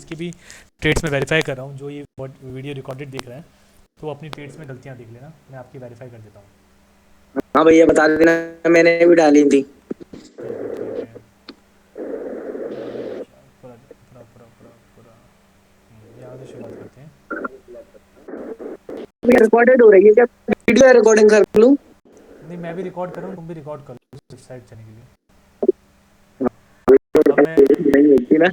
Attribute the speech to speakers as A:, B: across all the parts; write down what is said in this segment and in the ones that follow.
A: जिसकी भी ट्रेड्स में वेरीफाई कर रहा हूँ, जो ये वीडियो रिकॉर्डेड देख रहे हैं, तो वो अपनी ट्रेड्स में गलतियाँ देख लेना, मैं आपकी वेरीफाई कर देता हूँ।
B: हाँ भैया बता देना, मैंने भी डाली थी।
A: ठीक है ठीक है। अरे यार पूरा पूरा पूरा पूरा पूरा यहाँ से शुरुआत करते हैं।
B: रिकॉर्डेड हो रही है क्या? वीडियो रिकॉर्डिंग कर लूँ?
A: नहीं, मैं भी रिकॉर्ड कर रहा हूँ, तुम भी रिकॉर्ड कर लो साइड चलने के लिए। अब मैं
B: नहीं होती ना।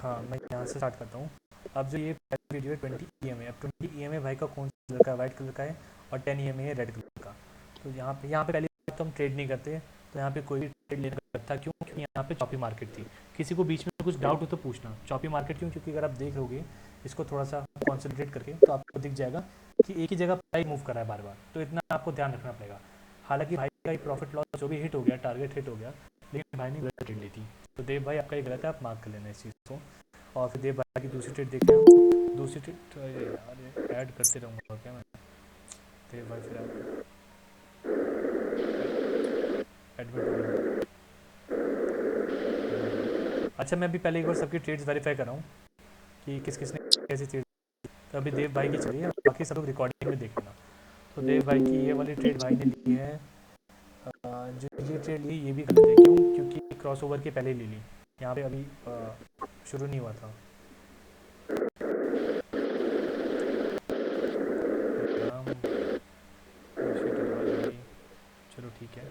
A: हाँ, मैं यहाँ से स्टार्ट करता हूँ। अब जो ये पहली वीडियो है 20 EMA, अब 20 EMA भाई का कौन सा कलर का है? वाइट कलर का है, और 10 EMA है रेड कलर का। तो यहाँ पे पहले तो हम ट्रेड नहीं करते, तो यहाँ पे कोई भी ट्रेड लेने का था। क्यों? क्योंकि यहाँ पे चॉपी मार्केट थी। किसी को बीच में कुछ डाउट हो तो पूछना, चॉपी मार्केट क्यों? क्योंकि अगर आप देख लोगे इसको थोड़ा सा कॉन्सेंट्रेट करके, तो आपको दिख जाएगा कि एक ही जगह प्राइस मूव कर रहा है बार बार, तो इतना आपको ध्यान रखना पड़ेगा। हालांकि भाई का प्रॉफिट लॉस जो भी हिट हो गया, टारगेट हिट हो गया, लेकिन भाई ने गलत ट्रेड ली थी। तो देव भाई आपका ये गलत है, आप मार्क कर लेना इस चीज़ को। और फिर देव भाई की दूसरी ट्रेड देखते हैं। दूसरी ट्रेड तो यार ऐड करते रहूँगा क्या मैं? देव भाई फिर एडमिट वन, एडमिट वन। अच्छा, मैं अभी पहले एक बार सबकी ट्रेड्स वेरीफाई कर रहा हूँ कि किस किस ने कैसी ट्रेड। तो अभी देव भाई की चलिए, बाकी सब लोग रिकॉर्डिंग में देख लेना। तो देव भाई की ये वाली ट्रेड भाई ने ली है। जो ये ट्रेड ली ये भी गलत है। क्यों? क्योंकि क्रॉस ओवर के पहले ही ले ली। यहाँ पे अभी शुरू नहीं हुआ था। राम शीट अग्रवाल भाई, चलो ठीक है।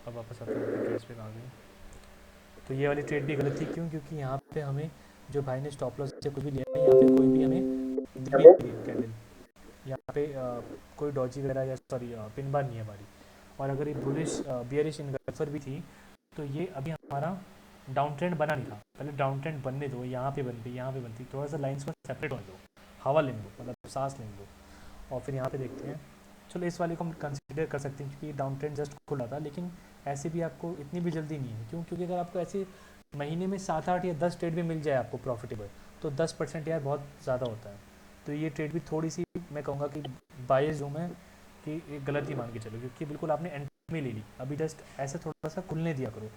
A: अब वापस आते हैं अपनी ट्रेड्स पे आ गई। तो ये वाली ट्रेड भी गलत थी। क्यों? क्योंकि यहाँ पे हमें जो भाई ने स्टॉप लॉस से कुछ भी लिया है, यहाँ पे कोई भी हमें दिख भी नहीं रही कैंडल। यहाँ पे कोई डॉजी वगैरह या सॉरी पिन बार नहीं है हमारी। और अगर ये बुलिश बियरिश इन्वर्टर भी थी, तो ये अभी हमारा डाउन ट्रेंड बना नहीं था। पहले डाउन ट्रेंड बनने दो, यहाँ पे बनती, यहाँ पे बनती, थोड़ा सा लाइन्स को सेपरेट होने दो, हवा लेने दो, मतलब सांस लेने दो। और फिर यहाँ पे देखते हैं। चलो इस वाले को हम कंसिडर कर सकते हैं, क्योंकि डाउन ट्रेंड जस्ट खुला था। लेकिन ऐसे भी आपको इतनी भी जल्दी नहीं है। क्यों? क्योंकि अगर आपको ऐसे महीने में 7 8 या 10 ट्रेड भी मिल जाए आपको प्रॉफिटेबल, तो 10% यार बहुत ज़्यादा होता है। तो ये ट्रेड भी थोड़ी सी मैं कहूँगा कि बायस हूँ मैं, कि एक गलत ही मान के चलो, क्योंकि बिल्कुल आपने एंट्री में ले ली। अभी जस्ट ऐसे थोड़ा सा खुलने दिया करो,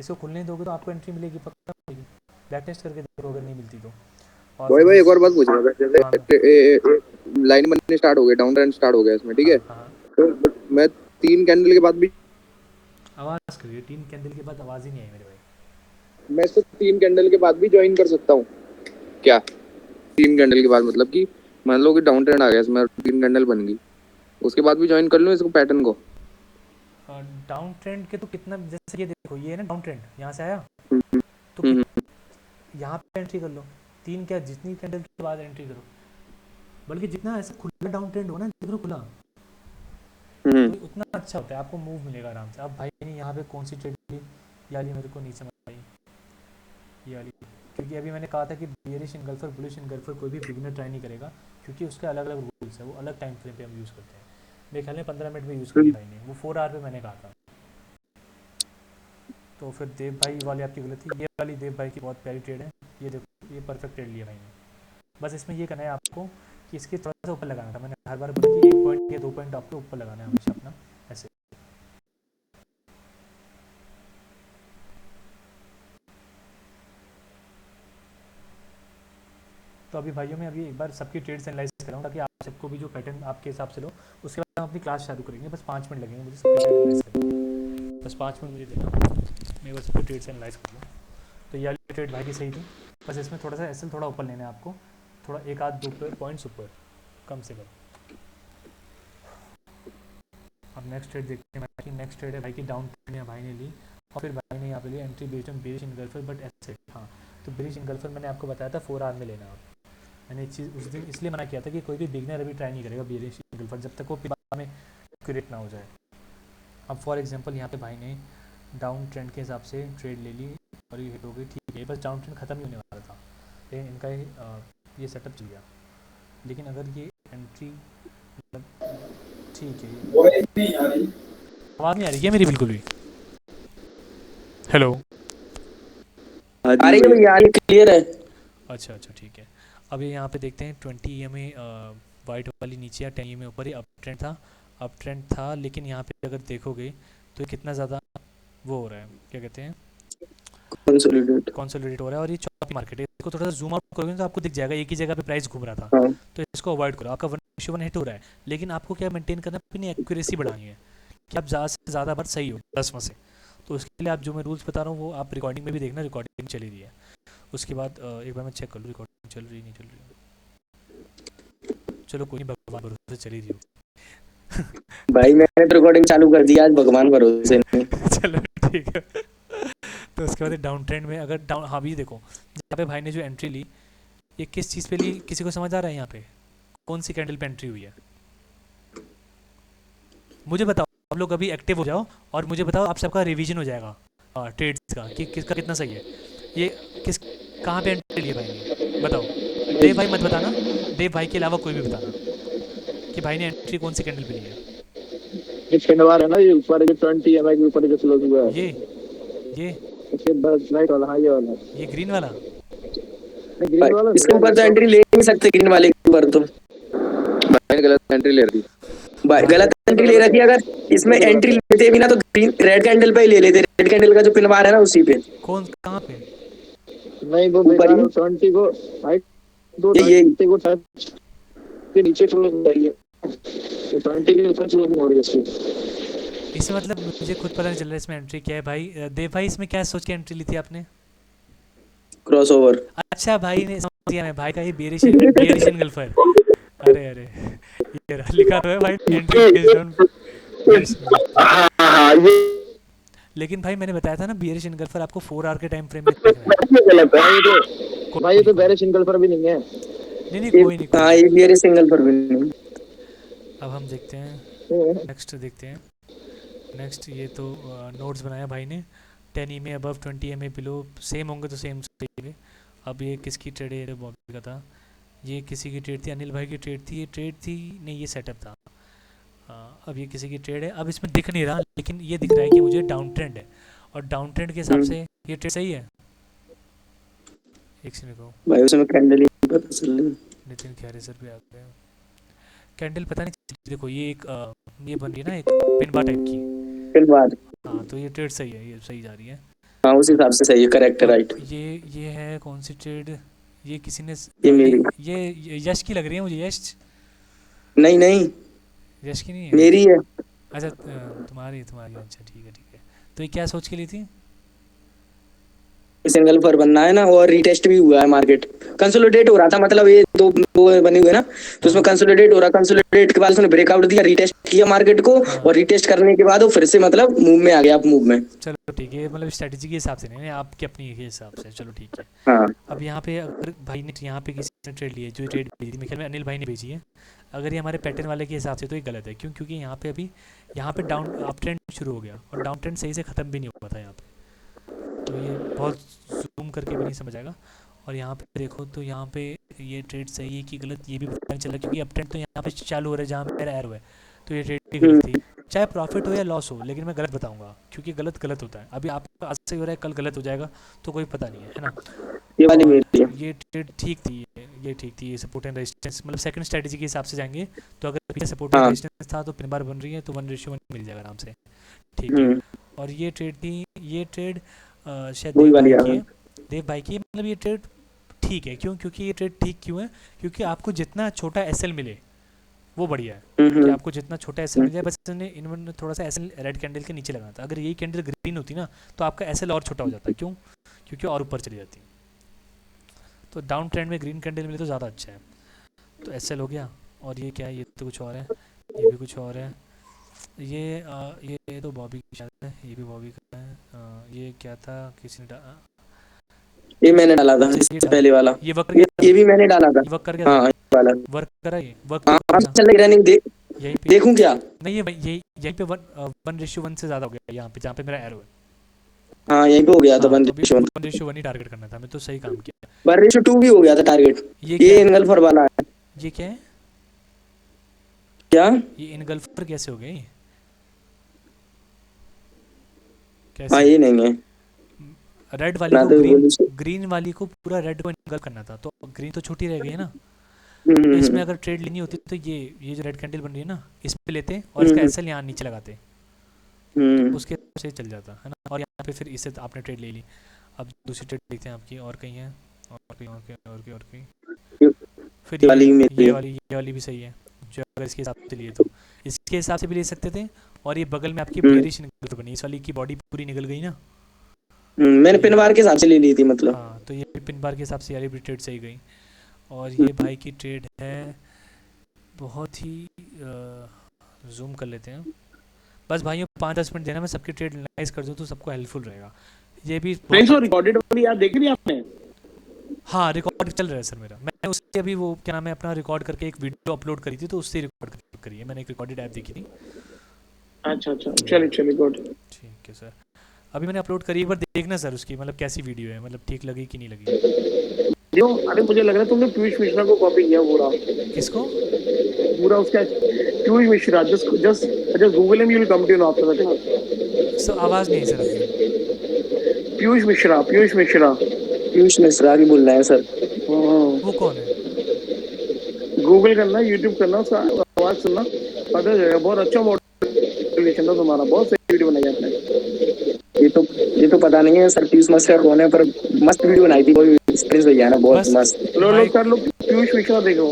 A: इसको खुलने दोगे तो आपको एंट्री मिलेगी, पक्का मिलेगी। बैक टेस्ट करके देखो अगर नहीं मिलती तो। और
B: भाई
A: फिर
B: भाई एक
A: जिस
B: और बात पूछ रहा था,
A: हाँ
B: जैसे लाइन बनने स्टार्ट हो गए, डाउन ट्रेंड स्टार्ट हो गया इसमें, ठीक
A: हाँ
B: है?
A: हाँ हाँ।
B: तो मैं 3 कैंडल के बाद भी,
A: आवाज़ करिए, 3 कैंडल के बाद आवाज़ ही नहीं आई मेरे भाई।
B: मैं इसको 3 कैंडल के बाद भी ज्वाइन कर सकता हूँ क्या? 3 कैंडल के बाद मतलब कि मान लो कि डाउन ट्रेंड आ गया इसमें, 3 कैंडल बन गई, उसके बाद भी ज्वाइन कर लूँ इसको, पैटर्न को?
A: डाउन ट्रेंड के तो कितना, जैसे ये देखो, ये है ना डाउन ट्रेंड, यहाँ से आया
B: हम्म,
A: तो
B: हम्म,
A: यहाँ पे एंट्री कर लो। तीन क्या, जितनी कैंडल के बाद एंट्री करो, बल्कि जितना ऐसा खुला डाउन ट्रेंड हो ना, जितना खुला,
B: हम्म,
A: तो उतना अच्छा होता है, आपको मूव मिलेगा आराम से। अब भाई ने यहाँ पे कौन सी ट्रेड ली, ये वाली मेरे को नहीं समझ आई, ये वाली। क्योंकि अभी मैंने कहा था कि बियरिश इनगल्फर बुलिश इनगल्फर कोई भी बिगिनर ट्राई नहीं करेगा, क्योंकि उसके अलग अलग रूल्स है, वो अलग टाइम फ्रेम पे हम यूज़ करते हैं। मेरे ख्याल में 15 मिनट में यूज़ करी भाई ने, वो 4 आवर पे मैंने कहा था। तो फिर देव भाई वाली आपकी गलत थी। ये वाली देव भाई की बहुत प्यारी ट्रेड है, ये देखो, ये परफेक्ट ट्रेड लिया भाई ने। बस इसमें ये करना है आपको कि इसके थोड़ा सा ऊपर लगाना था। मैंने हर बार बोला कि 1 पॉइंट या 2 पॉइंट आपको ऊपर लगाना है हमेशा अपना, ऐसे। तो अभी भाइयों में अभी एक बार सबकी ट्रेड्स एनालाइज कर रहा हूँ, ताकि आप सबको भी जो पैटर्न आपके हिसाब से लो, उसके बाद हम अपनी क्लास चालू करेंगे। बस 5 मिनट लगेंगे मुझे सबकी ट्रेड एनालाइज करने में, बस 5 मिनट मुझे देना, मैं बस सबकी ट्रेड्स एनालाइज कर लूँ। तो ये वाली ट्रेड भाई की सही थी। बस इसमें थोड़ा सा एसएल थोड़ा ऊपर लेना है आपको, थोड़ा एक आध दो पॉइंट्स ऊपर कम से कम। अब नेक्स्ट ट्रेड देखते हैं भाई की। नेक्स्ट ट्रेड है भाई की डाउन ट्रेड भाई ने ली, और फिर भाई ने यहाँ पे ली entry based on bearish engulfer but asset. हाँ, तो बेरिश इनगल्फर मैंने आपको बताया था 4 आवर में लेना आप। मैंने एक चीज़ उस दिन इसलिए मना किया था कि कोई भी बिगनर अभी ट्राई नहीं करेगा बेरिश इनगल्फर, जब तक वो पिबा में एक्यूरेट ना हो जाए। अब फॉर एग्जांपल यहाँ पे भाई ने डाउन ट्रेंड के हिसाब से ट्रेड ले ली, और ये हिट हो गई, ठीक है, बस डाउन ट्रेंड खत्म ही होने वाला था, लेकिन इनका ये सेटअप चल गया। लेकिन अगर ये एंट्री, मतलब ठीक है, आवाज़ नहीं आ रही है मेरी बिल्कुल भी? हेलो।
B: आ रही है भैया, आ रही, क्लियर है।
A: अच्छा अच्छा ठीक है। अभी यहाँ पे देखते हैं 20 EMA वाइट वाली नीचे या 10 EMA ऊपर ही अप ट्रेंड था, अप ट्रेंड था। लेकिन यहाँ पे अगर देखोगे तो ये कितना ज़्यादा वो हो रहा है, क्या कहते हैं,
C: कंसोलिडेट।
A: कंसोलिडेट हो रहा है और ये चौथी मार्केट है। इसको थोड़ा सा जूम आउट करोगे तो आपको दिख जाएगा एक ही जगह पे प्राइस घूम रहा था।
C: हाँ
A: तो इसको अवॉइड करो। आपका 1:1 हिट हो रहा है, लेकिन आपको क्या मेंटेन करना है, अपनी एक्यूरेसी बढ़ानी है कि आप ज़्यादा से ज़्यादा बार सही हो 10 में से। तो उसके लिए आप जो मैं रूल्स बता रहा हूँ वो आप रिकॉर्डिंग में भी देखना, रिकॉर्डिंग चली रही है। उसके बाद एक बार मैं चेक कर लूँ रिकॉर्डिंग चल रही नहीं चल रही। चलो कोई नहीं, भगवान भरोसे चली रही हो।
C: भाई मैंने तो रिकॉर्डिंग चालू कर दी आज, भगवान भरोसे नहीं।
A: चलो ठीक है। तो उसके बाद डाउन ट्रेंड में अगर डाउन, हाँ भी देखो यहाँ पे भाई ने जो एंट्री ली, ये किस चीज़ पे ली, किसी को समझ आ रहा है यहाँ पे कौन सी कैंडल पे एंट्री हुई है? मुझे बताओ, आप लोग अभी एक्टिव हो जाओ और मुझे बताओ, आप सबका रिवीजन हो जाएगा ट्रेड्स का कि किसका कितना सही है। ये किस, कहाँ पे एंट्री ली है भाई ने, बताओ। देव भाई मत बताना, देव भाई के अलावा कोई भी बताना कि भाई ने एंट्री कौन सी कैंडल पे ली है।
B: ये शनिवार है ना, ये ऊपर जो 20 एमआई के ऊपर जो क्लोज हुआ
A: ये
B: है,
A: ये
B: इसके बस राइट वाला, हाँ ये वाला,
A: ये ग्रीन वाला।
B: नहीं ग्रीन वाला
C: इसके
B: नहीं
C: ऊपर तो
B: है।
C: एंट्री ले नहीं सकते, ग्रीन वाले के ऊपर तो।
B: भाई ने गलत एंट्री ले रही।
C: भाई
A: भाई
C: गलत एंट्री ले रखी है। अगर इसमें एंट्री लेते भी ना तो ग्रीन रेड कैंडल पे ही ले लेते, रेड कैंडल का जो पिन बार है ना उसी पे।
A: कौन कहाँ पे?
B: नहीं वो
C: ऊपर
B: बेकार
C: ही
B: है, 20 को हाइट, दो
C: ये
B: 20 को टच के नीचे क्लोज हो रही है, तो 20 के ऊपर क्लोज हो रही है इसकी।
A: इसमें मतलब मुझे खुद पता नहीं चल रहा है इसमें एंट्री क्या है भाई। देव भाई इसमें क्या सोच के एंट्री ली थी आपने?
C: Cross over.
A: अच्छा भाई ने समझ गया मैं, भाई का ये बेरिश इनगल्फर। अरे अरे, ये रहा, लिखा तो है भाई एंट्री बेस्ड ऑन बेरिश इनगल्फर।
B: हाँ ये
A: लेकिन भाई मैंने बताया था ना बेरिश इनगल्फर आपको 4 आवर के टाइम फ्रेम में देखना है।
B: गलत है भाई, तो भाई
A: कोई
B: ये
A: नहीं
B: तो
A: कोई
B: बैरे
A: नहीं,
B: सिंगल पर भी नहीं है।
A: नहीं नहीं
C: ये
A: कोई नहीं कोई
C: हाँ
A: नहीं।
C: ये भी है सिंगल पर भी नहीं।
A: अब हम देखते हैं, नेक्स्ट देखते हैं। नेक्स्ट ये तो नोट्स बनाया भाई ने, 10 ई में above 20 M A below, same होंगे तो सेम सही है। अब ये किसकी ट्रेड है? बॉबी का था ये, किसी की ट्रेड थी, अनिल भाई की ट्रेड थी, ये ट्रेड थी नहीं ये सेटअप था। अब ये किसी की ट्रेड है, अब इसमें दिख नहीं रहा लेकिन ये दिख रहा है कि मुझे डाउन ट्रेंड है, और डाउन ट्रेंड के हिसाब से ये ट्रेड सही है। एक से देखो,
C: भाई उसमें कैंडल ही नहीं पता चल रही।
A: नितिन खैरे सर भी आ गए। कैंडल पता नहीं, देखो ये एक ये बन रही है ना एक पिन बार टाइप की।
C: फिर बाद
A: हाँ तो ये ट्रेड सही है, ये सही जा रही है।
C: हाँ उस
A: अब
C: हिसाब से सही है, करेक्ट है,
A: अब
C: राइट।
A: ये है कौन सी ट्रेड? ये किसी ने
C: ये मेरी
A: ये यश की लग रही है मुझे, यश,
C: नहीं नहीं
A: यश की नहीं है।
C: मेरी है।
A: अच्छा तुम्हारी तुम्हारी, अच्छा ठीक है ठीक है। तो ये क्या सोच के ली थी?
C: सिंगल पर बनना है ना, और रीटेस्ट भी हुआ है मार्केट, कंसोलिडेट हो रहा था, मतलब ये दो वो बने हुए ना, तो उसमें
A: हाँ
C: कंसोलिडेट हो रहा, कंसोलिडेट के बाद उसने ब्रेकआउट दिया, रीटेस्ट किया मार्केट को,
A: हाँ,
C: और रीटेस्ट करने के बाद वो फिर से मतलब मूव में आ गया, आप मूव में।
A: चलो ठीक है, मतलब स्ट्रेटजी के हिसाब से नहीं नहीं, आपकी अपनी के हिसाब से, चलो ठीक है।
C: हाँ
A: अब यहाँ पे अगर भाई ने यहाँ पे किसी ने ट्रेड ली है, जो ट्रेड भेजी थी मेरे ख्याल में अनिल भाई ने भेजी है, अगर ये हमारे पैटर्न वाले के हिसाब से तो ये गलत है। क्यों? क्योंकि यहाँ पे अभी यहाँ पे डाउन अप ट्रेंड शुरू हो गया और डाउन ट्रेंड सही से ख़त्म भी नहीं हुआ था यहाँ पे। तो ये बहुत जूम करके भी नहीं समझ आएगा। और यहाँ पे देखो तो यहाँ पे ये ट्रेड सही है कि गलत ये भी पता नहीं चला, क्योंकि अप ट्रेंड तो यहाँ पे चालू हो रहा है जहाँ मेरा एरो है, तो ये ट्रेड भी गलत थी। चाहे प्रॉफिट हो या लॉस हो, लेकिन मैं गलत बताऊंगा क्योंकि गलत गलत होता है। अभी आपका आज सही हो रहा है, कल गलत हो जाएगा, तो कोई पता नहीं है ना।
C: ये वाली
A: और
C: मेरी है।
A: ये ट्रेड ठीक थी, ये ठीक थी, ये सपोर्ट एंड रेजिस्टेंस, मतलब सेकंड स्ट्रेटजी के हिसाब से जाएंगे। तो अगर पीछे सपोर्ट एंड
C: हाँ
A: रेजिस्टेंस था तो पिन बार बन रही है, तो 1:1 मिल जाएगा आराम से, ठीक है।
C: हम्म,
A: और ये ट्रेड थी, ये ट्रेड शायद
C: वही
A: देव
C: वाली
A: भाई की
C: है।
A: है, देव भाई की, मतलब ये ट्रेड ठीक है। क्यों? क्योंकि ये ट्रेड ठीक क्यों है? क्योंकि आपको जितना छोटा एसएल मिले वो बढ़िया है, कि
C: हम्म,
A: आपको जितना छोटा एसएल मिल जाए। बस इन्होंने थोड़ा सा एसएल रेड कैंडल के नीचे लगाना था, अगर यही कैंडल ग्रीन होती ना तो आपका एसएल और छोटा हो जाता है। क्यों? क्योंकि और ऊपर चली जाती। तो डाउन ट्रेंड में ग्रीन कैंडल मिले तो ज़्यादा अच्छा है। तो एसएल हो गया, और ये क्या है? ये तो कुछ और है, ये भी कुछ और है। ये तो बॉबी की शायद है, ये भी बॉबी का है। ये क्या था, किसी ने
C: ये मैंने डाला था
A: अच्छा ये
C: इससे
A: डाला,
C: पहले वाला।
A: ये वर्क कर गया था,
C: ये भी मैंने डाला था।
A: ये वर्क कर गया था,
C: हाँ ये वाला।
A: वर्क करा, ये वर्क
C: हाँ
A: तो कर
C: हाँ,
A: गया
C: चल रही रनिंग देख,
A: यहीं पे।
C: देखूं क्या?
A: नहीं ये यहीं पे 1:1 से ज़्यादा हो गया यहाँ पे, जहाँ पे मेरा एरो है।
C: हाँ यहीं पे हो गया था
A: हाँ तो अभी
C: 1:1।
A: 1:1 ही टारगेट करना था, मैं तो सही काम किया।
C: 1:2 भी हो गया था टारगेट।
A: ये
C: ये
A: क्या है?
C: एंगल फॉर वाला है
A: ये क्या है?
C: क्या?
A: ये इनगल्फर कैसे हो गई?
C: हाँ
A: कैसे?
C: ये नहीं है
A: रेड वाली
C: ना
A: को
C: तो
A: ग्रीन,
C: बोलूं से।
A: ग्रीन वाली को पूरा रेड को इनगल्फ करना था, तो ग्रीन तो छोटी रह गई है ना।
C: हम्म,
A: तो इसमें
C: हम्म,
A: अगर ट्रेड लेनी होती तो ये जो रेड कैंडल बन रही है ना, इस पे लेते और इसका
C: हम्म,
A: एसएल यहाँ नीचे लगाते, तो
C: हम्म,
A: उसके से चल जाता है ना। और यहाँ पे फिर इससे आपने ट्रेड ले ली। अब दूसरी ट्रेड देखते हैं आपकी, और कहीं है, और कहीं, और कहीं, और कहीं, और कहीं।
C: ये
A: फिर ये
C: वाली मेरी है।
A: ये वाली भी सही है, जो अगर इसके हिसाब से लिए तो इसके हिसाब से भी ले सकते थे। और ये बगल में आपकी
C: हम्म,
A: बेरिश निकल तो बनी, इस वाली की बॉडी पूरी निकल गई ना।
C: मैंने
A: तो
C: पिन
A: ये,
C: बार के हिसाब से ले ली थी मतलब।
A: हाँ तो ये पिन बार के हिसाब से यारी भी ट्रेड सही गई। और ये भाई की ट्रेड है बहुत ही, जूम कर लेते हैं। बस भाइयों 5-10 मिनट देना, मैं सबकी ट्रेड एनालाइज कर दूँ तो सबको हेल्पफुल रहेगा। ये भी
D: नहीं
A: बहुत
D: सर, रिकॉर्डेड वाली याद देखी थी आपने?
A: हाँ रिकॉर्ड चल रहा है सर मेरा। मैंने उससे अभी वो क्या नाम है अपना रिकॉर्ड करके एक वीडियो अपलोड करी थी, तो उससे रिकॉर्ड करी है मैंने, एक रिकॉर्डेड ऐप देखी थी।
D: अच्छा अच्छा, चलिए चलिए, गुड।
A: ठीक है सर, अभी मैंने अपलोड करी, एक बार देखना सर उसकी, मतलब कैसी वीडियो है, मतलब ठीक लगी कि नहीं लगी।
D: जो अरे मुझे लग रहा है तुमने पीयूष मिश्रा को कॉपी किया पूरा,
A: किसको?
D: पूरा उसका। Piyush Mishra, just just just Google him, you will come to know after that.
A: Sir आवाज़ नहीं आई सर आपकी।
D: पीयूष मिश्रा, पीयूष मिश्रा।
C: पीयूष मिश्रा की बोल रहे हैं सर।
A: वो कौन है?
D: गूगल करना, यूट्यूब करना, उसका आवाज सुनना, पता चलेगा। बहुत अच्छा मोटिवेशन था तुम्हारा, बहुत सही वीडियो बनाई आपने।
C: ये तो पता नहीं है सर पीयूष मिश्रा कौन है, पर मस्त वीडियो बनाई थी, कोई एक्सपीरियंस भैया ना, बहुत
A: बस
C: मस्त
D: लो लो
A: माइक।
D: कर लो, पीयूष मिश्रा देखो।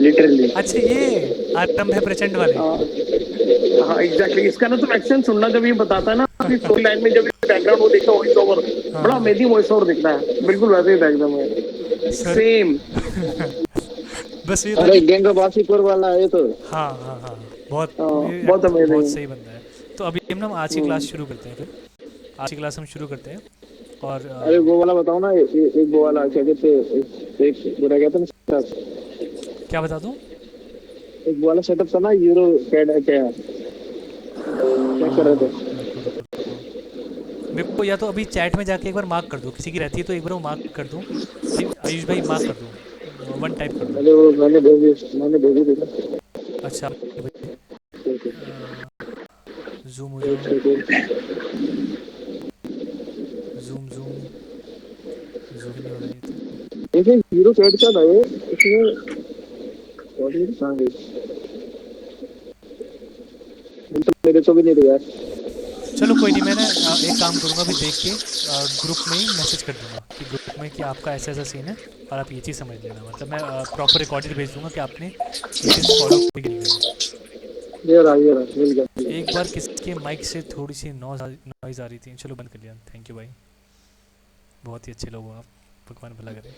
C: लिटरली।
A: अच्छा ये आरंभ है प्रचंड वाले।
D: हाँ हाँ एग्जैक्टली, इसका ना तुम एक्सेंट सुनना, जब ये बताता है ना अपनी स्टोरी लाइन में, जब बैकग्राउंड वो देखता है वॉइस ओवर, बड़ा
A: हाँ
D: अमेजिंग वॉइस ओवर दिखता है, बिल्कुल वैसे ही था एकदम
A: सर।
D: सेम।
A: बस ये था
B: अरे
A: कि
B: गैंग ऑफ वासेपुर वाला है ये तो।
A: हाँ हाँ हाँ, बहुत ये
D: बहुत
A: actor बहुत
D: अमेजिंग।
A: सही बंदा है। तो अभी हम ना आज की क्लास शुरू करते हैं फिर। आज की क्लास हम शुरू करते हैं। और
B: अरे वो वाला बताओ ना, एक वो वाला क्या कहते हैं, एक बुरा कहते हैं ना setup।
A: क्या बता दूँ?
B: एक वो वाला सेटअप था ना, यूरो कैड क्या क्या कर रहे थे।
A: रुको रुको रुको, मेरे को या तो अभी चैट में जाके एक बार मार्क कर दो, किसी की रहती है तो एक बार वो मार्क कर दो। आयुष भाई मार्क कर दो, 1 टाइप कर दो।
B: अरे वो मैंने भेजी थी ना।
A: अच्छा भाई,
B: ठीक है,
A: जूम हो
B: एक
A: जाओ,
B: सेकंड।
A: जूम जूम, जूम नहीं हो रहा ये तो।
B: देखिए यूरो कैड का था ये, इसमें बॉडी कहाँ गई, तो मेरे को भी नहीं दिया।
A: चलो कोई नहीं, मैं ना एक काम करूँगा, अभी देख के ग्रुप में ही मैसेज कर दूंगा कि ग्रुप में कि आपका ऐसा ऐसा सीन है और आप ये चीज़ समझ लेना, मतलब मैं प्रॉपर रिकॉर्डेड भेज दूंगा कि आपने ये चीज़ फॉलो करी कि नहीं करी।
B: ये रहा मिल गया।
A: एक बार किसके माइक से थोड़ी सी नॉइज़ आ रही थी, चलो बंद कर लिया। थैंक यू भाई, बहुत ही अच्छे लोग हो आप, भगवान भला करे।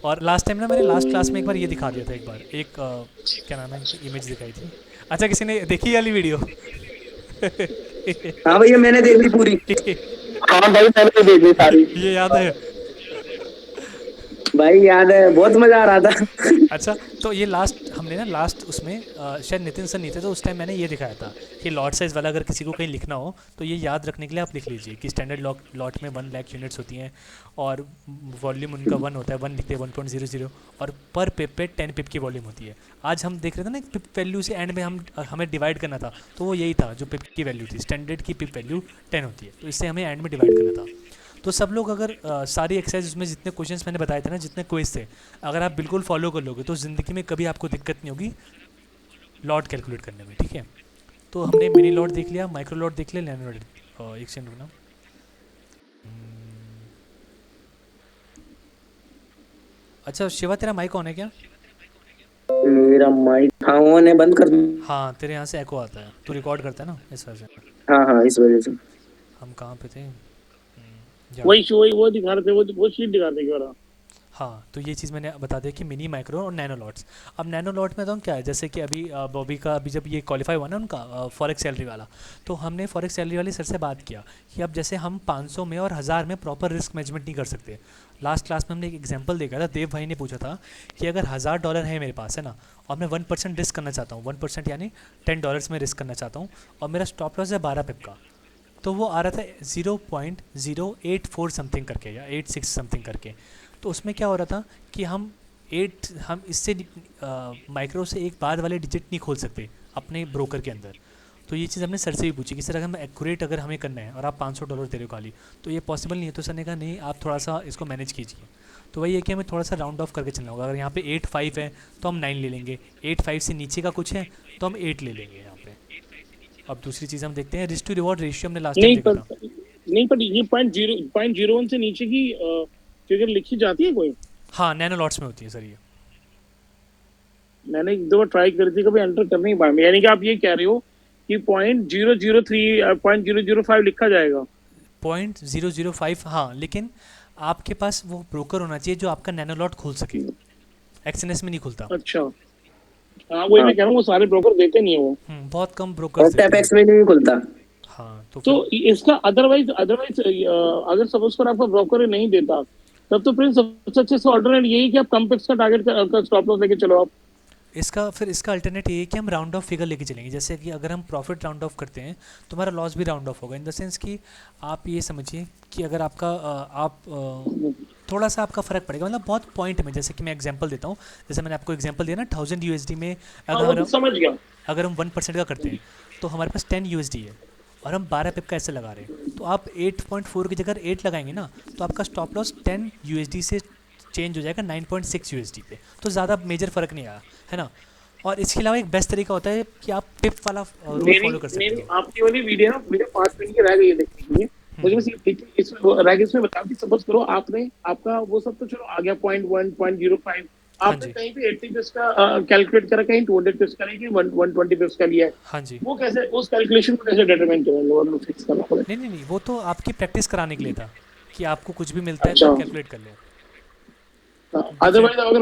A: और लास्ट टाइम ना मैंने लास्ट क्लास में एक बार ये दिखा दिया था, एक बार एक क्या नाम है इमेज दिखाई थी। अच्छा किसी ने देखी ये वाली वीडियो?
C: हाँ भैया मैंने देख ली पूरी।
B: हाँ भाई मैंने भी देख ली सारी।
A: ये याद है?
C: भाई याद है, बहुत मजा आ रहा था।
A: अच्छा तो ये लास्ट हमने ना लास्ट उसमें शायद नितिन सर नहीं थे तो उस टाइम मैंने ये दिखाया था कि लॉट साइज़ वाला अगर किसी को कहीं लिखना हो तो ये याद रखने के लिए आप लिख लीजिए कि स्टैंडर्ड लॉट में 1 लाख यूनिट्स होती हैं और वॉल्यूम उनका 1 होता है, 1 लिखते हैं 1.00, और पर पिप पे 10 पिप की वॉल्यूम होती है। आज हम देख रहे थे ना पिप वैल्यू से एंड में हमें डिवाइड करना था, तो वो यही था जो पिप की वैल्यू थी, स्टैंडर्ड की पिप वैल्यू 10 होती है, तो इससे हमें एंड में डिवाइड करना था। तो सब लोग अगर सारी एक्सरसाइज उसमें जितने क्वेश्चंस मैंने बताए थे ना, जितने क्विज थे, अगर आप बिल्कुल फॉलो कर लोगे तो ज़िंदगी में कभी आपको दिक्कत नहीं होगी लॉट कैलकुलेट करने में, ठीक है। तो हमने मिनी लॉट देख लिया, माइक्रो लॉट देख लिया, नैनो लॉट। एक सेकंड रुकना। अच्छा शिवा तेरा माइक ऑन है क्या?
C: मेरा माइक हाँ ऑन है, बंद कर दूं?
A: हाँ तेरे यहाँ से एको आता है, तू रिकॉर्ड करता है ना इस वजह से।
C: हाँ हाँ इस वजह से।
A: हम कहाँ पे थे?
D: वही वो दिखा रहे थे, वो शीट दिखा रहे थे।
A: हाँ तो ये चीज़ मैंने बता दिया कि मिनी माइक्रो और नैनो लॉट्स। अब नैनो लॉट में तो क्या है, जैसे कि अभी बॉबी का अभी जब ये क्वालिफाई हुआ ना उनका फॉरेक्स सैलरी वाला, तो हमने फॉरेक्स सैलरी वाले सर से बात किया कि अब जैसे हम 500 में और 1000 में प्रॉपर रिस्क मैनेजमेंट नहीं कर सकते। लास्ट क्लास में हमने एक एग्जांपल देखा था, देव भाई ने पूछा था कि अगर $1000 है मेरे पास है ना, और मैं 1% रिस्क करना चाहता हूँ, 1% यानी $10 में रिस्क करना चाहता हूँ, और मेरा स्टॉप लॉस है 12 पिप का, तो वो आ रहा था 0.084 समथिंग करके या 86 समथिंग करके। तो उसमें क्या हो रहा था कि हम इससे माइक्रो से एक बाद वाले डिजिट नहीं खोल सकते अपने ब्रोकर के अंदर। तो ये चीज़ हमने सर से भी पूछी कि सर अगर हम एक्यूरेट अगर हमें करना है और आप $500 दे रहे हो खाली, तो ये पॉसिबल नहीं है। तो सर ने कहा नहीं आप थोड़ा सा इसको मैनेज कीजिए। तो वही है कि हमें थोड़ा सा राउंड ऑफ करके चलना होगा। अगर यहाँ पे 8.5 है तो हम 9 ले लेंगे, 8.5 से नीचे का कुछ है तो हम 8 ले लेंगे यहाँ पे। अब दूसरी चीज़ हम देखते हैं, रिस्क टू रिवॉर्ड रेशियो हमने लास्ट टाइम
D: नहीं
A: देखा
D: पर
A: था।
D: नहीं, पर ये 0.01 से नीचे की फिगर लिखी जाती है कोई?
A: हाँ, नैनो लॉट्स में होती है सर ये।
D: मैंने एक दो बार ट्राई करी थी, कभी एंटर कर नहीं पाया। यानी कि आप ये कह रहे हो कि 0.003 0.005 लिखा जाएगा?
A: 0.005, हाँ, लेकिन आपके पास वो ब्रोकर होना चाहिए जो आपका नैनो लॉट खोल सके। एक्सएनएस में नहीं खुलता।
D: अच्छा, हाँ वही मैं कह रहा हूँ, वो सारे ब्रोकर देते नहीं है वो।
A: बहुत कम ब्रोकर्स
C: और
A: देते हैं।
C: टैपेक्स में नहीं खुलता।
A: हाँ, तो
D: तो
A: फिर
D: इसका अदरवाइज अदरवाइज अगर सपोज कर आपका ब्रोकर नहीं देता, तब तो प्रिंस सबसे अच्छे ऑल्टरनेट यही कि आप कम पिक्स का टारगेट का स्टॉप लॉस लेके चलो आप।
A: इसका अल्टरनेट ये है कि हम राउंड ऑफ फिगर लेके चलेंगे। जैसे कि अगर हम प्रॉफिट राउंड ऑफ करते हैं तो हमारा लॉस भी राउंड ऑफ होगा, इन द सेंस कि आप ये समझिए कि अगर आपका थोड़ा सा आपका फ़र्क पड़ेगा, मतलब बहुत पॉइंट में। जैसे कि मैं एग्जांपल देता हूँ, जैसे मैंने आपको एग्जांपल दिया ना 1000 यूएसडी में,
D: हाँ वो तो समझ गया।
A: अगर हम 1% का करते हैं तो हमारे पास 10 यूएसडी है और हम 12 पिप का ऐसे लगा रहे हैं, तो आप 8.4 की जगह 8 लगाएंगे ना, तो आपका स्टॉप लॉस 10 यूएसडी से चेंज हो जाएगा 9.6 यूएसडी पे। तो ज़्यादा मेजर फ़र्क नहीं आया, है ना। और इसके अलावा एक बेस्ट तरीका होता है कि आप पिप वाला रूल फॉलो कर सकते
D: मेरी
A: हो।
D: आपकी वाली वीडियो ना, मुझे 5 मिनट की रह गई है देखने के लिए। मुझे बस इसमें रह गई, इसमें बताओ कि सपोज करो आपने आपका वो सब तो चलो आ गया 0.1 0.05,
A: हाँ
D: आपने
A: जी,
D: कहीं पे 80 पिप्स का कैलकुलेट करा, कहीं 200 पिप्स का नहीं, कि 120 पिप्स का लिया है।
A: हाँ जी।
D: वो कैसे, उस कैलकुलेशन को कैसे डिटरमाइन करेंगे और फिक्स करना पड़ेगा?
A: नहीं नहीं नहीं, वो तो आपकी प्रैक्टिस कराने के लिए था कि आपको कुछ भी मिलता है तो
D: अच्छा,
A: आप कैलकुलेट कर लें।
D: Otherwise
A: different.
D: अगर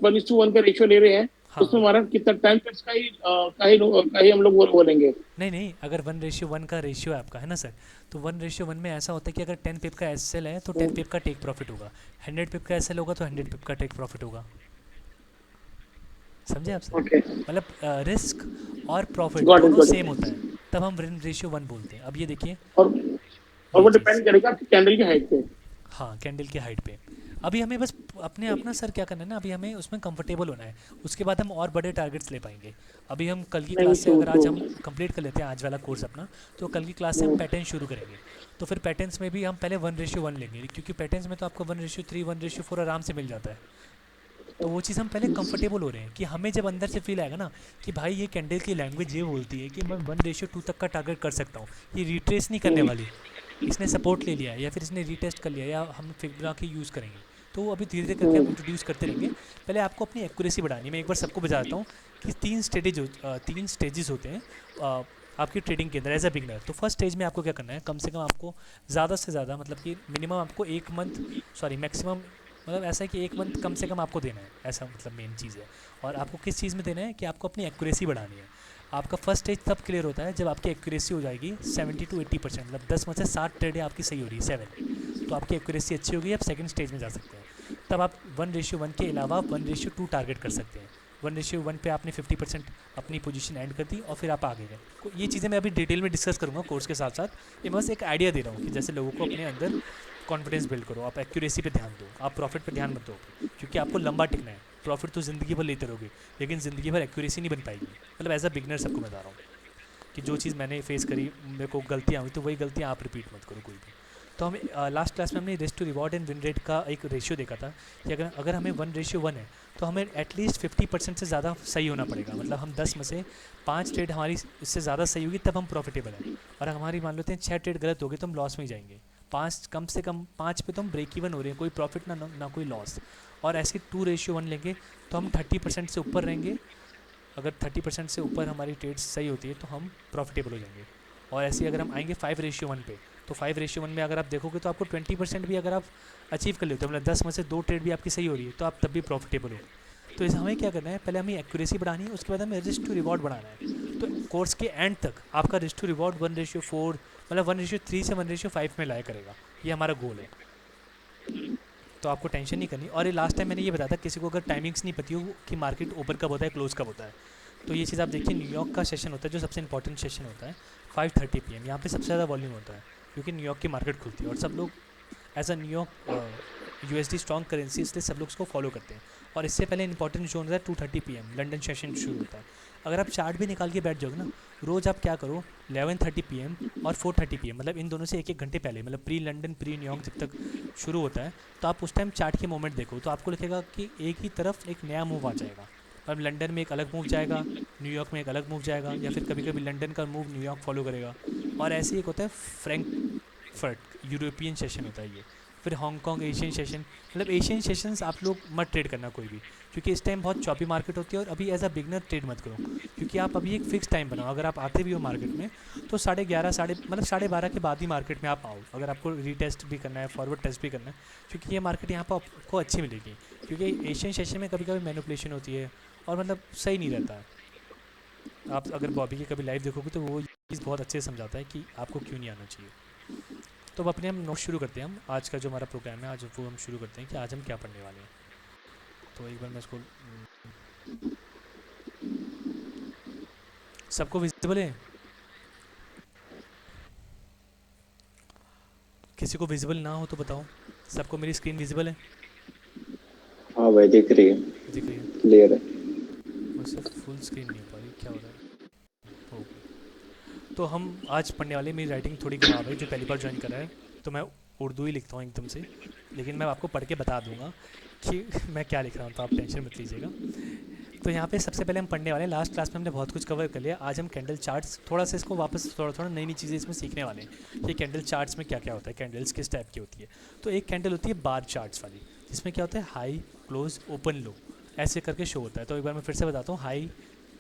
D: 1:1 का रेशियो ले रहे हैं, तो उसमें
A: हाँ,
D: हमारा कितना 10 पिप्स का ही हम लोग वो लेंगे?
A: नहीं नहीं, अगर 1:1 का रेशियो है आपका, है ना सर, तो 1:1 में ऐसा होता है कि अगर 10 पिप का एस एल है तो 10 पिप का टेक प्रॉफिट होगा, 100 पिप का एस एल होगा तो 100 पिप का टेक प्रॉफिट होगा। समझे आप सर?
D: ओके,
A: मतलब रिस्क और प्रॉफिट
D: गॉट इट
A: दोनों
D: गॉट
A: सेम
D: इट।
A: होता है, तब हम 1:1 बोलते हैं। अब ये देखिए,
D: और और
A: ये
D: वो
A: चीज़,
D: डिपेंड करेगा आपकी कैंडल की हाइट पे।
A: हाँ, कैंडल की हाइट पे। अभी हमें बस अपने अपना सर क्या करना है ना, अभी हमें उसमें कंफर्टेबल होना है, उसके बाद हम और बड़े टारगेट्स ले पाएंगे। अभी हम कल की
D: नहीं,
A: क्लास से,
D: ट्रू
A: अगर
D: ट्रू।
A: आज हम कंप्लीट कर लेते हैं आज वाला कोर्स अपना, तो कल की क्लास से हम पैटर्न शुरू करेंगे। तो फिर पैटर्न्स में भी हम पहले 1:1 लेंगे, क्योंकि पैटर्न्स में तो आपको 1:3 1:4 आराम से मिल जाता है। तो वो चीज़ हम पहले कंफर्टेबल हो रहे हैं कि हमें जब अंदर से फील आएगा ना कि भाई ये कैंडल की लैंग्वेज ये बोलती है कि मैं 1:2 तक का टारगेट कर सकता हूँ, ये रिट्रेस नहीं करने वाली, इसने सपोर्ट ले लिया है या फिर इसने रीटेस्ट कर लिया, या हम फिबोनाची के यूज़ करेंगे। तो वो अभी धीरे धीरे करके हम इंट्रोड्यूस करते रहेंगे। पहले आपको अपनी एक्यूरेसी बढ़ानी है। मैं एक बार सबको बताता हूँ कि 3 स्टेजेस होते हैं आपकी ट्रेडिंग के अंदर एज अ बिगनर। तो फर्स्ट स्टेज में आपको क्या करना है, कम से कम आपको ज़्यादा से ज़्यादा, मतलब कि मिनिमम आपको 1 मंथ, सॉरी मैक्सिमम, मतलब ऐसा है कि 1 मंथ कम से कम आपको देना है, ऐसा मतलब मेन चीज़ है। और आपको किस चीज़ में देना है कि आपको अपनी एक्यूरेसी बढ़ानी है। आपका फर्स्ट स्टेज तब क्लियर होता है जब आपकी एक्यूरेसी हो जाएगी 70 to 80%, मतलब 10 में से 7 ट्रेडें आपकी सही हो रही है, 7, तो आपकी एक्यूरेसी अच्छी होगी, आप सेकंड स्टेज में जा सकते हैं। तब आप 1:1 के अलावा 1:2 टारगेट कर सकते हैं। 1:1 पे आपने 50% अपनी पोजीशन एंड कर दी और फिर आप आगे गए। ये चीज़ें मैं अभी डिटेल में डिस्कस करूँगा कोर्स के साथ साथ। ये बस एक आइडिया दे रहा हूँ कि जैसे लोगों को अपने अंदर कॉन्फिडेंस बिल्ड करो, आप एक्यूरेसी पे ध्यान दो, आप प्रॉफिट पे ध्यान मत दो, क्योंकि आपको लंबा टिकना है। प्रॉफिट तो ज़िंदगी भर लेते रहोगे, लेकिन ज़िंदगी भर एक्यूरेसी नहीं बन पाएगी। मतलब एज अ बिगनर सबको बता रहा हूँ कि जो चीज़ मैंने फेस करी, मेरे को गलतियाँ हुई, तो वही गलतियाँ आप रिपीट मत करो कोई भी। तो हमें लास्ट क्लास में हमने risk to reward and win rate का एक रेशियो देखा था कि अगर अगर हमें 1:1 है तो हमें एटलीस्ट 50% से ज़्यादा सही होना पड़ेगा। मतलब हम 10 में से 5 ट्रेड हमारी इससे ज़्यादा सही होगी तब हम प्रॉफिटेबल हैं, और हमारी मान लेते हैं 6 ट्रेड गलत हो गए तो हम लॉस में ही जाएंगे। 5 कम से कम 5 पे तो हम ब्रेक इवन हो रहे हैं, कोई प्रॉफिट ना कोई लॉस। और ऐसे 2:1 लेंगे तो हम 30% से ऊपर रहेंगे। अगर 30% से ऊपर हमारी ट्रेड्स सही होती है तो हम प्रॉफिटेबल हो जाएंगे। और ऐसे ही अगर हम आएंगे 5:1 पे, तो 5:1 में अगर आप देखोगे तो आपको 20% भी अगर आप अचीव कर लेते हो, मतलब 10 में से 2 ट्रेड भी आपकी सही हो रही है, तो आप तब भी प्रॉफिटेबल हो। तो इस हमें क्या करना है, पहले हमें एक्यूरेसी बढ़ानी है, उसके बाद हमें रिस्क टू रिवॉर्ड बढ़ाना है। तो कोर्स के एंड तक आपका रिस्क टू रिवॉर्ड 1:4, मतलब 1:3 से 1:5 में लाया करेगा, ये हमारा गोल है। तो आपको टेंशन नहीं करनी। और ये लास्ट टाइम मैंने ये बताया था, किसी को अगर टाइमिंग्स नहीं पती हो कि मार्केट ओपन कब होता है क्लोज कब होता है, तो ये चीज़ आप देखिए, न्यूयॉर्क का सेशन होता है जो सबसे इंपॉर्टेंट सेशन होता है, 5:30 PM। यहाँ पे सबसे ज़्यादा वॉल्यूम होता है क्योंकि न्यूयॉर्क की मार्केट खुलती है और सब लोग as a New York USD strong currency, इसलिए सब लोग उसको फॉलो करते हैं। और इससे पहले इंपॉर्टेंट जोन होता है 2:30 PM, लंदन सेशन शुरू होता है। अगर आप चार्ट भी निकाल के बैठ जाओगे ना, रोज़ आप क्या करो, 11:30 PM और 4:30 PM, मतलब इन दोनों से 1-1 घंटे पहले, मतलब प्री लंदन प्री न्यूयॉर्क जब तक शुरू होता है, तो आप उस टाइम चार्ट के मोमेंट देखो, तो आपको लिखेगा कि एक ही तरफ एक नया मूव आ जाएगा। अब लंदन में एक अलग मूव जाएगा, न्यूयॉर्क में एक अलग मूव जाएगा, या फिर कभी कभी लंदन का मूव न्यूयॉर्क फॉलो करेगा। और ऐसे ही एक होता है फ्रैंकफर्ट यूरोपियन सेशन होता है ये, फिर हांगकांग एशियन सेशन। मतलब एशियन सेशंस आप लोग मत ट्रेड करना कोई भी, क्योंकि इस टाइम बहुत चॉपी मार्केट होती है, और अभी एज अ बिगनर ट्रेड मत करो, क्योंकि आप अभी एक फिक्स टाइम बनाओ। अगर आप आते भी हो मार्केट में तो 11:30 मतलब 12:30 के बाद ही मार्केट में आप आओ, अगर आपको रीटेस्ट भी करना है, फॉरवर्ड टेस्ट भी करना है, क्योंकि ये मार्केट यहाँ पर आपको अच्छी मिलेगी। क्योंकि एशियन सेशन में कभी कभी मैनिपुलेशन होती है, और मतलब सही नहीं रहता है। आप अगर बॉबी की कभी लाइव देखोगे तो वो चीज़ बहुत अच्छे से समझाता है कि आपको क्यों नहीं आना चाहिए। तो अब अपने हम नोट शुरू करते हैं। हम आज का जो हमारा प्रोग्राम है आज वो हम शुरू करते हैं कि आज हम क्या पढ़ने वाले हैं। तो एक बार मैं इसको सबको विजिबल है, किसी को विजिबल ना हो तो बताओ। सबको मेरी स्क्रीन विजिबल है?
C: हाँ भाई दिख रही है,
A: दिख रही है?
C: क्लियर है।
A: वैसे फुल स्क्रीन नहीं हो पा रही, क्या हो रहा है? हो गई। तो हम आज पढ़ने वाले, मेरी राइटिंग थोड़ी ख़राब है जो पहली बार ज्वाइन कर रहा है, तो मैं उर्दू ही लिखता हूँ एकदम से, लेकिन मैं आपको पढ़ के बता दूंगा कि मैं क्या लिख रहा हूँ, तो आप टेंशन मत लीजिएगा। तो यहाँ पे सबसे पहले हम पढ़ने वाले हैं, लास्ट क्लास में हमने बहुत कुछ कवर कर लिया। आज हम कैंडल चार्ट्स थोड़ा सा इसको वापस थोड़ा थोड़ा नई नई चीज़ें इसमें सीखने वाले हैं कि कैंडल चार्ट्स में क्या क्या होता है, कैंडल्स किस टाइप की होती है। तो एक कैंडल होती है बार चार्ट्स वाली, जिसमें क्या होता है हाई क्लोज ओपन लो ऐसे करके शो होता है। तो एक बार मैं फिर से बताता हूँ, हाई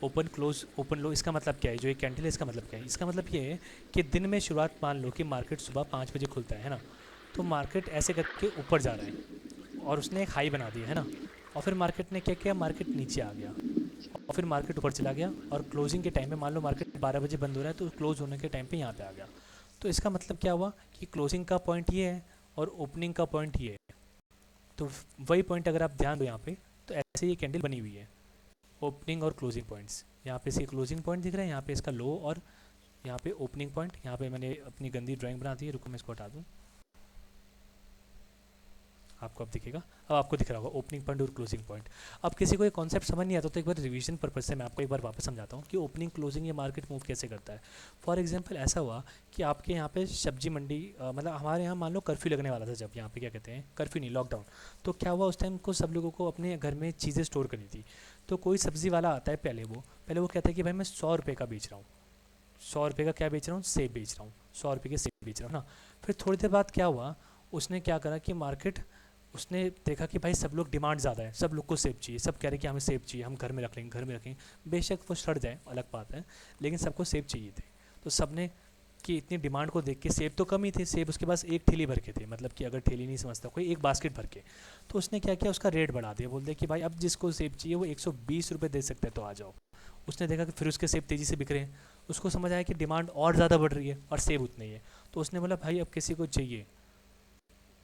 A: ओपन क्लोज ओपन लो, इसका मतलब क्या है? जो एक कैंडल है इसका मतलब क्या है? इसका मतलब ये है कि दिन में शुरुआत, मान लो कि मार्केट सुबह 5 बजे खुलता है ना, तो मार्केट ऐसे करके ऊपर जा रहा है और उसने एक हाई बना दिया है ना, और फिर मार्केट ने क्या किया, मार्केट नीचे आ गया और फिर मार्केट ऊपर चला गया, और क्लोजिंग के टाइम पे मान लो मार्केट 12 बजे बंद हो रहा है, तो क्लोज होने के टाइम पे यहाँ पे आ गया। तो इसका मतलब क्या हुआ कि क्लोजिंग का पॉइंट ये है और ओपनिंग का पॉइंट ये है। तो वही पॉइंट अगर आप ध्यान दो यहाँ पे, तो ऐसे ये कैंडल बनी हुई है, ओपनिंग और क्लोजिंग पॉइंट्स। यहाँ पे इसके क्लोजिंग पॉइंट दिख रहा है, यहाँ पे इसका लो, और यहाँ पे ओपनिंग पॉइंट। यहाँ पे मैंने अपनी गंदी ड्राइंग बना दी है, रुको मैं इसको हटा दूँ, आपको अब दिखेगा। अब आपको दिख रहा होगा ओपनिंग पॉइंट और क्लोजिंग पॉइंट। अब किसी को ये कॉन्सेप्ट समझ नहीं आता तो एक बार रिवीजन पर्पज से मैं आपको एक बार वापस समझाता हूँ कि ओपनिंग क्लोजिंग ये मार्केट मूव कैसे करता है। फॉर एग्जांपल ऐसा हुआ कि आपके यहाँ पे सब्जी मंडी, मतलब हमारे यहाँ मान लो कर्फ्यू लगने वाला था, जब यहाँ पे क्या कहते हैं, कर्फ्यू नहीं, लॉकडाउन। तो क्या हुआ, उस टाइम को सब लोगों को अपने घर में चीज़ें स्टोर करनी थी। तो कोई सब्ज़ी वाला आता है, पहले वो कहता है कि भाई मैं 100 रुपये का बेच रहा हूँ, 100 रुपये का क्या बेच रहा हूँ, सेब बेच रहा हूँ, 100 रुपये के सेब बेच रहा हूँ ना। फिर थोड़ी देर बाद क्या हुआ, उसने क्या करा कि मार्केट, उसने देखा कि भाई सब लोग डिमांड ज़्यादा है, सब लोग को सेब चाहिए, सब कह रहे हैं कि हमें सेब चाहिए, हम घर में रख लेंगे, घर में रखेंगे। बेशक वो सड़ जाए अलग बात है, लेकिन सबको सेब चाहिए थे। तो सब ने कि इतनी डिमांड को देख के, सेब तो कम ही थे, सेब उसके पास एक ठेली भर के थे, मतलब कि अगर ठेली नहीं समझता कोई, एक बास्केट भर के। तो उसने क्या किया, उसका रेट बढ़ा दिया, बोल दिया कि भाई अब जिसको सेब चाहिए वो 120 रुपये दे सकता है, तो आ जाओ। उसने देखा कि फिर उसके सेब तेज़ी से बिक रहे हैं, उसको समझ आया कि डिमांड और ज़्यादा बढ़ रही है और सेब उतने ही है। तो उसने बोला भाई अब किसी को चाहिए,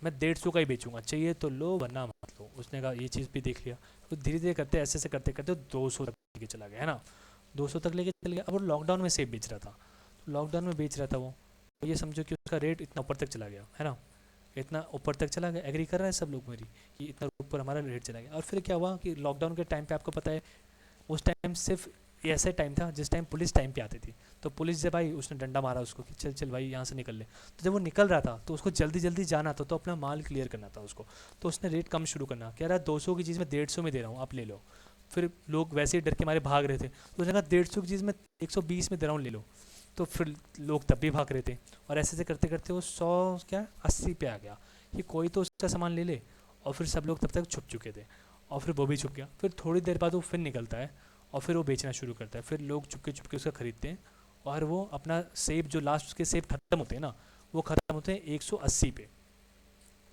A: मैं 150 का ही बेचूंगा, चाहिए तो लो वरना मत लो। उसने कहा ये चीज़ भी देख लिया। तो धीरे धीरे करते ऐसे ऐसे करते करते 200 तक लेके चला गया, है ना, 200 तक लेके चल गया। अब वो लॉकडाउन में सेब बेच रहा था, तो लॉकडाउन में बेच रहा था वो, तो ये समझो कि उसका रेट इतना ऊपर तक चला गया, है ना, इतना ऊपर तक चला गया। एग्री कर रहा है सब लोग मेरी कि इतना ऊपर हमारा रेट चला गया। और फिर क्या हुआ कि लॉकडाउन के टाइम पे आपको पता है, उस टाइम सिर्फ ये ऐसा टाइम था जिस टाइम पुलिस टाइम पे आती थी। तो पुलिस से भाई उसने डंडा मारा उसको कि चल चल भाई यहाँ से निकल ले। तो जब वो निकल रहा था तो उसको जल्दी जल्दी जाना था, तो अपना माल क्लियर करना था उसको। तो उसने रेट कम शुरू करना, कह रहा है 200 की चीज़ मैं 150 में दे रहा हूँ, आप ले लो। फिर लोग वैसे ही डर के मारे भाग रहे थे, तो उसने कहा 150 की चीज़ मैं 120 में दे रहा हूँ, ले लो। तो फिर लोग तब भी भाग रहे थे, और ऐसे ऐसे करते करते वो 100 क्या 80 पे आ गया कि कोई तो उसका सामान ले ले। और फिर सब लोग तब तक छुप चुके थे, और फिर वो भी छुप गया। फिर थोड़ी देर बाद वो फिर निकलता है और फिर वो बेचना शुरू करता है। फिर लोग चुपके चुपके उसका ख़रीदते हैं, और वो अपना सेब, जो लास्ट उसके सेब ख़त्म होते हैं ना, वो ख़त्म होते हैं 180 पे।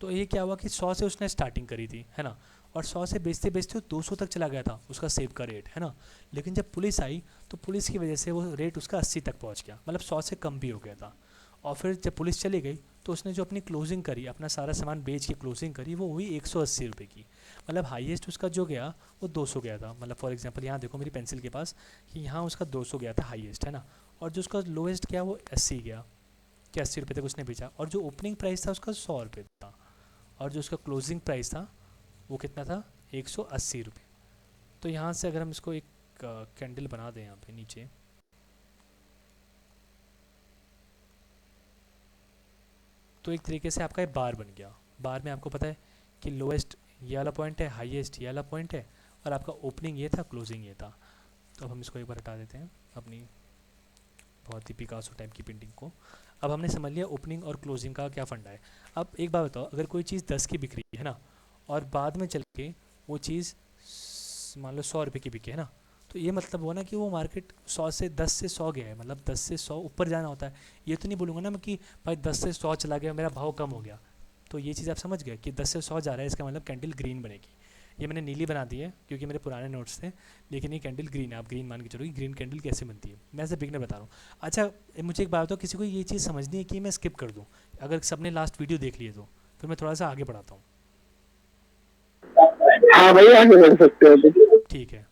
A: तो ये क्या हुआ कि 100 से उसने स्टार्टिंग करी थी, है ना, और 100 से बेचते बेचते 200 तक चला गया था उसका सेब का रेट, है ना। लेकिन जब पुलिस आई तो पुलिस की वजह से वो रेट उसका 80 तक पहुंच गया, मतलब 100 से कम भी हो गया था। और फिर जब पुलिस चली गई तो उसने जो अपनी क्लोजिंग करी, अपना सारा सामान बेच के क्लोजिंग करी, वो हुई 180 रुपये की। मतलब हाईएस्ट उसका जो गया वो 200 गया था। मतलब फॉर एग्जांपल यहाँ देखो मेरी पेंसिल के पास कि यहाँ उसका 200 गया था हाईएस्ट, है ना, और जो उसका लोएस्ट गया वो 80 गया, कि 80 रुपये तक उसने बेचा। और जो ओपनिंग प्राइस था उसका 100 रुपये था, और जो उसका क्लोजिंग प्राइस था वो कितना था, 180 रुपये। तो यहाँ से अगर हम इसको एक कैंडल बना दें यहाँ पे नीचे, तो एक तरीके से आपका ये बार बन गया। बार में आपको पता है कि लोएस्ट ये वाला पॉइंट है, हाईएस्ट ये वाला पॉइंट है, और आपका ओपनिंग ये था, क्लोजिंग ये था। तो अब हम इसको एक बार हटा देते हैं अपनी बहुत ही पिकासो टाइप की पेंटिंग को। अब हमने समझ लिया ओपनिंग और क्लोजिंग का क्या फंडा है। अब एक बात बताओ, अगर कोई चीज़ 10 की बिक रही है ना, और बाद में चल के वो चीज़ मान लो 100 रुपये की बिके है ना, तो ये मतलब हुआ ना कि वो मार्केट 10 से 100 गया है, मतलब 10 से 100 ऊपर जाना होता है। ये तो नहीं बोलूँगा ना मैं कि भाई 10 से 100 चला गया मेरा भाव कम हो गया। तो ये चीज़ आप समझ गए कि 10 से 100 जा रहा है, इसका मतलब कैंडल ग्रीन बनेगी। ये मैंने नीली बना दी है क्योंकि मेरे पुराने नोट्स थे, लेकिन ये कैंडल ग्रीन है। आप ग्रीन मान के चलो कि ग्रीन कैंडल कैसे बनती है, मैं ऐसे बिगनर बता रहा हूँ। अच्छा, मुझे एक बात बताओ, किसी को ये चीज़ समझनी है कि मैं स्किप कर दूँ? अगर सबने लास्ट वीडियो देख लिए तो फिर मैं थोड़ा सा आगे बढ़ाता हूँ।
D: हाँ भाई आगे बढ़ सकते हो तुम।
A: ठीक है।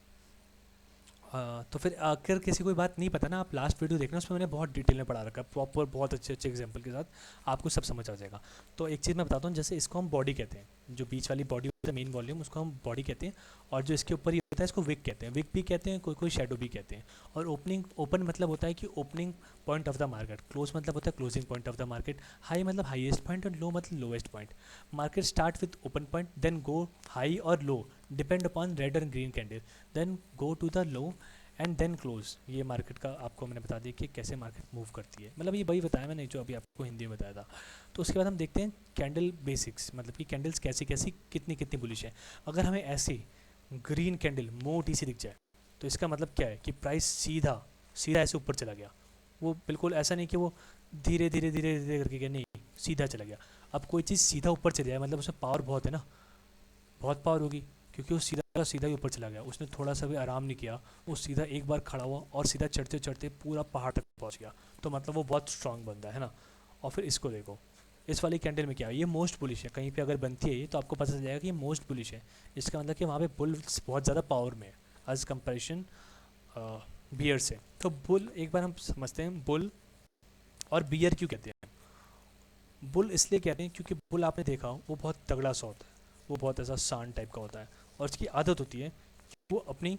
A: तो फिर अगर किसी को बात नहीं पता ना, आप लास्ट वीडियो देखना, उसमें मैंने बहुत डिटेल में पढ़ा रखा है, प्रॉपर बहुत अच्छे अच्छे एग्जांपल के साथ आपको सब समझ आ जाएगा। तो एक चीज़ मैं बताता हूँ, जैसे इसको हम बॉडी कहते हैं, जो बीच वाली बॉडी होती है मेन वॉल्यूम, उसको हम बॉडी कहते हैं। और जो इसके ऊपर ही होता है इसको विक कहते हैं, विक भी कहते हैं, कोई कोई शेडो भी कहते हैं। और ओपनिंग, ओपन मतलब होता है कि opening point of the market, close मतलब होता है closing point of the market, high मतलब हाईएस्ट पॉइंट और लो मतलब lowest point. Market start with open point, then go high और लो, डिपेंड अपॉन रेड और green candle, then go to the low and then close. ये market का आपको मैंने बता दिया कि कैसे मार्केट मूव करती है, मतलब ये वही बताया मैंने जो अभी आपको हिंदी में बताया था। तो उसके बाद हम देखते हैं कैंडल बेसिक्स, मतलब कि कैंडल्स कैसी कैसी कितनी कितनी बुलिश है। अगर हमें ऐसी ग्रीन कैंडल मोटी सी दिख जाए तो इसका मतलब क्या है कि प्राइस सीधा सीधा ऐसे ऊपर चला गया। वो बिल्कुल ऐसा नहीं कि वो धीरे धीरे धीरे धीरे करके गया, नहीं, सीधा चला गया। अब कोई चीज़ सीधा ऊपर चली जाए मतलब उसमें पावर बहुत है ना, बहुत पावर होगी, क्योंकि वो सीधा का सीधा ही ऊपर चला गया, उसने थोड़ा सा भी आराम नहीं किया, वो सीधा एक बार खड़ा हुआ और सीधा चढ़ते चढ़ते पूरा पहाड़ तक पहुंच गया। तो मतलब वो बहुत स्ट्रांग बंदा है ना। और फिर इसको देखो, इस वाली कैंडल में क्या है, ये मोस्ट बुलिश है। कहीं पे अगर बनती है ये तो आपको पता चल जाएगा कि ये मोस्ट बुलिश है। इसका मतलब कि वहाँ पे बुल्स बहुत ज़्यादा पावर में है एज कंपेरिजन बियर से। तो बुल, एक बार हम समझते हैं बुल और बियर क्यों कहते हैं। बुल इसलिए कहते हैं क्योंकि बुल आपने देखा हो वो बहुत तगड़ा सा होता है, वो बहुत ऐसा शान टाइप का होता है, और उसकी आदत होती है कि वो अपनी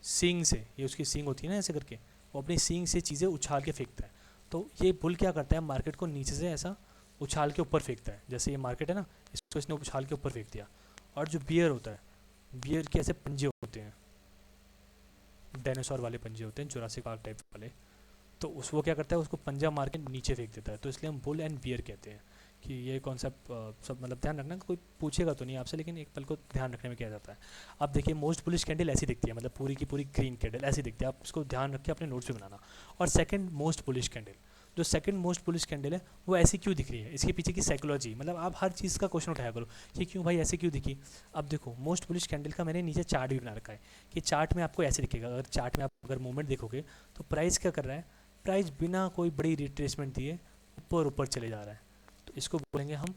A: सींग से, ये उसकी सींग होती है ना ऐसे करके, वो अपनी सींग से चीज़ें उछाल के फेंकता है। तो ये बुल क्या करता है, मार्केट को नीचे से ऐसा उछाल के ऊपर फेंकता है। जैसे ये मार्केट है ना, इसको इसने उछाल के ऊपर फेंक दिया। और जो बियर होता है, बियर के ऐसे पंजे होते हैं, डायनासोर वाले पंजे होते हैं, जुरासिक पार्क टाइप वाले। तो उस वो क्या करता है, उसको पंजा मार के नीचे फेंक देता है। तो इसलिए हम बुल एंड बियर कहते हैं कि ये कॉन्सेप्ट सब मतलब ध्यान रखना, कोई पूछेगा तो नहीं आपसे, लेकिन एक पल को ध्यान रखने में क्या जाता है। अब देखिए मोस्ट बुलिश कैंडल ऐसी दिखती है, मतलब पूरी की पूरी ग्रीन कैंडल ऐसी दिखती है, आप इसको ध्यान रख के अपने नोट्स में बनाना। और सेकंड मोस्ट बुलिश कैंडल, जो सेकंड मोस्ट बुलिश कैंडल है वो ऐसी क्यों दिख रही है, इसके पीछे की साइकोलॉजी, मतलब आप हर चीज़ का क्वेश्चन उठाया करो कि क्यों भाई ऐसे क्यों दिखी। अब देखो मोस्ट बुलिश कैंडल का मैंने नीचे चार्ट भी बना रखा है कि चार्ट में आपको ऐसे दिखेगा। अगर चार्ट में आप अगर मूवमेंट देखोगे तो प्राइस क्या कर रहा है, प्राइस बिना कोई बड़ी रिट्रेसमेंट दिए ऊपर ऊपर चले जा रहा है। तो इसको बोलेंगे हम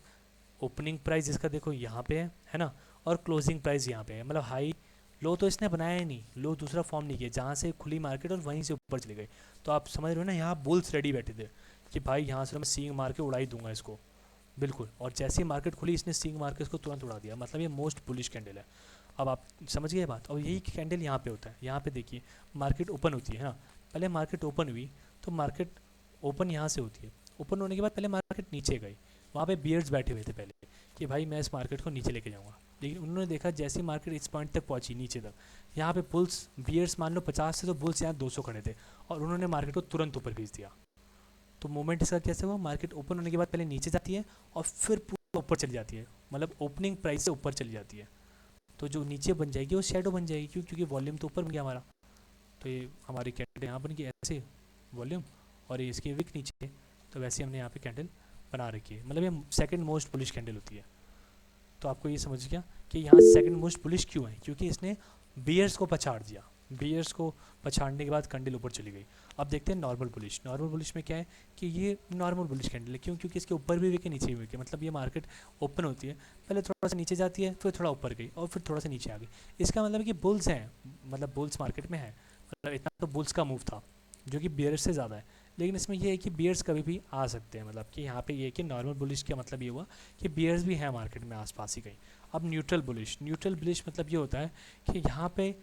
A: ओपनिंग प्राइस, इसका देखो यहाँ पे है ना, और क्लोजिंग प्राइस यहाँ पे है। मतलब हाई लो तो इसने बनाया ही नहीं, लो दूसरा फॉर्म नहीं किया, जहाँ से खुली मार्केट और वहीं से ऊपर चले गए। तो आप समझ रहे हो ना, यहाँ बुल्स रेडी बैठे थे कि भाई यहाँ से मैं सींग मार के उड़ा ही दूंगा इसको, बिल्कुल। और जैसे ही मार्केट खुली इसने सींग मार के इसको तुरंत उड़ा दिया, मतलब ये मोस्ट बुलिश कैंडल है। अब आप समझ गए बात। और यही कैंडल यहाँ पे होता है, यहाँ पे देखिए मार्केट ओपन होती है ना, पहले मार्केट ओपन हुई तो मार्केट ओपन यहाँ से होती है, ओपन होने के बाद पहले मार्केट नीचे गई, वहाँ पे बियर्स बैठे हुए थे पहले कि भाई मैं इस मार्केट को नीचे लेके जाऊँगा। लेकिन उन्होंने देखा जैसी मार्केट इस पॉइंट तक पहुँची नीचे तक, यहाँ पे बुल्स बियर्स मान लो 50 थे तो बुल्स यहाँ 200 खड़े थे, और उन्होंने मार्केट को तुरंत ऊपर खींच दिया। तो मूवमेंट इसका कैसे हुआ, मार्केट ओपन होने के बाद पहले नीचे जाती है और फिर पूरा ऊपर चली जाती है, मतलब ओपनिंग प्राइस से ऊपर चली जाती है। तो जो नीचे बन जाएगी वो शेडो बन जाएगी, क्यों, क्योंकि वॉल्यूम तो ऊपर बन गया हमारा। तो ये हमारी कैंडल यहाँ बन गई ऐसे वॉल्यूम, और ये इसकी विक नीचे है, तो वैसे हमने यहाँ पे कैंडल बना रखी है। मतलब ये सेकंड मोस्ट बुलिश कैंडल होती है। तो आपको ये समझ गया कि यहाँ सेकंड मोस्ट बुलिश क्यों है, क्योंकि इसने बियर्स को पछाड़ दिया, बियर्स को पछाड़ने के बाद कैंडल ऊपर चली गई। अब देखते हैं नॉर्मल बुलिश। नॉर्मल बुलिश में क्या है कि ये नॉर्मल बुलिश कैंडल है, क्यों, क्योंकि इसके ऊपर भी विके नीचे भी विके, मतलब ये मार्केट ओपन होती है, पहले थोड़ा सा नीचे जाती है, फिर थोड़ा ऊपर गई, और फिर थोड़ा सा नीचे आ गई। इसका मतलब कि बुल्स हैं, मतलब बुल्स मार्केट में है, मतलब इतना तो बुल्स का मूव था जो कि बियर्स से ज़्यादा है। लेकिन इसमें यह है कि बियर्स कभी भी आ सकते हैं, मतलब कि यहाँ पे ये है कि नॉर्मल बुलिश का मतलब ये हुआ कि बियर्स भी हैं मार्केट में आसपास ही कहीं। अब न्यूट्रल बुलिश, न्यूट्रल बुलिश मतलब ये होता है कि यहाँ पे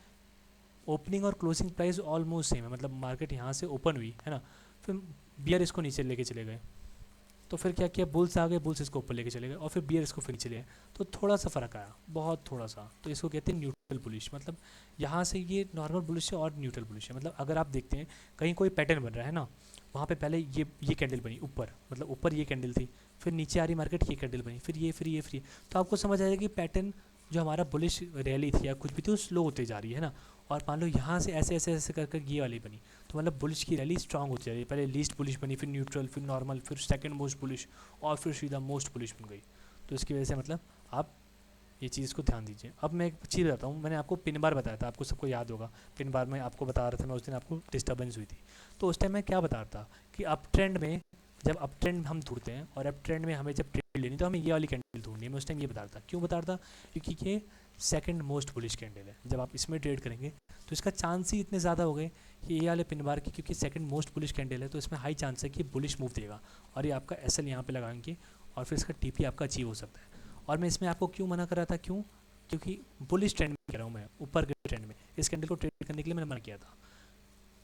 A: ओपनिंग और क्लोजिंग प्राइस ऑलमोस्ट सेम है, मतलब मार्केट यहाँ से ओपन हुई है ना, फिर बियर इसको नीचे लेके चले गए, तो फिर क्या किया, बुल्स आ गए, बुल्स इसको ऊपर लेके चले गए, और फिर बियर इसको फिर नीचे ले गए, तो थोड़ा सा फ़र्क आया, बहुत थोड़ा सा। तो इसको कहते हैं न्यूट्रल न्यूट्रल बुलिश, मतलब यहाँ से ये नॉर्मल बुलिश है और न्यूट्रल बुलिश है। मतलब अगर आप देखते हैं कहीं कोई पैटर्न बन रहा है ना, वहाँ पे पहले ये कैंडल बनी ऊपर, मतलब ऊपर ये कैंडल थी, फिर नीचे आ रही मार्केट ये कैंडल बनी, फिर ये फिर ये फिर ये, तो आपको समझ आएगा कि पैटर्न जो हमारा बुलिश रैली थी या कुछ भी थी वो स्लो होते जा रही है ना। और मान लो यहाँ से ऐसे ऐसे ऐसे कर ये वाली बनी, तो मतलब बुलिश की रैली स्ट्रांग होती जा रही है। पहले लीस्ट बुलिश बनी, फिर न्यूट्रल, फिर नॉर्मल, फिर सेकंड मोस्ट बुलिश, और फिर सीधा मोस्ट बुलिश बन गई। तो इसकी वजह से मतलब आप ये चीज़ को ध्यान दीजिए। अब मैं एक चीज़ बताता हूँ, मैंने आपको पिन बार बताया था, आपको सबको याद होगा। पिन बार में आपको बता रहा था मैं उस दिन, आपको डिस्टर्बेंस हुई थी। तो उस टाइम मैं क्या बता रहा था कि अप ट्रेंड में, जब अप ट्रेंड हम ढूंढते हैं और अप ट्रेंड में हमें जब ट्रेड लेनी तो हमें ये वाली कैंडल ढूंढनी है। मैं उस टाइम ये बता रहा था, क्यों बता रहा था, क्योंकि ये सेकंड मोस्ट बुलिश कैंडल है। जब आप इसमें ट्रेड करेंगे तो इसका चांस ही इतने ज़्यादा हो गए कि ये वाले पिन बार की, क्योंकि सेकंड मोस्ट बुलिश कैंडल है तो इसमें हाई चांस है कि बुलिश मूव देगा और ये आपका एसएल यहाँ पे लगाएंगे और फिर इसका टीपी आपका अचीव हो सकता है। और मैं इसमें आपको क्यों मना कर रहा था, क्यों, क्योंकि बुलिश ट्रेंड में कह रहा हूँ मैं, ऊपर के ट्रेंड में इस कैंडल को ट्रेड करने के लिए मैंने मना किया था।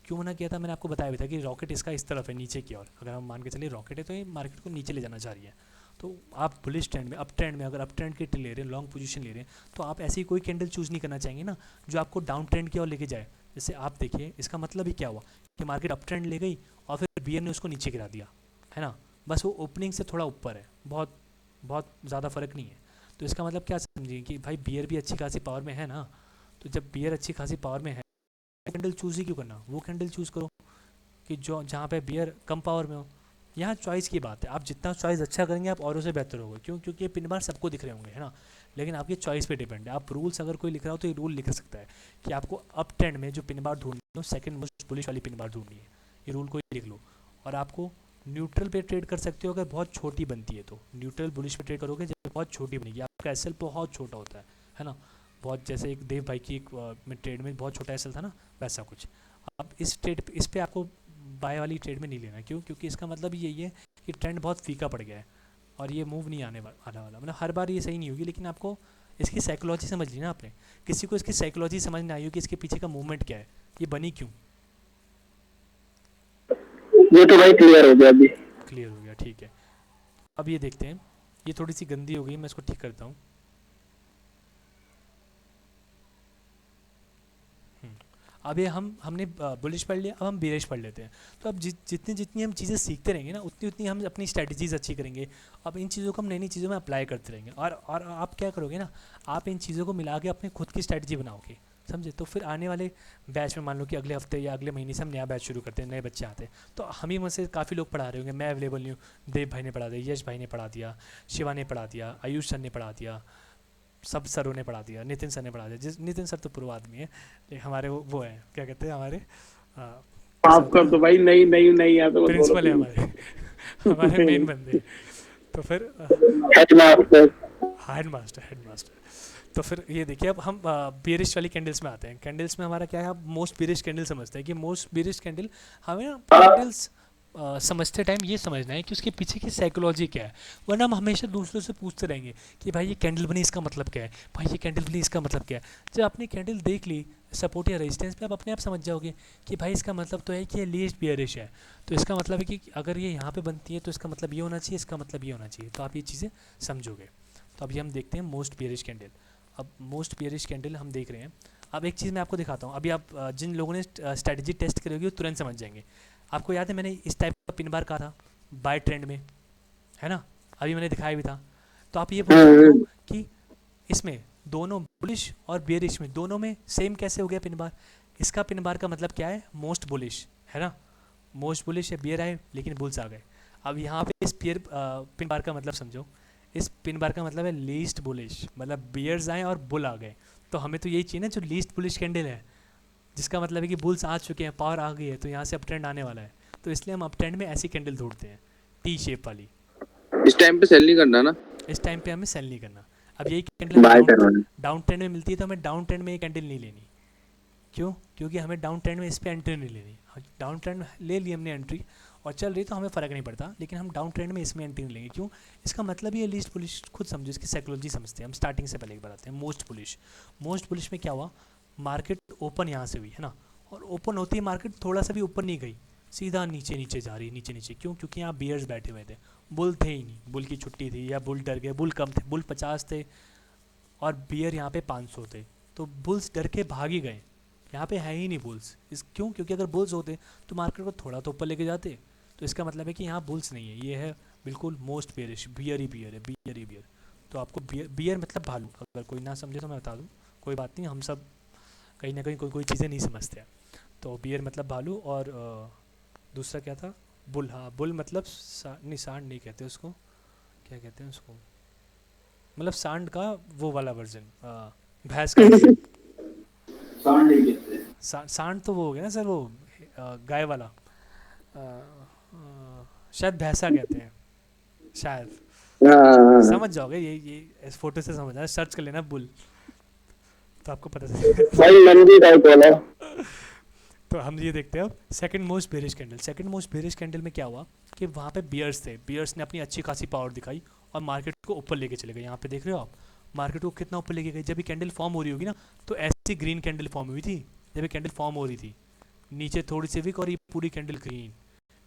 A: क्यों मना किया था, मैंने आपको बताया भी था कि रॉकेट इसका इस तरफ है नीचे की ओर, अगर हम मान के चलिए रॉकेट है तो ये मार्केट को नीचे ले जाना चाह रही है। तो आप बुलिश ट्रेंड में, अप ट्रेंड में अगर अप ट्रेंड के ले रहे हैं, लॉन्ग पोजीशन ले रहे हैं, तो आप ऐसी कोई कैंडल चूज़ नहीं करना चाहेंगे ना जो आपको डाउन ट्रेंड की ओर लेके जाए। जैसे आप देखिए, इसका मतलब ही क्या हुआ कि मार्केट अप ट्रेंड ले गई और फिर बियर ने उसको नीचे गिरा दिया, है ना। बस वो ओपनिंग से थोड़ा ऊपर है, बहुत बहुत ज़्यादा फ़र्क नहीं है। तो इसका मतलब क्या समझिए कि भाई बियर भी अच्छी खासी पावर में है ना, तो जब बियर अच्छी खासी पावर में है, कैंडल चूज़ ही क्यों करना, वो कैंडल चूज़ करो कि जो जहाँ पे बियर कम पावर में हो। यहाँ चॉइस की बात है, आप जितना चॉइस अच्छा करेंगे आप औरों से बेहतर होगा। क्यों, क्योंकि ये पिन बार सबको दिख रहे होंगे, है ना। लेकिन आपकी चॉइस पे डिपेंड है। आप रूल्स अगर कोई लिख रहा हो तो ये रूल लिख सकता है कि आपको अप ट्रेंड में जो पिन बार ढूंढनी हो, सेकंड मोस्ट बुलिश वाली पिन बार ढूंढनी है, ये रूल कोई लिख लो। और आपको न्यूट्रल पे ट्रेड कर सकते हो अगर बहुत छोटी बनती है तो। न्यूट्रल बुलिश पे ट्रेड करोगे जब बहुत छोटी बनेगी, आपका एसएल बहुत छोटा होता है ना। बहुत, जैसे एक देव भाई की एक में ट्रेड में बहुत छोटा एसएल था ना, वैसा कुछ। अब इस ट्रेड इस पे आपको बाय वाली ट्रेड में नहीं लेना। क्यों, क्योंकि इसका मतलब यही है कि ट्रेंड बहुत फीका पड़ गया है और ये मूव नहीं आने वाला। मतलब हर बार ये सही नहीं होगी, लेकिन आपको इसकी साइकोलॉजी समझ ली ना आपने। किसी को इसकी साइकोलॉजी समझ नहीं आई हो कि इसके पीछे का मूवमेंट क्या है, ये बनी क्यों।
C: ये तो भाई क्लियर हो गया अभी।
A: क्लियर हो गया, ठीक है। अब ये देखते हैं, ये थोड़ी सी गंदी हो गई, मैं इसको ठीक करता हूँ। अब ये हमने बुलिश पढ़ लिया, अब हम बेरिश पढ़ लेते हैं। तो अब जितनी जितनी हम चीज़ें सीखते रहेंगे ना, उतनी उतनी हम अपनी स्ट्रैटेजीज अच्छी करेंगे। अब इन चीज़ों को हम नई नई चीज़ों में अप्लाई करते रहेंगे और आप क्या करोगे ना, आप इन चीज़ों को मिला के अपने खुद की स्ट्रैटेजी बनाओगे, समझे। तो फिर आने वाले बैच में, मान लो कि अगले हफ्ते या अगले महीने से हम नया बैच शुरू करते हैं, नए बच्चे आते हैं, तो हम ही मुझसे काफ़ी लोग पढ़ा रहे होंगे, मैं अवेलेबल नहीं हूँ, देव भाई ने पढ़ा दिया, यश भाई ने पढ़ा दिया, शिवा ने पढ़ा दिया, आयुष सर ने पढ़ा दिया, सब सरों ने पढ़ा दिया, नितिन सर ने पढ़ा दिया। जिस नितिन सर तो पूर्व आदमी है, लेकिन हमारे वो है, क्या कहते हैं, हमारे
D: आप कर दो भाई, नहीं नहीं नहीं यार, तो
A: प्रिंसिपल है हमारे हमारे मेन बंदे। तो फिर
C: हेडमास्टर।
A: Head master. तो फिर ये देखिए, अब हम बेरिश वाली कैंडल्स में आते हैं। कैंडल्स में हमारा क्या है, आप मोस्ट बेरिश कैंडल समझते हैं कि मोस्ट बेरिश कैंडल, हमें ना कैंडल्स समझते टाइम ये समझना है कि उसके पीछे की साइकोलॉजी क्या है। वरना हम हमेशा दूसरों से पूछते रहेंगे कि भाई ये कैंडल बनी इसका मतलब क्या है, भाई ये कैंडल बनी इसका मतलब क्या है। जब आपने कैंडल देख ली सपोर्ट या रेजिस्टेंस पे, आप अपने आप समझ जाओगे कि भाई इसका मतलब तो है कि ये लीस्ट बियरिश है। तो इसका मतलब है कि अगर ये यहाँ पे बनती है तो इसका मतलब ये होना चाहिए, इसका मतलब ये होना चाहिए। तो आप ये चीज़ें समझोगे। तो अभी हम देखते हैं मोस्ट बियरिश कैंडल। अब मोस्ट बियरिश कैंडल हम देख रहे हैं। अब एक चीज़ मैं आपको दिखाता हूँ। अभी आप जिन लोगों ने स्ट्रैटेजी टेस्ट करी होगी वो तुरंत समझ जाएंगे। आपको याद है मैंने इस टाइप का पिन बार कहा था बाय ट्रेंड में, है ना, अभी मैंने दिखाया भी था। तो आप ये बोल सकते हो कि इसमें दोनों बुलिश और बेरिश में, दोनों में सेम कैसे हो गया पिन बार। इसका पिन बार का मतलब क्या है, मोस्ट बुलिश, है ना। मोस्ट बुलिश है, बियर आए लेकिन बुल्स आ गए। अब यहाँ पे इस पिन बार का मतलब समझो। इस पिन बार का मतलब है लीस्ट बुलिश, मतलब बियर्स आए और बुल आ गए। तो हमें तो यही चाहिए ना जो लीस्ट बुलिश कैंडल है, जिसका मतलब है कि बुल्स आ चुके हैं, पावर आ गई है, तो यहाँ से अप ट्रेंड आने वाला है। तो इसलिए हम अप ट्रेंड में ऐसी कैंडल ढूंढते हैं, टी शेप वाली।
B: इस टाइम पे सेल नहीं करना ना।
A: इस टाइम पे हमें सेल नहीं करना। अब यही कैंडल डाउन ट्रेंड में मिलती है तो हमें डाउन ट्रेंड में ये कैंडल नहीं लेनी। क्यों, क्योंकि हमें डाउन ट्रेंड में इस पर एंट्री नहीं लेनी। डाउन ट्रेंड ले ली हमने एंट्री और चल रही तो हमें फ़र्क नहीं पड़ता, लेकिन हम डाउन ट्रेंड में इसमें एंट्री नहीं लेंगे। क्यों, इसका मतलब ये लीस्ट बुलिश, खुद समझो इसकी साइकोलॉजी समझते हैं हम। स्टार्टिंग से पहले एक बार आते हैं मोस्ट बुलिश। मोस्ट बुलिश में क्या हुआ, मार्केट ओपन यहाँ से हुई, है ना, और ओपन होती है मार्केट थोड़ा सा भी ऊपर नहीं गई, सीधा नीचे नीचे जा रही, नीचे नीचे। क्यों, क्योंकि यहाँ बियर्स बैठे हुए थे, बुल थे ही नहीं, बुल की छुट्टी थी या बुल डर गए, बुल कम थे, बुल 50 थे और बियर यहाँ पे 500 थे। तो बुल्स डर के भाग ही गए। यहाँ पे है ही नहीं बुल्स। इस क्यों? क्योंकि अगर बुल्स होते तो मार्केट को थोड़ा तो ऊपर लेके जाते। तो इसका मतलब है कि यहाँ बुल्स नहीं है, ये है बिल्कुल मोस्ट बेयरिश, बियर ही बियर है, बियर ही बियर। तो आपको बियर, बियर मतलब भालू, अगर कोई ना समझे तो मैं बता दूँ, कोई बात नहीं, हम सब कहीं ना कहीं कोई कोई चीज़ें नहीं समझते हैं। तो बियर मतलब भालू, और दूसरा क्या था? बुल। हाँ, बुल मतलब नहीं, सांड नहीं कहते उसको, क्या कहते हैं उसको, मतलब सांड का वो वाला वर्जन, भैंस का वर्जन। सांड तो वो हो गया ना सर, वो गाय वाला, शायद भैंसा कहते हैं शायद।
C: हाँ।
A: समझ जाओगे, ये इस फोटो से समझ आए, सर्च कर लेना बुल, तो आपको पता चलेगा।
C: भाई नंदी टाइप वाला।
A: तो हम ये देखते हैं अब second most bearish candle. Second most bearish candle में क्या हुआ कि वहाँ पे बियर्स थे, बियर्स ने अपनी अच्छी खासी पावर दिखाई और मार्केट को ऊपर लेके चले गए। यहाँ पे देख रहे हो आप, मार्केट को कितना ऊपर लेके गए। जब ये कैंडल फॉर्म हो रही होगी ना, तो ऐसी ग्रीन कैंडल फॉर्म हुई थी जब ये कैंडल फॉर्म हो रही थी, नीचे थोड़ी सी विक और ये पूरी कैंडल ग्रीन।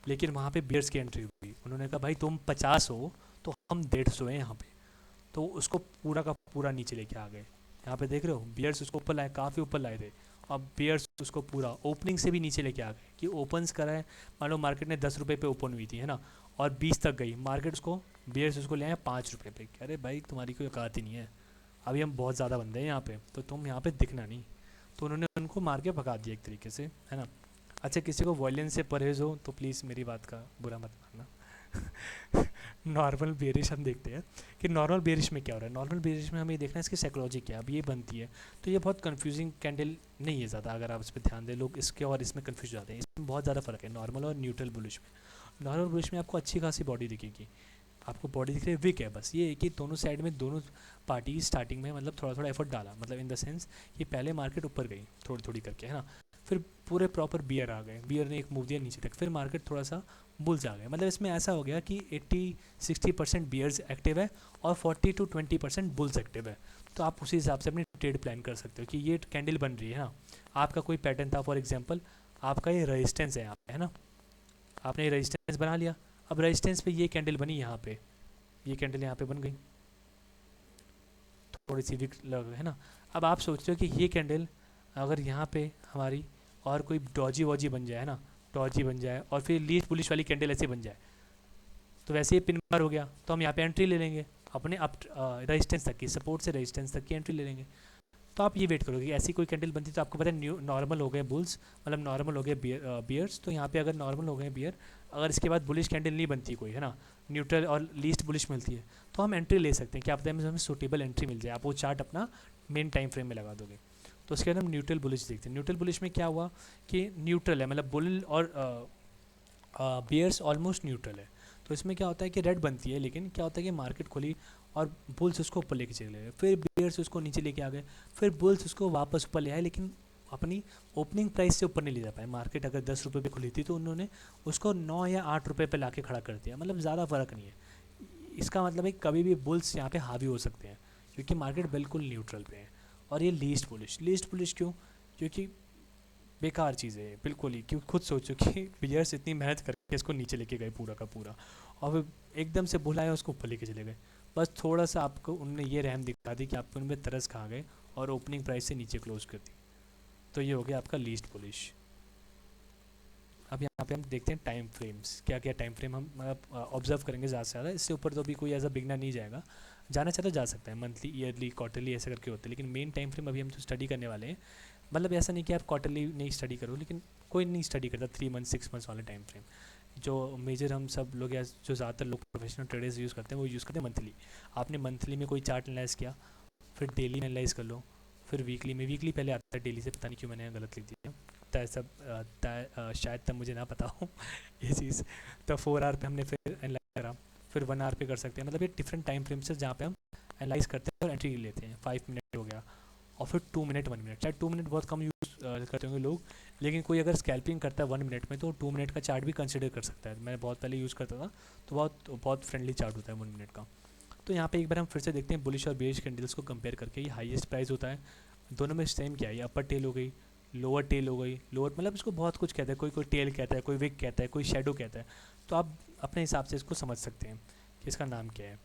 A: लेकिन वहाँ पे बियर्स की एंट्री हुई, उन्होंने कहा भाई तुम 50 हो तो हम 150 हैं यहाँ पे। तो उसको पूरा का पूरा नीचे लेके आ गए। यहाँ पे देख रहे हो, बियर्स उसको ऊपर लाए, काफ़ी ऊपर लाए थे। अब बियर्स उसको पूरा ओपनिंग से भी नीचे लेके आ गए, कि ओपन्स कराए, मान लो मार्केट ने 10 रुपये पे ओपन हुई थी, है ना, और 20 तक गई मार्केट, उसको बियर्स उसको ले आए 5 रुपये पे। अरे भाई तुम्हारी कोई औकात ही नहीं है, अभी हम बहुत ज़्यादा बंदे हैं यहाँ पे, तो तुम यहाँ पे दिखना नहीं। तो उन्होंने उनको मार के भगा दिया एक तरीके से, है ना। अच्छा, किसी को वॉयलेंस से परहेज हो तो प्लीज़ मेरी बात का बुरा मत मानना। नॉर्मल बेरिश हम देखते हैं कि नॉर्मल बेरिश में क्या हो रहा है। नॉर्मल बेरिश में हमें देखना है इसकी साइकोलॉजी क्या है। अब ये बनती है तो ये बहुत कंफ्यूजिंग कैंडल नहीं है ज़्यादा, अगर आप इस पर ध्यान दें, लोग इसके और इसमें कंफ्यूज हो जाते हैं। इसमें बहुत ज़्यादा फ़र्क है नॉर्मल और न्यूट्रल बुलिश में। नॉर्मल बुलिश में आपको अच्छी खासी बॉडी दिखेगी, आपको बॉडी दिख रही है, विक है, बस ये है कि दोनों साइड में दोनों पार्टी स्टार्टिंग में मतलब थोड़ा थोड़ा एफर्ट डाला, मतलब इन द सेंस कि पहले मार्केट ऊपर गई थोड़ी थोड़ी करके, है ना, फिर पूरे प्रॉपर बियर आ गए, बियर ने एक मूव दिया नीचे तक, फिर मार्केट थोड़ा सा बुल्स आ गए। मतलब इसमें ऐसा हो गया कि 80-60% बियर्स एक्टिव है और 40-20% बुल्स एक्टिव है। तो आप उसी हिसाब से अपनी ट्रेड प्लान कर सकते हो कि ये कैंडल बन रही है ना, आपका कोई पैटर्न था, फॉर एग्जांपल आपका ये रेजिस्टेंस है यहाँ पे, है ना, आपने ये रेजिस्टेंस बना लिया। अब रेजिस्टेंस पे ये कैंडल बनी, यहाँ पे ये कैंडल यहाँ पे बन गई, थोड़ी सी वीक लग, है ना। अब आप सोचते हो कि ये कैंडल अगर यहाँ पे हमारी और कोई डॉजी वॉजी बन जाए, है ना, डॉजी बन जाए और फिर लीस्ट बुलिश वाली कैंडल ऐसे बन जाए, तो वैसे ही पिन बार हो गया, तो हम यहाँ पे एंट्री ले लेंगे अपने अप रेजिस्टेंस तक की, सपोर्ट से रेजिस्टेंस तक की एंट्री ले लेंगे। तो आप ये वेट करोगे ऐसी कोई कैंडल बनती, तो आपको पता है नॉर्मल हो गए बुल्स, मतलब नॉर्मल हो गए बियर्स। तो यहाँ पे अगर नॉर्मल हो गए बियर, अगर इसके बाद बुलिश कैंडल नहीं बनती कोई, है ना, न्यूट्रल और लीस्ट बुलिश मिलती है, तो हम एंट्री ले सकते हैं। क्या पता है हमें सूटेबल एंट्री मिल जाए, आप वो चार्ट अपना मेन टाइम फ्रेम में लगा दोगे। तो उसके बाद हम न्यूट्रल बुलिश देखते हैं। न्यूट्रल बुलिश में क्या हुआ कि न्यूट्रल है, मतलब बुल और बियर्स ऑलमोस्ट न्यूट्रल है। तो इसमें क्या होता है कि रेड बनती है, लेकिन क्या होता है कि मार्केट खुली और बुल्स उसको ऊपर लेके चले गए, फिर बियर्स उसको नीचे लेके आ गए, फिर बुल्स उसको वापस ऊपर ले आए, लेकिन अपनी ओपनिंग प्राइस से ऊपर नहीं ले जा पाए। मार्केट अगर 10 रुपये पे खुली थी तो उन्होंने उसको 9 या 8 रुपये पे लाके खड़ा कर दिया, मतलब ज़्यादा फ़र्क नहीं है। इसका मतलब है कभी भी बुल्स यहाँ पे हावी हो सकते हैं, क्योंकि मार्केट बिल्कुल न्यूट्रल पे है। और ये लीस्ट बुलिश, लीस्ट बुलिश क्यों? क्योंकि बेकार चीज़ है बिल्कुल ही। क्यों? खुद सोचो कि बियर्स इतनी मेहनत करके इसको नीचे लेके गए पूरा का पूरा, और फिर एकदम से बुलाया उसको ऊपर लेके चले गए। बस थोड़ा सा आपको उनने ये रहम दिखा दी कि आपको उनमें तरस खा गए और ओपनिंग प्राइस से नीचे क्लोज कर दी। तो ये हो गया आपका लीस्ट बुलिश। अब यहाँ पे हम देखते हैं टाइम फ्रेम्स, क्या क्या टाइम फ्रेम हम मतलब ऑब्जर्व करेंगे ज़्यादा से ज़्यादा। इससे ऊपर तो अभी कोई एज अ बिगनर नहीं जाएगा, जाना चाहे तो जा सकता है, मंथली, ईयरली, क्वार्टरली ऐसे करके होते हैं। लेकिन मेन टाइम फ्रेम अभी हम जो स्टडी करने वाले हैं, मतलब ऐसा नहीं कि आप क्वार्टरली नहीं स्टडी करो, लेकिन कोई नहीं स्टडी करता 3 मंथ 6 मंथ्स वाले टाइम फ्रेम। जो मेजर हम सब लोग या जो ज़्यादातर लोग प्रोफेशनल ट्रेडर्स यूज़ करते हैं वो यूज़ करते हैं मंथली। आपने मंथली में कोई चार्ट एनालाइज किया, फिर डेली एनालाइज कर लो, फिर वीकली में, वीकली पहले आता है, डेली से पता नहीं क्यों मैंने गलत लिख दिया, तय सब शायद तब मुझे ना पता हो ये चीज़। तो 4 आवर पे हमने फिर एनालाइज करा, फिर 1 आवर पे कर सकते हैं। मतलब ये डिफरेंट टाइम फ्रेम्स है जहाँ पे हम एनालाइज करते हैं और एंट्री लेते हैं। 5 मिनट हो गया, और फिर 2 मिनट 1 मिनट। शायद 2 मिनट बहुत कम यूज़ करते होंगे लोग, लेकिन कोई अगर स्कैल्पिंग करता है 1 मिनट में तो 2 मिनट का चार्ट भी कंसिडर कर सकता है। मैं बहुत पहले यूज़ करता था, तो बहुत बहुत फ्रेंडली चार्ट होता है 1 मिनट का। तो यहाँ पे एक बार हम फिर से देखते हैं बुलिश और बेरिश कैंडल्स को कंपेयर करके। ये हाईएस्ट प्राइस होता है, दोनों में सेम क्या है, ये अपर टेल हो गई, लोअर टेल हो गई। लोअर मतलब इसको बहुत कुछ कहता है, कोई कोई टेल कहता है, कोई विक कहता है, कोई शेडो कहता है। तो आप अपने हिसाब से इसको समझ सकते हैं कि इसका नाम क्या है।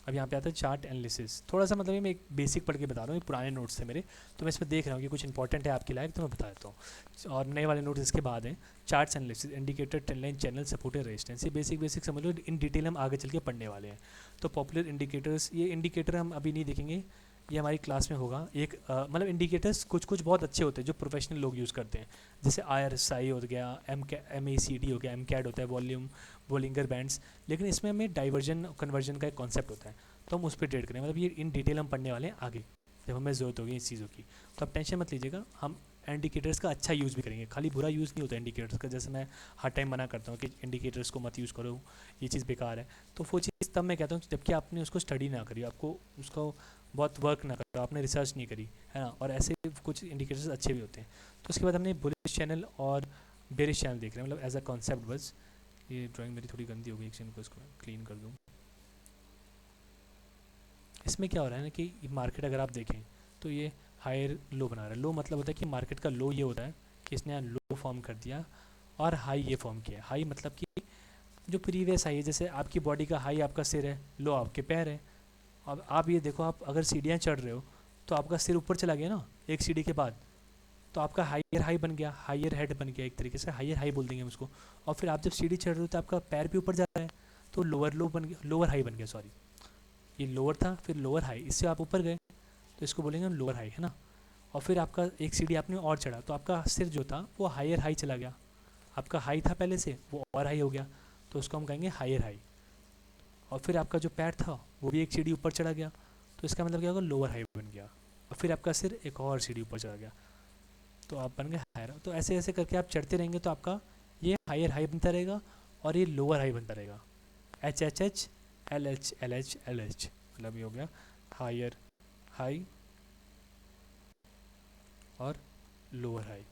A: अब यहाँ पे आता है चार्ट एनालिसिस। थोड़ा सा मतलब ये मैं एक बेसिक पढ़ के बता रहा हूँ, ये पुराने नोट्स थे मेरे, तो मैं इसमें देख रहा हूँ कि कुछ इंपॉर्टेंट है आपके लायक, तो मैं बता देता हूँ। और नए वाले नोट्स इसके बाद हैं। Charts analysis, indicator, trend line, channel, support, resistance, ये बेसिक बेसिक समझ लो, इन डिटेल हम आगे चल के पढ़ने वाले हैं। तो पॉपुलर इंडिकेटर्स, ये इंडिकेटर हम अभी नहीं देखेंगे, ये हमारी क्लास में होगा। एक मतलब इंडिकेटर्स कुछ कुछ बहुत अच्छे होते हैं जो प्रोफेशनल लोग यूज़ करते हैं, जैसे IRSI हो गया, MACD हो गया, MCAD होता है, वॉल्यूम बोलिंगर बैंड्स। लेकिन इसमें हमें डाइवर्जन कन्वर्जन का एक कॉन्सेप्ट होता है, तो हम उस पर ट्रेड करें, मतलब ये इन डिटेल हम पढ़ने वाले हैं आगे जब हमें ज़रूरत होगी इस चीज़ों की। तो आप टेंशन मत लीजिएगा, हम इंडिकेटर्स का अच्छा यूज़ भी करेंगे, खाली बुरा यूज़ नहीं होता इंडिकेटर्स का। जैसे मैं हर टाइम मना करता हूँ कि इंडिकेटर्स को मत यूज़ करो, ये चीज़ बेकार है, तो वो चीज़ तब मैं कहता हूँ जबकि आपने उसको स्टडी ना करी, आपको उसको बहुत वर्क ना करो, आपने रिसर्च नहीं करी है ना। और ऐसे कुछ इंडिकेटर्स अच्छे भी होते हैं। तो उसके बाद हमने बुलिश चैनल और बेरिश चैनल देख रहे हैं, मतलब एज अ कॉन्सेप्ट। बस ये ड्राइंग मेरी थोड़ी गंदी हो गई, एक को इसको क्लीन कर दूँ। इसमें क्या हो रहा है ना कि मार्केट अगर आप देखें तो ये हायर लो बना रहा है। लो मतलब होता है कि मार्केट का लो ये होता है कि इसने लो फॉर्म कर दिया और हाई ये फॉर्म किया। हाई मतलब कि जो प्रीवियस हाई है, जैसे आपकी बॉडी का हाई आपका सिर है, लो आपके पैर है। अब आप ये देखो, आप अगर सीढ़ियाँ चढ़ रहे हो तो आपका सिर ऊपर चला गया ना एक सीढ़ी के बाद, तो आपका हाइयर हाई बन गया, हाइयर हेड बन गया, एक तरीके से हाइयर हाई बोल देंगे हम उसको। और फिर आप जब सीढ़ी चढ़ रहे हो तो आपका पैर भी ऊपर जा रहा है, तो लोअर लो बन गया, लोअर हाई बन गया, सॉरी ये लोअर था फिर लोअर हाई, इससे आप ऊपर गए तो इसको बोलेंगे हम लोअर हाई, है ना। और फिर आपका एक सीढ़ी आपने और चढ़ा तो आपका सिर जो था वो हायर हाई चला गया, आपका हाई था पहले से वो और हाई हो गया, तो उसको हम कहेंगे हायर हाई। और फिर आपका जो पैर था वो भी एक सीढ़ी ऊपर चढ़ा गया, तो इसका मतलब क्या होगा, लोअर हाई बन गया। और फिर आपका सिर एक और सीढ़ी ऊपर चढ़ा गया, तो आप बन गए हायर। तो ऐसे ऐसे करके आप चढ़ते रहेंगे तो आपका ये हायर हाई बनता रहेगा और ये लोअर हाई बनता रहेगा। HHH LH LH LH, मतलब ये हो गया हायर हाई और लोअर हाई।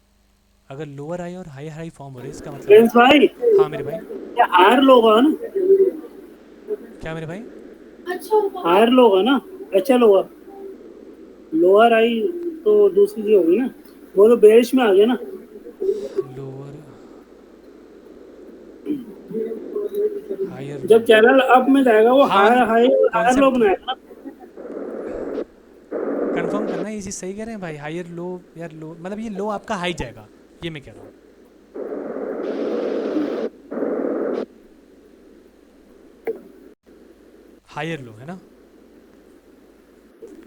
A: अगर लोअर हाई और हाई हाई फॉर्म हो रहे इसका मतलब
D: प्रिंस भाई,
A: है, हाँ मेरे भाई।
D: ये हायर लोग है ना,
A: क्या मेरे भाई?
D: हायर लोग है ना, अच्छा लोअर, लोअर आई तो दूसरी चीज होगी ना, वो तो बेरिश में आ गया ना।
A: लोअर हायर
D: जब चैनल अप में जाएगा वो
A: हाँ
D: हायर
A: मतलब
D: हाई हायर लो
A: कॉन्सेप्ट
D: बनाएगा ना।
A: कंफर्म करना है, ये चीज़ सही कह रहे हैं भाई। हायर लो यार, लो मतलब ये लो आपका हाई जाएगा, ये मैं कह रहा हूँ। हायर लो है ना।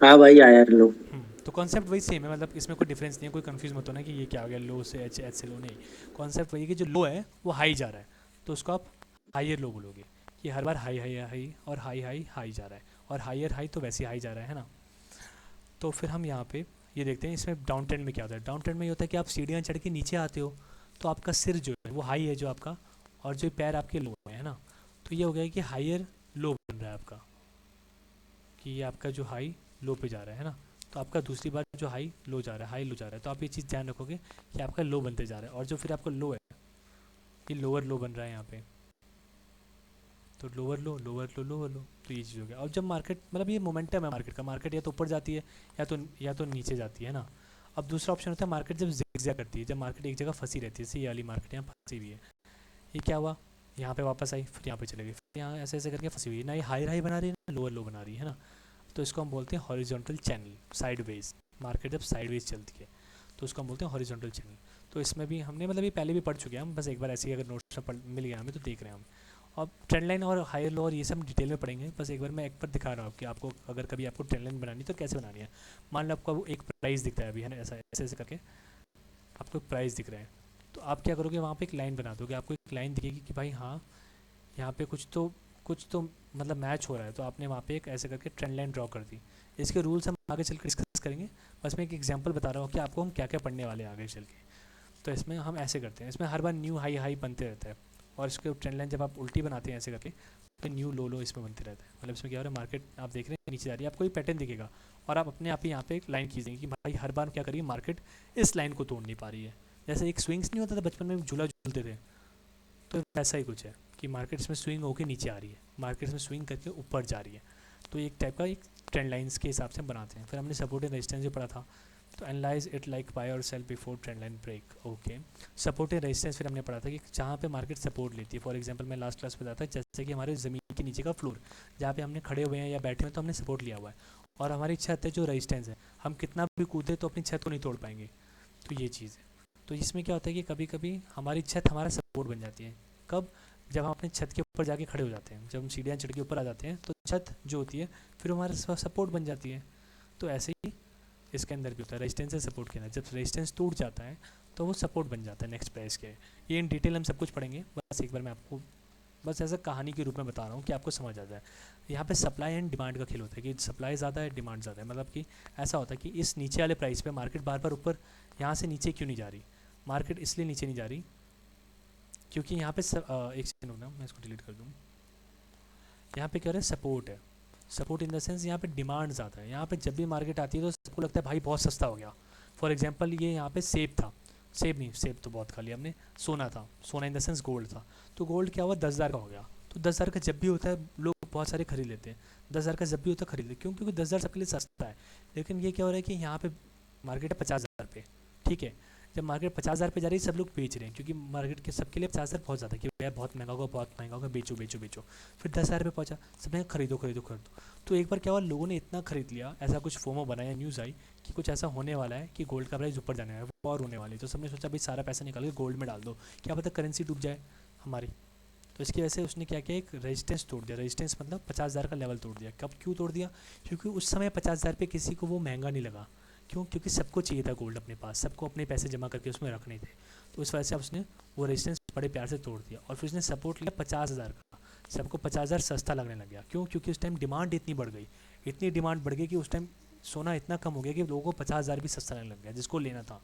C: हाँ भाई हायर लो।
A: तो कॉन्सेप्ट वही सेम है, मतलब इसमें कोई डिफरेंस नहीं है, कोई कंफ्यूज मत होना कि ये क्या हो गया लो से एच, एच से लो नहीं। कॉन्सेप्ट वही है कि जो लो है वो हाई जा रहा है, तो उसको आप हायर लो बोलोगे कि हर बार हाई हाई हाई और हाई हाई हाई जा रहा है, और हायर हाई तो वैसे हाई जा रहा है ना। तो फिर हम यहाँ पे ये देखते हैं इसमें डाउन ट्रेंड में क्या होता है। डाउन ट्रेंड में ये होता है कि आप सीढ़ियाँ चढ़ के नीचे आते हो तो आपका सिर जो है वो हाई है जो आपका, और जो पैर आपके लो है ना। तो ये हो गया कि हायर लो बन रहा है आपका, कि ये आपका जो हाई लो पे जा रहा है ना। तो आपका दूसरी बार जो हाई लो जा रहा है, हाई लो जा रहा है, तो आप ये चीज़ ध्यान रखोगे कि आपका लो बनते जा रहा है, और जो फिर आपका लो है ये लोअर लो बन रहा है यहाँ पे, तो लोअर लो लोअर लो लोअर लो, तो ये चीज़ हो गया। और जब मार्केट मतलब ये मोमेंटम है मार्केट का, मार्केट या तो ऊपर जाती है या तो नीचे जाती है ना। अब दूसरा ऑप्शन होता है मार्केट जब जिगजैग करती है, जब मार्केट एक जगह फंसी रहती है, जैसे ये वाली मार्केट यहाँ फंसी हुई है, ये क्या हुआ, यहाँ पे वापस आई फिर यहाँ पे चले गई, फिर यहाँ ऐसे ऐसे करके फंसी हुई है ना, ये हाई हाई बना रही है ना लोअर लो बना रही है ना। तो इसको हम बोलते हैं हॉरिजॉन्टल चैनल, साइडवेज। मार्केट जब साइडवेज चलती है तो उसको हम बोलते हैं हॉरिजॉन्टल चैनल। तो इसमें भी हमने मतलब ये पहले भी पढ़ चुके हैं हम, बस एक बार ऐसे ही अगर नोट्स में मिल गया हमें तो देख रहे हैं हम। अब ट्रेंड लाइन और हायर लो और ये सब डिटेल में पढ़ेंगे, बस एक बार मैं एक बार दिखा रहा हूँ कि आपको अगर कभी आपको ट्रेंड लाइन बनानी है तो कैसे बनानी है। मान लो आपका वो एक प्राइस दिखता है अभी है ना, ऐसा ऐसे ऐसे करके आपको प्राइस दिख रहा है, तो आप क्या करोगे, वहाँ पे एक लाइन बना दोगे, आपको एक लाइन दिखेगी कि भाई हाँ यहाँ पे कुछ तो मतलब मैच हो रहा है, तो आपने वहाँ पे एक ऐसे करके ट्रेंड लाइन ड्रॉ कर दी। इसके रूल्स हम आगे चल कर डिस्कस करेंगे, बस मैं एक एग्जांपल बता रहा हूँ कि आपको हम क्या क्या पढ़ने वाले हैं आगे चल के। तो इसमें हम ऐसे करते हैं, इसमें हर बार न्यू हाई हाई बनते रहता है, और इसके ट्रेंड लाइन जब आप उल्टी बनाते हैं ऐसे करके तो न्यू लो लो इसमें बनते रहता है। मतलब इसमें क्या हो रहा है, मार्केट आप देख रहे हैं नीचे जा रही है, आपको ये पैटर्न दिखेगा, और आप अपने आप ही यहाँ पे एक लाइन खींचेंगे कि भाई हर बार क्या करिए, मार्केट इस लाइन को तोड़ नहीं पा रही है। जैसे एक स्विंग्स नहीं होता था बचपन में झूला झूलते थे, तो वैसा ही कुछ है कि मार्केट इसमें स्विंग होकर नीचे आ रही है, मार्केट में स्विंग करके ऊपर जा रही है। तो एक टाइप का एक ट्रेंड लाइंस के हिसाब से हम बनाते हैं। फिर हमने सपोर्ट एंड रेजिस्टेंस जो पढ़ा था, तो एनालाइज इट लाइक बाय और sell before trend line break. Okay, support and resistance फिर हमने पढ़ा था कि जहाँ पे मार्केट सपोर्ट लेती है, फॉर एग्जांपल मैं लास्ट क्लास में बताया था जैसे कि हमारे ज़मीन के नीचे का फ्लोर जहाँ पे हमने खड़े हुए हैं या बैठे हुए हैं तो हमने सपोर्ट लिया हुआ है, और हमारी छत है जो रेजिस्टेंस है, हम कितना भी कूदे तो अपनी छत को नहीं तोड़ पाएंगे। तो ये चीज़ है। तो इसमें क्या होता है कि कभी कभी हमारी छत हमारा सपोर्ट बन जाती है। कब? जब हम अपने छत के ऊपर जाके खड़े हो जाते हैं, जब हम सीढ़ियाँ चढ़ के ऊपर आ जाते हैं तो छत जो होती है फिर हमारा सपोर्ट बन जाती है। तो ऐसे ही इसके अंदर भी होता है, रेजिस्टेंस से सपोर्ट के अंदर जब रेजिस्टेंस टूट जाता है तो वो सपोर्ट बन जाता है नेक्स्ट प्राइस के। ये इन डिटेल हम सब कुछ पढ़ेंगे, बस एक बार मैं आपको बस ऐसा कहानी के रूप में बता रहा हूँ कि आपको समझ आ जाए। यहाँ पे सप्लाई एंड डिमांड का खेल होता है कि सप्लाई ज़्यादा है डिमांड ज़्यादा है, मतलब कि ऐसा होता है कि इस नीचे वाले प्राइस पे मार्केट बार बार ऊपर यहाँ से नीचे क्यों नहीं जा रही। मार्केट इसलिए नीचे नहीं जा रही क्योंकि यहाँ पे एक सेकंड होना, मैं इसको डिलीट कर दूँ। यहाँ पे क्या हो रहा है, सपोर्ट है। सपोर्ट इन द सेंस यहाँ पे डिमांड ज़्यादा है। यहाँ पे जब भी मार्केट आती है तो सबको लगता है भाई बहुत सस्ता हो गया। फॉर एग्जांपल ये यहाँ पे सेब था, सेब नहीं, सेब तो बहुत खा लिया हमने, सोना था, सोना इन द सेंस गोल्ड था। तो गोल्ड क्या हुआ, 10,000 का हो गया। तो 10,000 का जब भी होता है लोग बहुत सारे खरीद लेते हैं। 10,000 का जब भी होता है खरीद लेते, क्यों? क्योंकि 10,000 सबके लिए सस्ता है। लेकिन ये क्या हो रहा है कि यहाँ पे मार्केट है 50,000 पे, ठीक है। जब मार्केट 50,000 पे जा रही है सब लोग बेच रहे हैं, क्योंकि मार्केट के सबके लिए 50,000 बहुत ज़्यादा है कि भैया बहुत महंगा होगा, बहुत महंगा होगा, बेचो बेचो बेचो। फिर 10,000 पे पहुँचा, सब ने खरीदो खरीदो खरीदो। तो एक बार क्या हुआ, लोगों ने इतना खरीद लिया, ऐसा कुछ फोमो बनाया, न्यूज़ आई कि कुछ ऐसा होने वाला है कि गोल्ड का प्राइस ऊपर जाने वाला है, वॉर होने वाली है। तो सबने सोचा भाई सारा पैसा निकाल के गोल्ड में डाल दो, क्या पता करेंसी डूब जाए हमारी। तो इसकी वजह से उसने क्या किया, एक रेजिस्टेंस तोड़ दिया। रेजिस्टेंस मतलब 50,000 का लेवल तोड़ दिया। कब क्यों तोड़ दिया? क्योंकि उस समय 50,000 पे किसी को वो महंगा नहीं लगा। क्यों? क्योंकि सबको चाहिए था गोल्ड अपने पास, सबको अपने पैसे जमा करके उसमें रखने थे। तो इस वजह से उसने वो रेजिस्टेंस बड़े प्यार से तोड़ दिया और फिर उसने सपोर्ट लिया 50,000 का। सबको 50,000 सस्ता लगने लग गया। क्यों? क्योंकि उस टाइम डिमांड इतनी बढ़ गई, इतनी डिमांड बढ़ गई कि उस टाइम सोना इतना कम हो गया कि लोगों को 50,000 भी सस्ता लगने लग गया जिसको लेना था।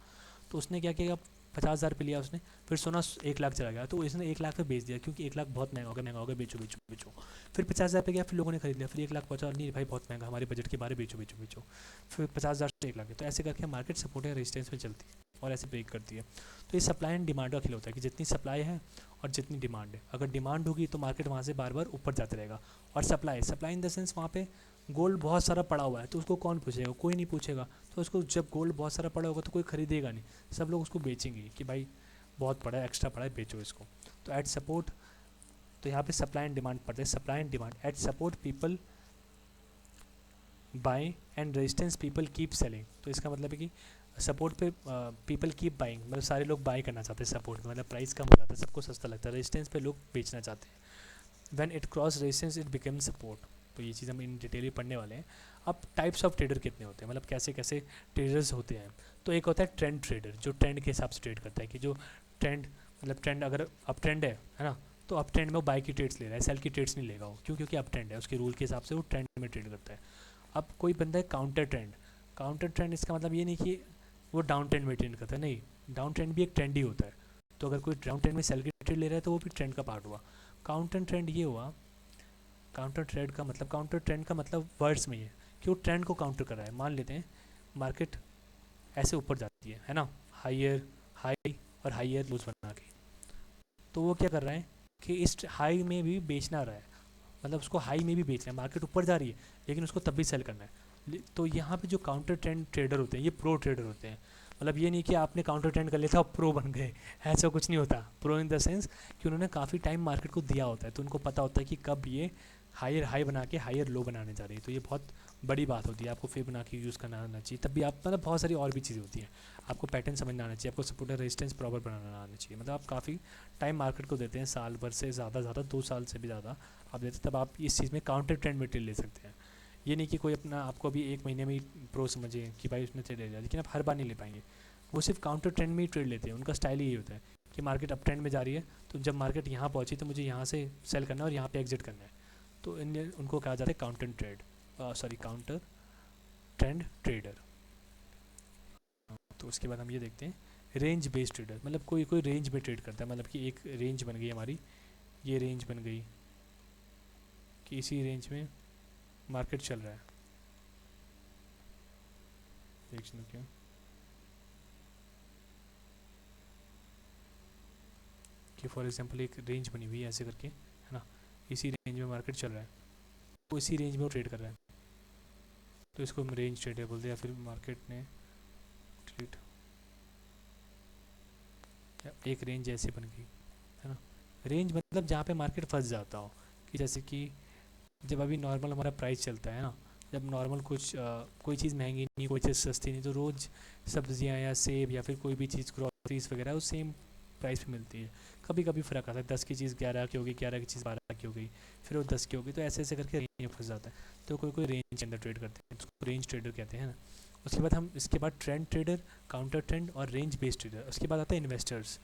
A: तो उसने क्या किया, 50,000 पे लिया उसने, फिर सोना 1 लाख चला गया तो इसने 1 लाख पे बेच दिया, क्योंकि 1 लाख बहुत महंगा हो गया, बेचो बेचो बेचो। फिर 50,000 पे गया, फिर लोगों ने खरीद लिया, फिर 1 लाख पहुंचा, नहीं भाई बहुत महंगा, हमारे बजट के बारे बेचो बेचो बेचो। फिर 50,000 से 1 लाख। तो ऐसे करके मार्केट सपोर्ट है रेजिस्टेंस में चलती है और ऐसे ब्रेक करती है। तो ये सप्लाई एंड डिमांड का खेल होता है कि जितनी सप्लाई है और जितनी डिमांड है, अगर डिमांड होगी तो मार्केट वहाँ से बार बार ऊपर जाते रहेगा। और supply, supply in the sense वहाँ पे गोल्ड बहुत सारा पड़ा हुआ है तो उसको कौन पूछेगा, कोई नहीं पूछेगा। तो उसको जब गोल्ड बहुत सारा पड़ा होगा तो कोई खरीदेगा नहीं, सब लोग उसको बेचेंगे कि भाई बहुत पड़ा है, एक्स्ट्रा पड़ा है, बेचो इसको। तो एट सपोर्ट, तो यहाँ पे सप्लाई एंड डिमांड पड़ते हैं, supply and demand. At support people buy and resistance people keep selling. तो इसका मतलब है कि सपोर्ट पे पीपल कीप बाइंग, मतलब सारे लोग बाई करना चाहते हैं सपोर्ट में, मतलब प्राइस कम हो जाता है, सबको सस्ता लगता है। रेजिस्टेंस पे लोग बेचना चाहते हैं। When it cross resistance it become support. तो ये चीज़ हम इन डिटेल ही पढ़ने वाले हैं। अब टाइप्स ऑफ ट्रेडर कितने होते हैं, मतलब कैसे कैसे ट्रेडर्स होते हैं। तो एक होता है ट्रेंड ट्रेडर, जो ट्रेंड के हिसाब से ट्रेड करता है कि जो ट्रेंड, मतलब ट्रेंड अगर अप ट्रेंड है ना, तो अप ट्रेंड में वो बाई की ट्रेड्स ले रहा है, सेल की ट्रेड्स नहीं लेगा वो। क्यों? क्योंकि अप ट्रेंड है, उसके रूल के हिसाब से वो ट्रेंड में ट्रेड करता है। अब कोई बंदा है काउंटर ट्रेंड। काउंटर ट्रेंड इसका मतलब ये नहीं कि वो डाउन ट्रेंड में ट्रेंड करता है, नहीं, डाउन ट्रेंड भी एक ट्रेंड ही होता है। तो अगर कोई डाउन ट्रेंड में सेल की ट्रेड ले रहा है तो वो भी ट्रेंड का पार्ट हुआ। काउंटर ट्रेंड ये हुआ, काउंटर ट्रेंड का मतलब, काउंटर ट्रेंड का मतलब वर्ड्स में ही है कि वो ट्रेंड को काउंटर कर रहा है। मान लेते हैं मार्केट ऐसे ऊपर जाती है ना, हाइयर हाई और हाइयर लूज बना के, तो वो क्या कर रहा है कि इस हाई में भी बेचना रहा है, मतलब उसको हाई में भी बेचना है। मार्केट ऊपर जा रही है लेकिन उसको तब भी सेल करना है। तो यहाँ पे जो काउंटर ट्रेंड ट्रेडर होते हैं ये प्रो ट्रेडर होते हैं। मतलब ये नहीं कि आपने काउंटर ट्रेंड कर लिया था और प्रो बन गए, ऐसा कुछ नहीं होता। प्रो इन द सेंस कि उन्होंने काफ़ी टाइम मार्केट को दिया होता है, तो उनको पता होता है कि कब ये हायर हाई बना के हायर लो बनाने जा रही है। तो ये बहुत बड़ी बात होती है, आपको फिर बना के यूज़ करना आना चाहिए। तब भी आप, मतलब बहुत सारी और भी चीज़ें होती हैं, आपको पैटर्न समझना आना चाहिए, आपको सपोर्ट रेजिस्टेंस प्रॉपर बनाना आना चाहिए। मतलब आप काफ़ी टाइम मार्केट को देते हैं, साल भर से ज़्यादा 2 साल से भी ज़्यादा आप देते हैं, तब आप इस चीज़ में काउंटर ट्रेंड में ट्रेड ले सकते हैं। ये नहीं कि कोई अपना आपको अभी 1 महीने में ही प्रो समझे कि भाई उसने ट्रेड ले लिया, लेकिन आप हर बार नहीं ले पाएंगे। वो सिर्फ काउंटर ट्रेंड में ही ट्रेड लेते हैं, उनका स्टाइल यही होता है कि मार्केट अप ट्रेंड में जा रही है, तो जब मार्केट यहाँ पहुँची तो मुझे यहाँ से सेल करना है और यहाँ पे एग्जिट करना है। तो उनको कहा जाता है counter trade, sorry counter trend trader. तो उसके बाद हम ये देखते हैं रेंज बेस्ड ट्रेडर, मतलब कोई कोई रेंज में ट्रेड करता है। मतलब कि एक रेंज बन गई हमारी, ये रेंज बन गई कि इसी रेंज में मार्केट चल रहा है, देख सुनो क्यों, कि फॉर एग्जांपल एक रेंज बनी हुई है ऐसे करके, है ना, इसी रेंज में मार्केट चल रहा है, तो इसी रेंज में वो ट्रेड कर रहा है, तो इसको हम रेंज ट्रेडर बोलते हैं। या फिर मार्केट ने डिलीट, एक रेंज ऐसे बन गई, है ना। रेंज मतलब जहाँ पे मार्केट फंस जाता हो, कि जैसे कि जब अभी नॉर्मल हमारा प्राइस चलता है ना, जब नॉर्मल कुछ कोई चीज़ महंगी नहीं, कोई चीज़ सस्ती नहीं, तो रोज़ सब्जियां या सेब या फिर कोई भी चीज़ ग्रोसरीज वगैरह वो सेम प्राइस पे मिलती है। कभी कभी फ़र्क आता है, 10 की चीज़ 11 की हो गई, 11 की चीज़ 12 की हो गई, फिर वो 10 की हो गई, तो ऐसे ऐसे करके रेंज में फंस जाता है। तो कोई कोई रेंज के अंदर ट्रेड करते हैं, उसको रेंज ट्रेडर कहते हैं ना। उसके बाद हम इसके बाद ट्रेंड ट्रेडर, काउंटर ट्रेंड और रेंज बेस्ड ट्रेडर, उसके बाद आता है इन्वेस्टर्स।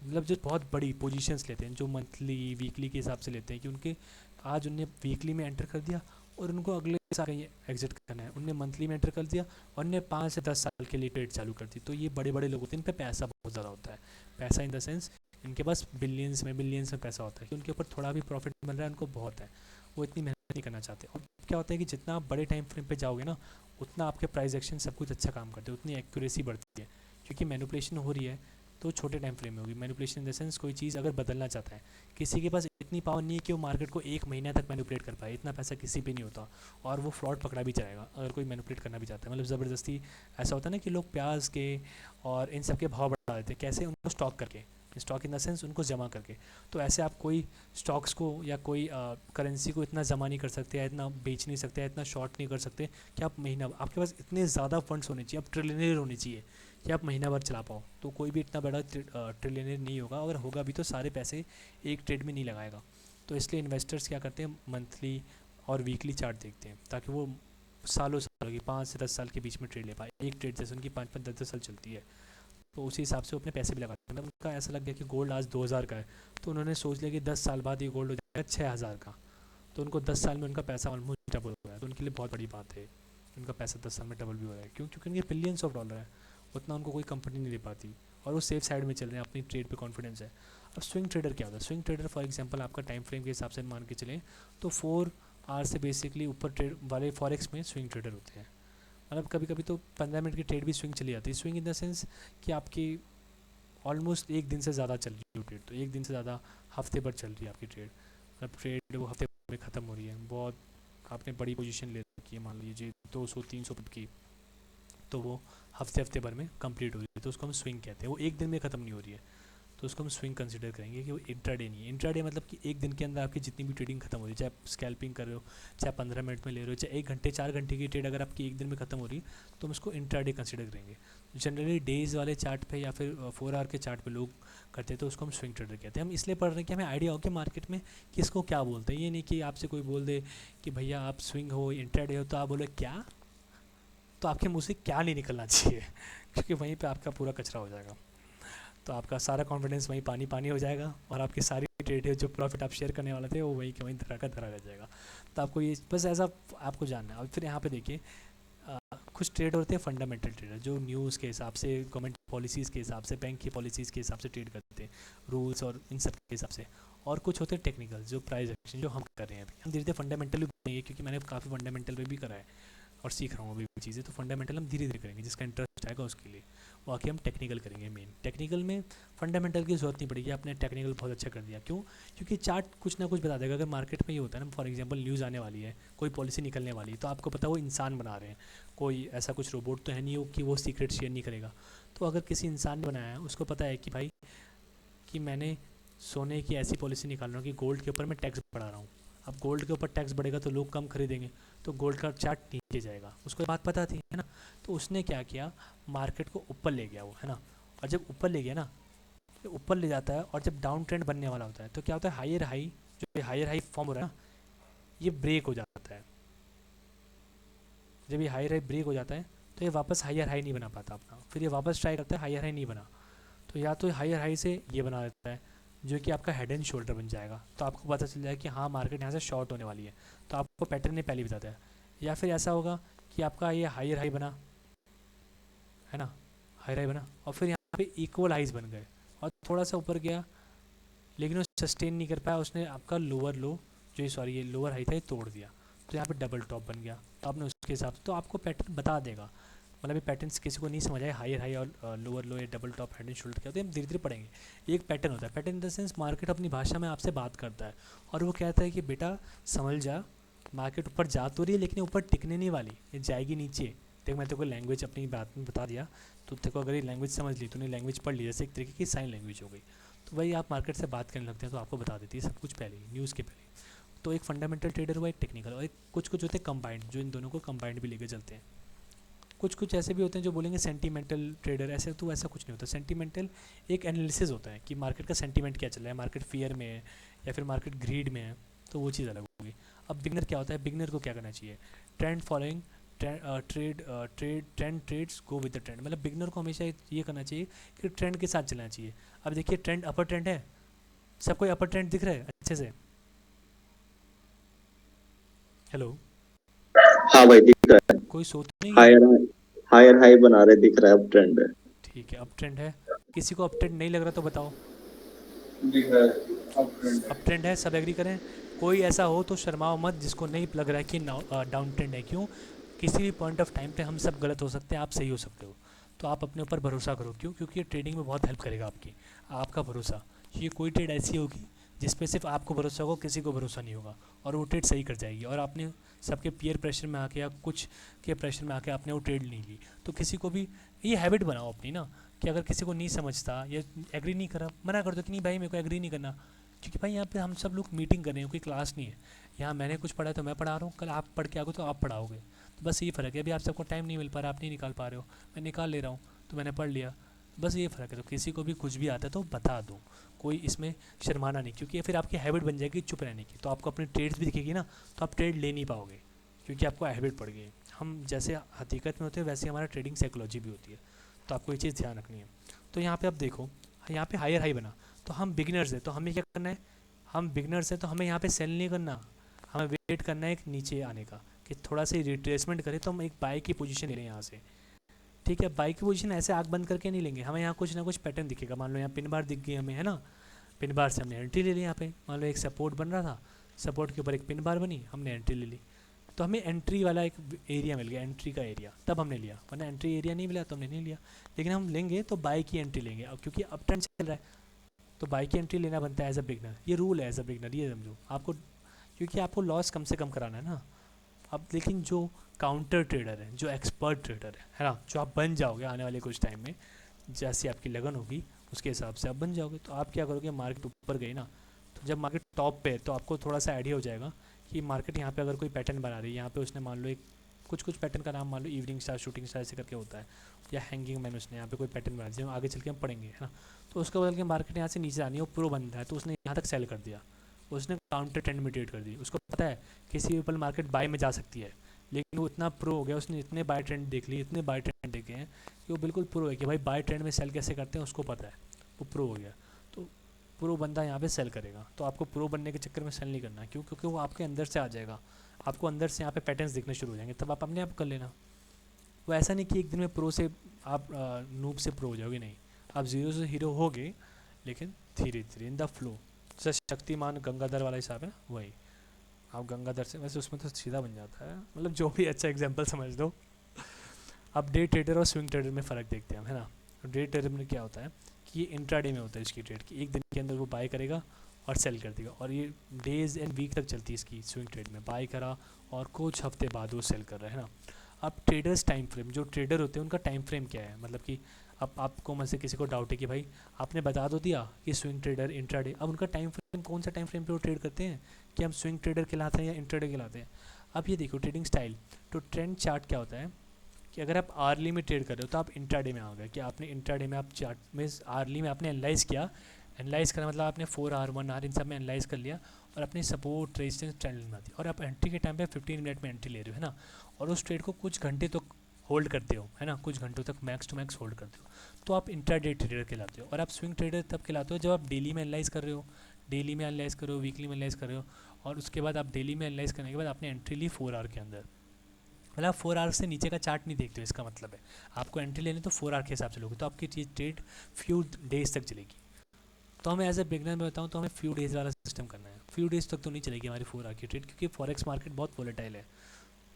A: मतलब जो बहुत बड़ी पोजीशंस लेते हैं, जो मंथली वीकली के हिसाब से लेते हैं, कि उनके आज उनने वीकली में एंटर कर दिया और उनको अगले साल कहीं एग्जिट करना है, उनने मंथली में एंटर कर दिया और उनने 5 से 10 साल के लिए ट्रेड चालू कर दी। तो ये बड़े बड़े लोग होते हैं, इन पे पैसा बहुत ज़्यादा होता है। पैसा इन द सेंस इनके पास बिलियंस में पैसा होता है, कि उनके ऊपर थोड़ा भी प्रॉफिट मिल रहा है उनको बहुत है, वो इतनी मेहनत नहीं करना चाहते। और क्या होता है कि जितना आप बड़े टाइम फ्रेम पे जाओगे ना, उतना आपके प्राइस एक्शन सब कुछ अच्छा काम करते हैं, उतनी एक्यूरेसी बढ़ती है। क्योंकि मैनिपुलेशन हो रही है तो छोटे टाइम फ्रेम में होगी। मैनिपुलेशन इन द सेंस कोई चीज़ अगर बदलना चाहता है, किसी के पास इतनी पावर नहीं है कि वो मार्केट को 1 महीने तक मैनिपुलेट कर पाए, इतना पैसा किसी पे नहीं होता, और वो फ्रॉड पकड़ा भी जाएगा अगर कोई मैनिपुलेट करना भी चाहता है। मतलब ज़बरदस्ती ऐसा होता है ना कि लोग प्याज के और इन सब के भाव बढ़ा देते हैं, कैसे, उनको स्टॉक करके, स्टॉक इन द सेंस उनको जमा करके। तो ऐसे आप कोई स्टॉक्स को या कोई करेंसी को इतना जमा नहीं कर सकते, या इतना बेच नहीं सकते, या इतना शॉर्ट नहीं कर सकते कि आप महीना, आपके पास इतने ज़्यादा फंड्स होने चाहिए, आप ट्रिलियनर होने चाहिए कि आप महीना भर चला पाओ। तो कोई भी इतना बड़ा ट्रिलियनर नहीं होगा, अगर होगा भी तो सारे पैसे एक ट्रेड में नहीं लगाएगा। तो इसलिए इन्वेस्टर्स क्या करते हैं, मंथली और वीकली चार्ट देखते हैं, ताकि वो सालों सालों की 5 से 10 साल के बीच में ट्रेड ले पाए। एक ट्रेड जैसे उनकी 5 5 10 10 साल चलती है, तो उसी हिसाब से वो अपने पैसे भी लगाते हैं। मतलब उनका ऐसा लग गया कि गोल्ड आज 2000 का है, तो उन्होंने सोच लिया कि 10 साल बाद ये गोल्ड हो जाएगा 6000 का, तो उनको 10 साल में उनका पैसा ऑलमोस्ट डबल हो गया। तो उनके लिए बहुत बड़ी बात है, उनका पैसा 10 साल में डबल भी हो रहा है। क्यों? क्योंकि उनके बिलियंस ऑफ डॉलर है, उतना उनको कोई कंपनी नहीं दे पाती, और वो सेफ साइड में चल रहे हैं, अपनी ट्रेड पे कॉन्फिडेंस है। अब स्विंग ट्रेडर क्या होता है? स्विंग ट्रेडर फॉर एग्जांपल आपका टाइम फ्रेम के हिसाब से मान के चलें तो 4 आवर से बेसिकली ऊपर ट्रेड वाले फॉरेक्स में स्विंग ट्रेडर होते हैं। मतलब कभी कभी तो 15 मिनट की ट्रेड भी स्विंग चली जाती है। स्विंग इन द सेंस कि आपकी ऑलमोस्ट एक दिन से ज़्यादा चल रही है ट्रेड, तो एक दिन से ज़्यादा हफ्ते भर चल रही है आपकी ट्रेड। मतलब ट्रेड वो हफ्ते में ख़त्म हो रही है, बहुत आपने बड़ी पोजीशन ले रखी है, मान लीजिए 200 300 पिप की, तो वो हफ्ते हफ्ते भर में कंप्लीट हो रही है, तो उसको हम स्विंग कहते हैं। वो एक दिन में ख़त्म नहीं हो रही है, तो उसको हम स्विंग कंसिडर करेंगे कि वो इंट्राडे नहीं है। इंट्राडे मतलब कि एक दिन के अंदर आपकी जितनी भी ट्रेडिंग खत्म हो रही है, चाहे आप स्कैल्पिंग कर रहे हो, चाहे 15 मिनट में ले रहे हो, चाहे 1 घंटे 4 घंटे की ट्रेड अगर आपकी एक दिन में खत्म हो रही है, तो हम उसको इंट्राडे कंसिडर करेंगे। जनरली डेज़ वाले चार्ट पे या फिर 4 आवर के चार्ट पे लोग करते हैं, तो उसको हम स्विंग ट्रेडर कहते हैं। हम इसलिए पढ़ रहे हैं कि हमें आइडिया हो कि मार्केट में कि इसको क्या बोलते हैं। ये नहीं कि आपसे कोई बोल दे कि भैया आप स्विंग हो, इंट्राडे हो, तो आप बोले क्या, तो आपके मुंह से क्या नहीं निकलना चाहिए क्योंकि वहीं पे आपका पूरा कचरा हो जाएगा, तो आपका सारा कॉन्फिडेंस वहीं पानी पानी हो जाएगा, और आपकी सारी ट्रेड जो प्रॉफिट आप शेयर करने वाले थे वो वहीं के वहीं धरा का धरा रह जाएगा। तो आपको ये बस ऐसा आपको जानना है। और फिर यहाँ पे देखिए कुछ ट्रेड होते हैं फंडामेंटल ट्रेडर, जो न्यूज़ के हिसाब से, गवर्नमेंट पॉलिसीज़ के हिसाब से, बैंक की पॉलिसीज़ के हिसाब से ट्रेड करते हैं, रूल्स और इन सब के हिसाब से। और कुछ होते हैं टेक्निकल, जो प्राइस एक्शन जो हम कर रहे हैं अभी। हम धीरे धीरे फंडामेंटल भी बनाएंगे, क्योंकि मैंने काफ़ी फंडामेंटल पे भी करा है और सीख रहा हूँ अभी भी चीज़ें। तो फंडामेंटल हम धीरे धीरे करेंगे, जिसका इंटरेस्ट आएगा उसके लिए। बाकी हम टेक्निकल करेंगे। मेन टेक्निकल में फंडामेंटल की ज़रूरत नहीं पड़ेगी, आपने टेक्निकल बहुत अच्छा कर दिया। क्यों? क्योंकि चार्ट कुछ ना कुछ बता देगा। अगर मार्केट में ये होता है ना, फॉर एग्जांपल न्यूज़ आने वाली है, कोई पॉलिसी निकलने वाली है, तो आपको पता है वो इंसान बना रहे हैं, कोई ऐसा कुछ रोबोट तो है नहीं हो कि वो सीक्रेट शेयर नहीं करेगा। तो अगर किसी इंसान ने बनाया है, उसको पता है कि भाई कि मैंने सोने की ऐसी पॉलिसी निकाल रहा हूँ कि गोल्ड के ऊपर मैं टैक्स बढ़ा रहा हूँ। अब गोल्ड के ऊपर टैक्स बढ़ेगा तो लोग कम खरीदेंगे, तो गोल्ड का चार्ट नीचे जाएगा। उसको बात पता थी, है ना। तो उसने क्या किया, मार्केट को ऊपर ले गया वो, है ना। और जब ऊपर ले गया ना, तो ऊपर ले जाता है, और जब डाउन ट्रेंड बनने वाला होता है तो क्या होता है, हायर हाई, जो हायर हाई फॉर्म हो रहा है ना, ये ब्रेक हो जाता है। जब ये हायर हाई ब्रेक हो जाता है तो ये वापस हायर हाई नहीं बना पाता अपना, फिर ये वापस ट्राई करता है, हायर हाई नहीं बना, तो या तो हायर हाई से ये बना देता है, जो कि आपका हेड एंड शोल्डर बन जाएगा। तो आपको पता चल जाएगा कि हाँ मार्केट यहाँ से शॉर्ट होने वाली है, तो आपको पैटर्न ने पहले ही बता दिया। या फिर ऐसा होगा कि आपका ये हायर हाई बना, है ना, हायर हाई बना, और फिर यहाँ पे इक्वल हाइज बन गए, और थोड़ा सा ऊपर गया, लेकिन वो सस्टेन नहीं कर पाया, उसने आपका लोअर लो, जो सॉरी ये लोअर हाई था, ये तोड़ दिया, तो यहाँ पे डबल टॉप बन गया। तो आपने उसके हिसाब से, तो आपको पैटर्न बता देगा। मतलब ये पैटर्न्स किसी को नहीं समझ आए, हायर हाई और लोअर लो, या double top, head and shoulder क्या होते हैं, हम धीरे धीरे पढ़ेंगे। एक पैटर्न होता है, pattern in the sense market अपनी भाषा में आपसे बात करता है, और वो कहता है कि बेटा समझ जा, मार्केट ऊपर जा तो रही है, लेकिन ऊपर टिकने नहीं वाली, ये जाएगी नीचे, देख मैं तेरे को लैंग्वेज अपनी बात में बता दिया, तो तेरे को अगर ये लैंग्वेज समझ ली, तूने लैंग्वेज पढ़ ली, जैसे एक तरीके की साइन लैंग्वेज हो गई, तो वही आप मार्केट से बात करने लगते हैं तो आपको बता देती है सब कुछ पहले ही, न्यूज़ के पहले। तो एक फंडामेंटल ट्रेडर हुआ, एक टेक्निकल, और एक कुछ कुछ होते हैं कंबाइंड, जो इन दोनों को कंबाइंड भी लेके चलते हैं। कुछ कुछ ऐसे भी होते हैं जो बोलेंगे सेंटीमेंटल ट्रेडर, ऐसे तो ऐसा कुछ नहीं होता। सेंटीमेंटल एक एनालिसिस होता है कि मार्केट का सेंटीमेंट क्या चल रहा है, मार्केट फियर में है या फिर मार्केट ग्रीड में है, तो वो चीज़ अलग होगी। अब बिगनर क्या होता है, बिगनर को क्या करना चाहिए, trend following, trend trades go with the trend, मतलब बिगनर को हमेशा ये करना चाहिए कि ट्रेंड के साथ चलना चाहिए। अब देखिए ट्रेंड अपर ट्रेंड है, सबको अपर ट्रेंड दिख रहा है अच्छे से। हेलो,
E: हाँ भाई दिख रहा है।
A: कोई सोच नहीं है।
E: हायर हायर हाई बना रहे, दिख रहा है, अब ट्रेंड है।
A: ठीक है, अप ट्रेंड है। किसी को अप ट्रेंड नहीं लग रहा तो बताओ।
E: दिख रहा है, अब ट्रेंड है।
A: अप ट्रेंड है, सब एग्री करें। कोई ऐसा हो तो शर्माओ मत जिसको नहीं लग रहा है कि डाउन ट्रेंड है। क्यों, किसी भी पॉइंट ऑफ टाइम पे हम सब गलत हो सकते हैं, आप सही हो सकते हो। तो आप अपने ऊपर भरोसा करो। क्यों, क्योंकि ये ट्रेडिंग में बहुत हेल्प करेगा आपकी, आपका भरोसा। ये कोई ट्रेड ऐसी होगी जिस पे सिर्फ आपको भरोसा होगा, किसी को भरोसा नहीं होगा, और वो ट्रेड सही कर जाएगी। और आपने सबके पीयर प्रेशर में आके या कुछ के प्रेशर में आके आपने वो ट्रेड नहीं ली, तो किसी को भी ये हैबिट बनाओ अपनी ना, कि अगर किसी को नहीं समझता या एग्री नहीं करा, मना कर दो कि नहीं भाई मेरे को एग्री नहीं करना। क्योंकि भाई यहाँ पे हम सब लोग मीटिंग कर रहे हैं, कोई क्लास नहीं है। यहाँ मैंने कुछ पढ़ा है तो मैं पढ़ा रहा हूँ, कल आप पढ़ के आओगे तो आप पढ़ाओगे। तो बस ये फ़र्क है। अभी आप सबको टाइम नहीं मिल पा रहा, आप नहीं निकाल पा रहे हो, मैं निकाल ले रहा हूँ, तो मैंने पढ़ लिया। बस ये फ़र्क है। तो किसी को भी कुछ भी आता है तो बता दो, कोई इसमें शर्माना नहीं, क्योंकि फिर आपकी हैबिट बन जाएगी चुप रहने की, तो आपको अपनी ट्रेड्स भी दिखेगी ना, तो आप ट्रेड ले नहीं पाओगे, क्योंकि आपको हैबिट पड़ गई है। हम जैसे हकीकत में होते हैं वैसे हमारा ट्रेडिंग साइकोलॉजी भी होती है, तो आपको ये चीज़ ध्यान रखनी है। तो यहाँ पे आप देखो, यहाँ पे हायर हाई बना, तो हम बिगिनर्स हैं, तो हमें क्या करना है, हम बिगनर्स हैं तो हमें यहाँ पे सेल नहीं करना, हमें वेट करना है एक नीचे आने का, कि थोड़ा सा रिट्रेसमेंट करे तो हम एक बाई की पोजीशन ले लें यहाँ से। ठीक है, बाई की पोजीशन ऐसे आँख बंद करके नहीं लेंगे, हमें यहाँ कुछ ना कुछ पैटर्न दिखेगा। मान लो यहाँ पिन बार दिख गई हमें, है ना, पिन बार से हमने एंट्री ले ली। यहाँ पे मान लो एक सपोर्ट बन रहा था, सपोर्ट के ऊपर एक पिन बार बनी, हमने एंट्री ले ली, तो हमें एंट्री वाला एक एरिया मिल गया, एंट्री का एरिया, तब हमने लिया, वरना एंट्री एरिया नहीं मिला तो हमने नहीं लिया। लेकिन हम लेंगे तो बाई की एंट्री लेंगे, अब क्योंकि अप ट्रेंड चल रहा है तो बाई की एंट्री लेना बनता है एज अ बिगनर। ये रूल है एज अ बिगनर, ये समझो आपको, क्योंकि आपको लॉस कम से कम कराना है ना। अब लेकिन जो काउंटर ट्रेडर है, जो एक्सपर्ट ट्रेडर है ना, जो आप बन जाओगे आने वाले कुछ टाइम में, जैसी आपकी लगन होगी उसके हिसाब से आप बन जाओगे। तो आप क्या करोगे, मार्केट ऊपर गई ना, तो जब मार्केट टॉप पे है तो आपको थोड़ा सा आइडिया हो जाएगा कि मार्केट यहाँ पे अगर कोई पैटर्न बना रही है, यहाँ पे उसने मान लो एक कुछ पैटर्न का नाम मान लो इवनिंग स्टार, शूटिंग स्टार ऐसे करके होता है, या हैंगिंग मैन, उसने यहाँ पे कोई पैटर्न बना दिया, आगे चल के हम पढ़ेंगे, है ना। तो उसके बदल के मार्केट यहाँ से नीचे आनी है, वो प्रो बन रहा है तो उसने यहाँ तक सेल कर दिया, उसने काउंटर ट्रेंड में ट्रेड कर दी। उसको पता है किसी भी पल मार्केट बाय में जा सकती है, लेकिन वो इतना प्रो हो गया, उसने इतने बाय ट्रेंड देख लिए, इतने बाय ट्रेंड देखे हैं कि वो बिल्कुल प्रो है कि भाई बाय ट्रेंड में सेल कैसे करते हैं उसको पता है, वो प्रो हो गया। तो प्रो बंदा यहाँ पे सेल करेगा, तो आपको प्रो बनने के चक्कर में सेल नहीं करना। क्यों, क्योंकि वो आपके अंदर से आ जाएगा, आपको अंदर से यहाँ पे पैटर्न्स दिखने शुरू हो जाएंगे, तब आप अपने आप कर लेना। वो ऐसा नहीं कि एक दिन में प्रो से आप नूब से प्रो हो जाओगे, नहीं, आप ज़ीरो से हीरो होगे, लेकिन धीरे धीरे इन द फ्लो। जैसे शक्तिमान गंगाधर वाला हिसाब है ना, वही आप गंगाधर से, वैसे उसमें तो सीधा बन जाता है, मतलब जो भी अच्छा एग्जांपल समझ लो। अब डे ट्रेडर और स्विंग ट्रेडर में फ़र्क देखते हैं हम, है ना। डे ट्रेडर में क्या होता है कि ये इंट्राडे में होता है इसकी ट्रेड, कि एक दिन के अंदर वो बाय करेगा और सेल कर देगा, और ये डेज़ एंड वीक तक चलती है इसकी स्विंग ट्रेड में, बाय करा और कुछ हफ्ते बाद वो सेल कर रहा है ना। अब ट्रेडर्स टाइम फ्रेम, जो ट्रेडर होते हैं उनका टाइम फ्रेम क्या है, मतलब कि अब आपको में से किसी को डाउट है कि भाई आपने बता दो दिया कि स्विंग ट्रेडर इंट्राडे, अब उनका टाइम फ्रेम कौन सा टाइम फ्रेम पे वो ट्रेड करते हैं, कि हम स्विंग ट्रेडर कहलाते हैं या इंट्राडे कहलाते हैं। अब ये देखो ट्रेडिंग स्टाइल, तो ट्रेंड चार्ट क्या होता है कि अगर आप आर्ली में ट्रेड कर रहे हो तो आप इंट्राडे में आ गए, कि आपने इंट्राडे में आप चार्ट में आर्ली में आपने एनालाइज़ किया, एनालाइज करना मतलब आपने 4 आवर 1 आवर इन सब में एनालाइज कर लिया, और अपनी सपोर्ट रेजिस्टेंस ट्रेंड बना दी, और आप एंट्री के टाइम पे 15 मिनट में एंट्री ले रहे हो, है ना। और उस ट्रेड को कुछ घंटे तक होल्ड करते हो, है ना, कुछ घंटों तक मैक्स टू मैक्स होल्ड करते हो, तो आप इंट्राडे ट्रेडर कहलाते हो। और आप स्विंग ट्रेडर तब कहलाते हो जब आप डेली में एनालाइज कर रहे हो, डेली में एनालाइज कर रहे हो, वीकली में एनालाइज कर रहे हो, और उसके बाद आप डेली में एनालाइज करने के बाद आपने एंट्री ली 4 आवर के अंदर, मतलब आप 4 आवर्स से नीचे का चार्ट नहीं देखते हो, इसका मतलब है आपको एंट्री लेनी तो 4 आवर के हिसाब से लोगे, तो आपकी चीज़ ट्रेड फ्यू डेज तक चलेगी। तो हमें एज ए बिगनर में बताऊँ तो हमें फ्यू डेज़ वाला सिस्टम करना है, फ्यू डेज़ तक तो नहीं चलेगी हमारी 4 आवर की ट्रेड, क्योंकि फॉरेक्स मार्केट बहुत वोलेटाइल है,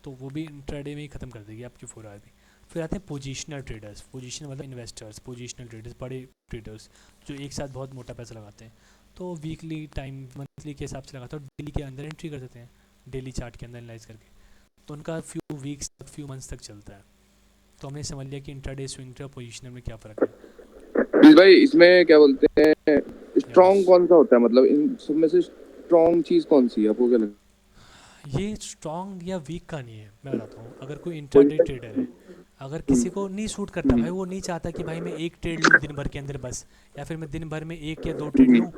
A: तो वो भी इंट्राडे में ही ख़त्म कर देगी आपकी 4 आवर भी। फिर आते हैं पोजिशनल ट्रेडर्स, पोजिशन मतलब इन्वेस्टर्स, पोजिशनल ट्रेडर्स, बड़े ट्रेडर्स जो एक साथ बहुत मोटा पैसा लगाते हैं, तो वीकली टाइम मंथली के हिसाब से लगाते हैं, और डेली के अंदर एंट्री कर देते हैं, डेली चार्ट के अंदर एनालाइज करके, तो उनका फ्यू वीक्स तक, फ्यू मंथ्स तक चलता है। तो हमने समझ लिया कि इंट्राडे स्विंग ट्रेड और पोजिशनल में क्या फ़र्क है।
B: प्लीज भाई इसमें क्या बोलते हैं, स्ट्रॉन्ग
A: यस,
B: कौन सा होता है, मतलब इन सब में से स्ट्रॉन्ग चीज कौन सी है आपको क्या लगता
A: ये स्ट्रॉन्ग या वीक का नहीं है, मैं बताता हूँ। अगर कोई इंट्राडे
B: है?
A: ट्रेडर है, अगर किसी को नहीं सूट करता भाई, वो नहीं चाहता कि भाई मैं एक ट्रेड लूँ दिन भर के अंदर बस, या फिर मैं दिन भर में एक या दो ट्रेड लूँ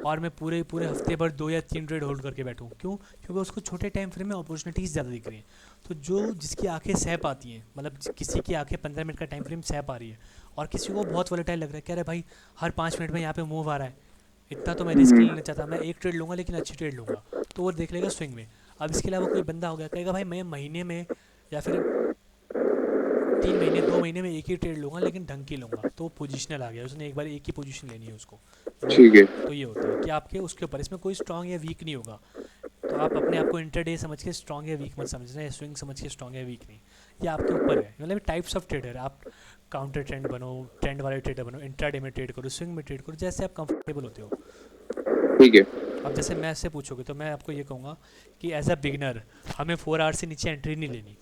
A: और मैं पूरे पूरे हफ्ते भर 2 या 3 ट्रेड होल्ड करके बैठूँ। क्यों? क्योंकि उसको छोटे टाइम फ्रेम में अपॉर्चुनिटीज़ ज़्यादा दिख रही हैं। तो जो जिसकी आंखें सह पाती हैं, मतलब किसी की आंखें 15 मिनट का टाइम फ्रेम सह पा रही है और किसी को बहुत वॉलेटाइल लग रहा है, कह रहे भाई हर 5 मिनट में यहाँ पे मूव आ रहा है, इतना तो मैं रिस्क नहीं लेना चाहता, मैं एक ट्रेड लूँगा लेकिन अच्छी ट्रेड लूँगा, तो वो देख लेगा स्विंग में। अब इसके अलावा कोई बंदा हो गया, कहेगा भाई मैं महीने में या फिर 3 महीने 2 महीने में एक ही ट्रेड लूँगा लेकिन ढंग की लूँगा, तो वो पोजिशनल आ गया, उसने एक बार एक ही पोजीशन लेनी है उसको। वो
B: ठीक है।
A: तो ये होता है कि आपके उसके ऊपर, इसमें कोई स्ट्रॉन्ग या वीक नहीं होगा। तो आप अपने आप को इंटरडे समझ के स्ट्रॉन्ग या वीक मत समझना, या स्विंग समझ के स्ट्रॉन्ग या वीक नहीं। ये आपके ऊपर है, मतलब टाइप्स ऑफ ट्रेडर। आप काउंटर ट्रेंड बनो, ट्रेंड वाले ट्रेडर बनो, इंट्राडे में ट्रेड करो, स्विंग में ट्रेड करो, जैसे आप कंफर्टेबल होते हो।
B: ठीक है।
A: अब जैसे मैं से पूछोगे तो मैं आपको ये कहूँगा कि एज अ बिगनर हमें 4 आवर से नीचे एंट्री नहीं लेनी।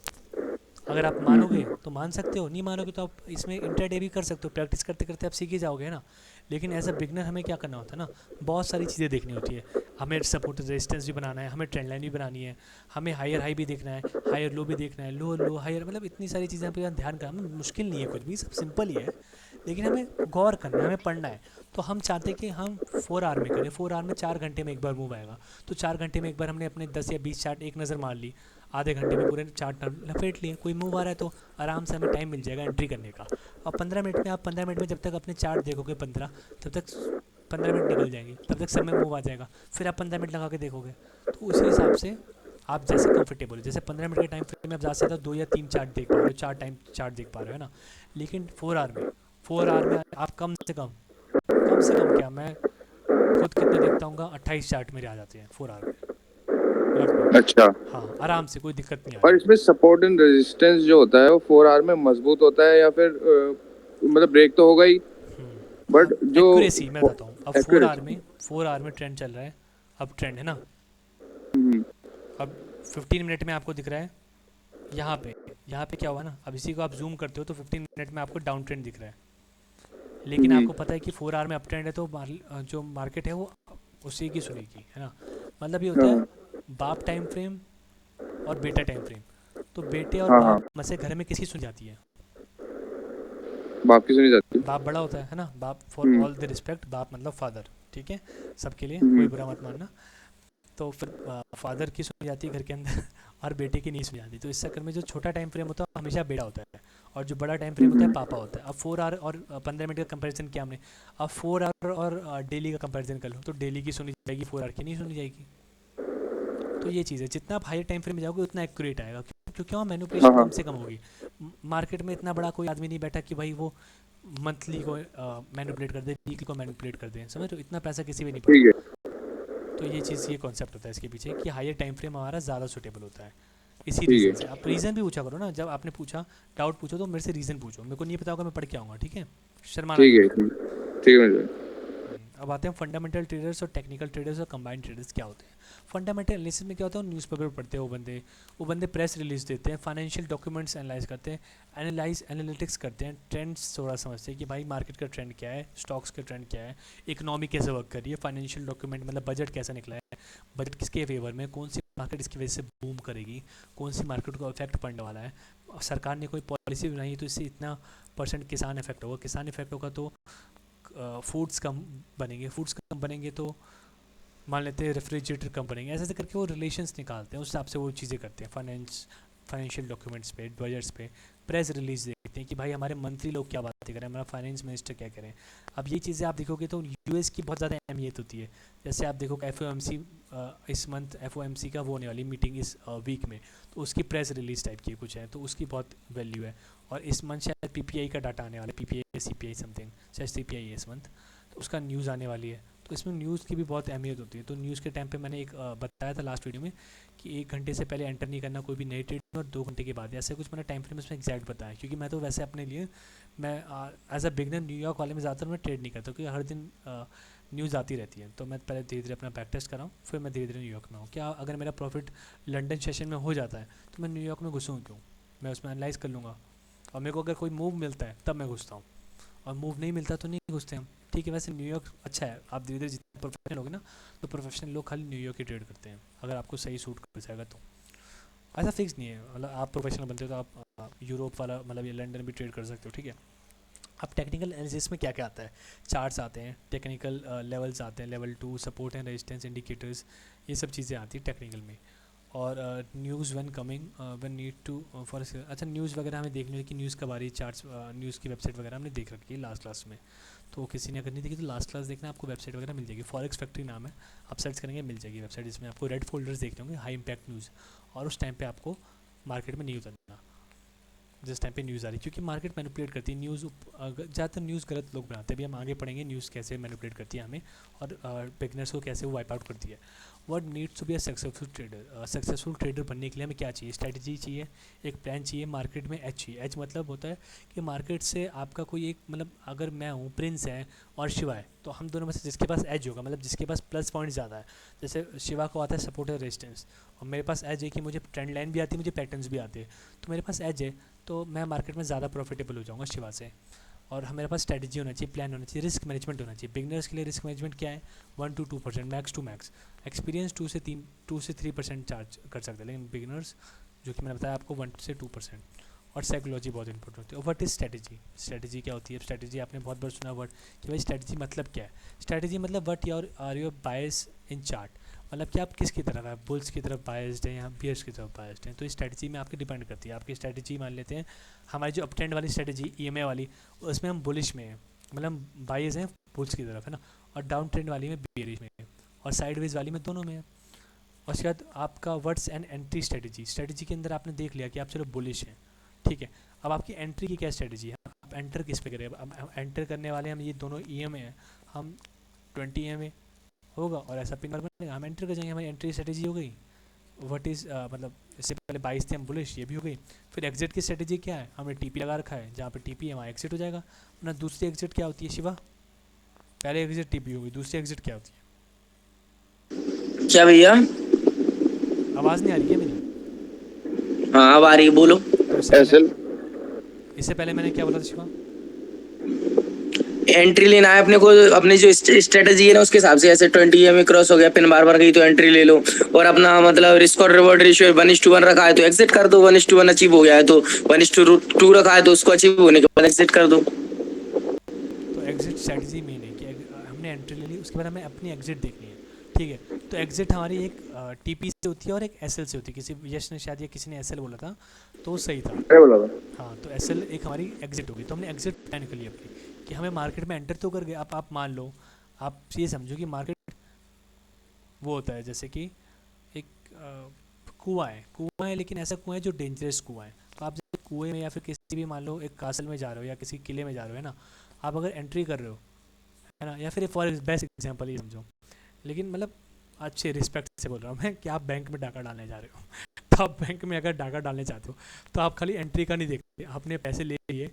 A: अगर आप मानोगे तो मान सकते हो, नहीं मानोगे तो आप इसमें इंटरडे भी कर सकते हो, प्रैक्टिस करते करते आप सीख ही जाओगे ना। लेकिन एज अ बिगनर हमें क्या करना होता है ना, बहुत सारी चीज़ें देखनी होती है। हमें सपोर्ट रेजिस्टेंस भी बनाना है, हमें ट्रेंड लाइन भी बनानी है, हमें हायर हाई भी देखना है, हायर लो भी देखना है, लो लो हायर, मतलब इतनी सारी चीज़ें पे ध्यान करना। मुश्किल नहीं है कुछ भी, सब सिंपल ही है, लेकिन हमें गौर करना है, हमें पढ़ना है। तो हम चाहते हैं कि हम 4 आवर में करें, 4 आवर में 4 घंटे में एक बार मूव आएगा, तो 4 घंटे में एक बार हमने अपने 10 या 20 चार्ट एक नज़र मार ली, आधे घंटे में पूरे चार्ट लपेट लिए, कोई मूव आ रहा है तो आराम से हमें टाइम मिल जाएगा एंट्री करने का। और 15 मिनट में, आप 15 मिनट में जब तक अपने चार्ट देखोगे 15, तब तक 15 मिनट निकल जाएंगे, तब तक समय मूव आ जाएगा, फिर आप 15 मिनट लगा के देखोगे। तो उसी हिसाब से आप जैसे कंफर्टेबल हो, जैसे 15 मिनट के टाइम फ्रेम में आप ज़्यादा से ज़्यादा 2 या 3 चार्ट देख पा रहे हो, 4 टाइम चार्ट देख पा रहे हो, है ना। लेकिन 4 आवर में, 4 आवर में आप कम से कम क्या, मैं खुद कितने देखता हूँ, 28 चार्ट मेरे आ जाते हैं 4 आवर में लगभग।
B: अच्छा।
A: हाँ, आराम से, कोई दिक्कत नहीं
B: और
A: आती।
B: इसमें सपोर्ट एंड रेजिस्टेंस जो होता है वो 4 आवर में मजबूत होता है या फिर मतलब ब्रेक तो होगा ही, बट
A: अब
B: जो
A: एक्यूरेसी मैं बताता हूँ। अब 4 आवर
B: एक्यूरेसी।
A: में, 4 आवर में ट्रेंड चल रहा है, अब ट्रेंड है ना। अब 15 मिनट में आपको दिख रहा है यहाँ पे, यहाँ पे क्या हुआ ना, अब इसी को आप जूम करते हो तो 15 मिनट में आपको डाउन ट्रेंड दिख रहा है। लेकिन आपको पता है कि 4 आवर में अप ट्रेंड है, तो जो मार्केट है वो उसी की सुनेगी, है ना। मतलब ये होता
B: हाँ
A: है बाप टाइम फ्रेम और बेटा टाइम फ्रेम। तो बेटे और
B: हाँ हाँ,
A: बाप में से घर में किसकी सुन जाती है?
B: बाप की सुनी जाती है।
A: बाप बड़ा होता है ना। बाप, for
B: hmm
A: all the respect, बाप मतलब फादर, ठीक है, सबके लिए, कोई
B: हम्म,
A: बुरा मत मानना। तो फिर फादर की सुनी जाती है घर के अंदर और बेटे की नहीं सुनी जाती। तो इस चक्कर में जो छोटा टाइम फ्रेम होता है हमेशा बेटा होता है, और जो बड़ा टाइम फ्रेम होता है
B: हम्म,
A: पापा होता है। अब 4 आवर और 15 मिनट का कंपैरिजन किया हमने, अब 4 आवर और डेली का कंपैरिजन कर लो, तो डेली की सुनी जाएगी, 4 आवर की नहीं सुनी जाएगी। तो ये चीज़ है, जितना आप हायर टाइम फ्रेम में जाओगे उतना एक्यूरेट आएगा, क्योंकि वहाँ
B: हाँ
A: मैनिपुलेशन
B: हाँ,
A: कम से कम होगी। मार्केट में इतना बड़ा कोई आदमी नहीं बैठा कि भाई वो मंथली को मैनिपुलेट कर दे, वीकली को मैनिपुलेट कर दे, समझ रहे हो, इतना पैसा किसी भी नहीं पड़ा।
B: ठीक है।
A: तो ये चीज़, ये कॉन्सेप्ट होता है इसके पीछे कि हायर टाइम फ्रेम हमारा ज़्यादा सूटेबल होता है। इसी
B: ठीक
A: रीज़न
B: है।
A: से आप रीज़न भी पूछा करो ना, जब आपने पूछा डाउट पूछो तो मेरे से रीज़न पूछो, मेरे को नहीं पता होगा मैं पढ़ के आऊँगा, ठीक है, शर्माना
B: ठीक
A: नहीं
B: है।
A: बिल्कुल।
B: ठीक है मेरे
A: अब आते हैं फंडामेंटल ट्रेडर्स और टेक्निकल ट्रेडर्स और कंबाइंड ट्रेडर्स क्या होते हैं। फंडामेंटल एनालिसिस में क्या होता है, न्यूज़पेपर पढ़ते हैं वो बंदे प्रेस रिलीज देते हैं, फाइनेंशियल डॉक्यूमेंट्स एनालाइज करते हैं, एनालिटिक्स करते हैं, ट्रेंड्स थोड़ा समझते हैं कि भाई मार्केट का ट्रेंड क्या है, स्टॉक्स का ट्रेंड क्या है, इकोनॉमी कैसे वर्क कर रही है, फाइनेंशियल डॉक्यूमेंट मतलब बजट कैसा निकला है, बजट किसके फेवर में, कौन सी मार्केट इसकी वजह से बूम करेगी, कौन सी मार्केट को इफेक्ट पड़ने वाला है, सरकार ने कोई पॉलिसी बनाई है तो इससे इतना परसेंट किसान इफेक्ट होगा, किसान इफेक्ट होगा तो फूड्स कम बनेंगे, फूड्स कम बनेंगे तो मान लेते हैं रेफ्रिजरेटर कम बनेंगे, ऐसे ऐसे करके वो रिलेशंस निकालते हैं, उस हिसाब से वो चीज़ें करते हैं। फाइनेंशियल डॉक्यूमेंट्स पे, बजट्स पे, प्रेस रिलीज देखते हैं कि भाई हमारे मंत्री लोग क्या बातें करें, हमारा फाइनेंस मिनिस्टर क्या करें। अब ये चीज़ें आप देखोगे तो यूएस की बहुत ज़्यादा अहमियत होती है। जैसे आप देखो एफओएमसी, इस मंथ एफओएमसी का वो होने वाली मीटिंग इस वीक में, तो उसकी प्रेस रिलीज टाइप की कुछ है, तो उसकी बहुत वैल्यू है। और इस मंथ शायद पीपीआई का डाटा आने वाला है, पीपीआई सीपीआई समथिंग, शायद सीपीआई है इस मंथ, तो उसका न्यूज़ आने वाली है। तो इसमें न्यूज़ की भी बहुत अहमियत होती है। तो न्यूज़ के टाइम पे मैंने एक बताया था लास्ट वीडियो में कि 1 घंटे से पहले एंटर नहीं करना कोई भी नई ट्रेड, और 2 घंटे के बाद, ऐसे कुछ मैंने टाइम फ्रेम इसमें एग्जैक्ट बताया, क्योंकि मैं तो वैसे अपने लिए, मैं एज अ बिगनर न्यूयॉर्क वाले में ज़्यादातर मैं ट्रेड नहीं करता, क्योंकि हर दिन न्यूज़ आती रहती है। तो मैं पहले धीरे धीरे अपना बैक टेस्ट कराऊँ, फिर मैं धीरे धीरे न्यूयॉर्क में हूँ। क्या अगर मेरा प्रॉफिट लंदन सेशन में हो जाता है तो मैं न्यूयॉर्क में घुसूँ क्यों, मैं उसमें एनालाइज़ कर लूँगा। और मेरे को अगर कोई मूव मिलता है तब मैं घुसता हूँ, और मूव नहीं मिलता तो नहीं घुसते हम। ठीक है, वैसे न्यूयॉर्क अच्छा है, आप धीरे धीरे जितने प्रोफेशनल होगे ना, तो प्रोफेशनल लोग खाली न्यूयॉर्क ही ट्रेड करते हैं, अगर आपको सही सूट कर जाएगा तो। ऐसा फिक्स नहीं है, मतलब आप प्रोफेशनल बनते हो तो आप यूरोप वाला मतलब ये लंदन भी ट्रेड कर सकते हो। ठीक है, अब टेक्निकल एनालिसिस में क्या क्या आता है, चार्ट्स आते हैं, टेक्निकल लेवल्स आते हैं, level 2 support and resistance indicators, ये सब चीज़ें आती हैं टेक्निकल में। और news when coming when need to for, अच्छा न्यूज़ वगैरह हमें देखनी है कि न्यूज़ कब आ रही है, चार्ट्स न्यूज़ की वेबसाइट वगैरह हमने देख रखी है लास्ट क्लास में, तो किसी ने अगर नहीं देखी तो लास्ट क्लास देखना, आपको वेबसाइट वगैरह मिल जाएगी, फॉरेक्स फैक्ट्री नाम है, आप सर्च करेंगे मिल जाएगी वेबसाइट, जिसमें आपको रेड फोल्डर्स देखने होंगे, हाई इम्पैक्ट न्यूज़, और उस टाइम पे आपको मार्केट में नहीं उतरना जिस टाइम पे न्यूज़ आ रही है, क्योंकि मार्केट मैनिपुलेट करती है न्यूज़, ज़्यादातर न्यूज़ गलत लोग बनाते हैं। अभी हम आगे पढ़ेंगे न्यूज़ कैसे मैनिपुलेट करती है हमें, और बिगनर्स को कैसे वो वाइप आउट करती है। What needs to be a successful trader, successful trader बनने के लिए हमें क्या चाहिए, स्ट्रैटेजी चाहिए, एक प्लान चाहिए, मार्केट में एज चाहिए। एज मतलब होता है कि मार्केट से आपका कोई एक, मतलब अगर मैं हूँ, प्रिंस है और शिवा है, तो हम दोनों में से जिसके पास एज होगा, मतलब जिसके पास प्लस पॉइंट ज़्यादा है, जैसे शिवा को आता है सपोर्ट और रेजिस्टेंस, और मेरे पास एज है कि मुझे ट्रेंड लाइन भी आती है, मुझे पैटर्न्स भी आते हैं, तो मेरे पास एज है, तो मैं मार्केट में ज़्यादा प्रॉफिटेबल हो जाऊँगा शिवा से। और मेरे पास स्ट्रैटेजी होना चाहिए, प्लान होना चाहिए, रिस्क मैनेजमेंट होना चाहिए। बिगनर्स के लिए रिस्क मैनेजमेंट क्या है, 1 to 2%, max to max. Experience 2 से 3% चार्ज कर सकते हैं, लेकिन बिगनर्स जो कि मैंने बताया आपको 1 से 2%। और साइकोलॉजी बहुत इंपॉर्टेंट होती है। और व्हाट इज़ स्ट्रैटेजी, स्ट्रैटेजी क्या होती है, स्ट्रैटेजी आपने बहुत बार सुना वर्ड कि भाई स्ट्रैटेजी मतलब क्या है। स्ट्रैटेजी मतलब what your are your bias in chart, मतलब कि आप किसकी तरफ है, बुल्स की तरफ बायस्ड है या बियर्स की तरफ बायस्ड है, तो इस स्ट्रैटेजी में आपकी डिपेंड करती है। आपकी स्ट्रैटेजी मान लेते हैं हमारी जो अप ट्रेंड वाली स्ट्रैटेजी ईएमए वाली, उसमें हम बुलिश में हैं, मतलब बायस हैं बुल्स की तरफ है ना, और डाउन ट्रेंड वाली में बियरिश में है, और साइडवेज वाली में दोनों में है। और उसके बाद आपका words and entry strategy, strategy के अंदर आपने देख लिया कि आप चलो बुलिश हैं, ठीक है, अब आपकी एंट्री की क्या स्ट्रैटेजी है, आप एंटर किस पे करें। अब एंटर करने वाले हम ये दोनों ईएमए हैं, हम 20 ईएमए होगा और ऐसा पिन बनेगा, हम एंटर कर जाएंगे, हमारी एंट्री स्ट्रेटेजी हो गई। व्हाट इज़ मतलब इससे पहले 22 थे हम बुलिश, ये भी हो गई। फिर एग्जिट की स्ट्रेटेजी क्या है, हमने टीपी लगा रखा है, जहाँ पे टीपी है वहाँ एग्जिट हो जाएगा। ना दूसरी एग्जिट क्या होती है शिवा, पहले एग्जिट टीपी होगी, दूसरी एग्जिट क्या होती है,
C: क्या भैया?
A: आवाज़ नहीं आ रही है मेरी?
C: हाँ अब आ रही है, बोलो।
A: तो इससे पहले मैंने क्या बोला था शिवा?
C: एंट्री लेना है अपने को, अपनी जो स्ट्रेटजी है ना उसके हिसाब से, ऐसे 20 में क्रॉस हो गया, पिन बार बार गई तो एंट्री ले लो, और अपना मतलब रिस्क और रिवॉर्ड रेशियो 1:1 रखा है तो एग्जिट कर दो, 1:1 अचीव हो गया है तो 1:2 रखा है तो उसको अचीव होने के बाद एग्जिट कर दो।
A: तो एग्जिट स्ट्रेटजी मेन है कि हमने एंट्री ले ली, उसके बाद हमें अपनी एग्जिट देखनी है, ठीक है। तो एग्जिट हमारी एक टीपी से होती है और एक एसएल से होती है, किसी यश ने शायद या किसी ने एसएल बोला था तो वो सही था,
D: अरे बोला था।
A: हाँ। तो एसएल एक हमारी एग्जिट होगी, तो हमने एग्जिट प्लान कर ली अपनी कि हमें मार्केट में एंटर तो कर गए। आप मान लो, आप ये समझो कि मार्केट वो होता है जैसे कि एक कुआं है, लेकिन ऐसा कुआं है जो डेंजरस कुआं है। तो आप जैसे कुएं में या फिर किसी भी मान लो एक कासल में जा रहे हो या किसी किले में जा रहे हो है ना, आप अगर एंट्री कर रहे हो है ना, या फिर फॉर बेस्ट एग्जांपल ये समझो, लेकिन मतलब अच्छे रिस्पेक्ट से बोल रहा हूँ मैं कि आप बैंक में डाका डालने जा रहे हो तो आप बैंक में अगर डाका डालने चाहते हो तो आप खाली एंट्री का नहीं देखते, आपने पैसे ले लिए,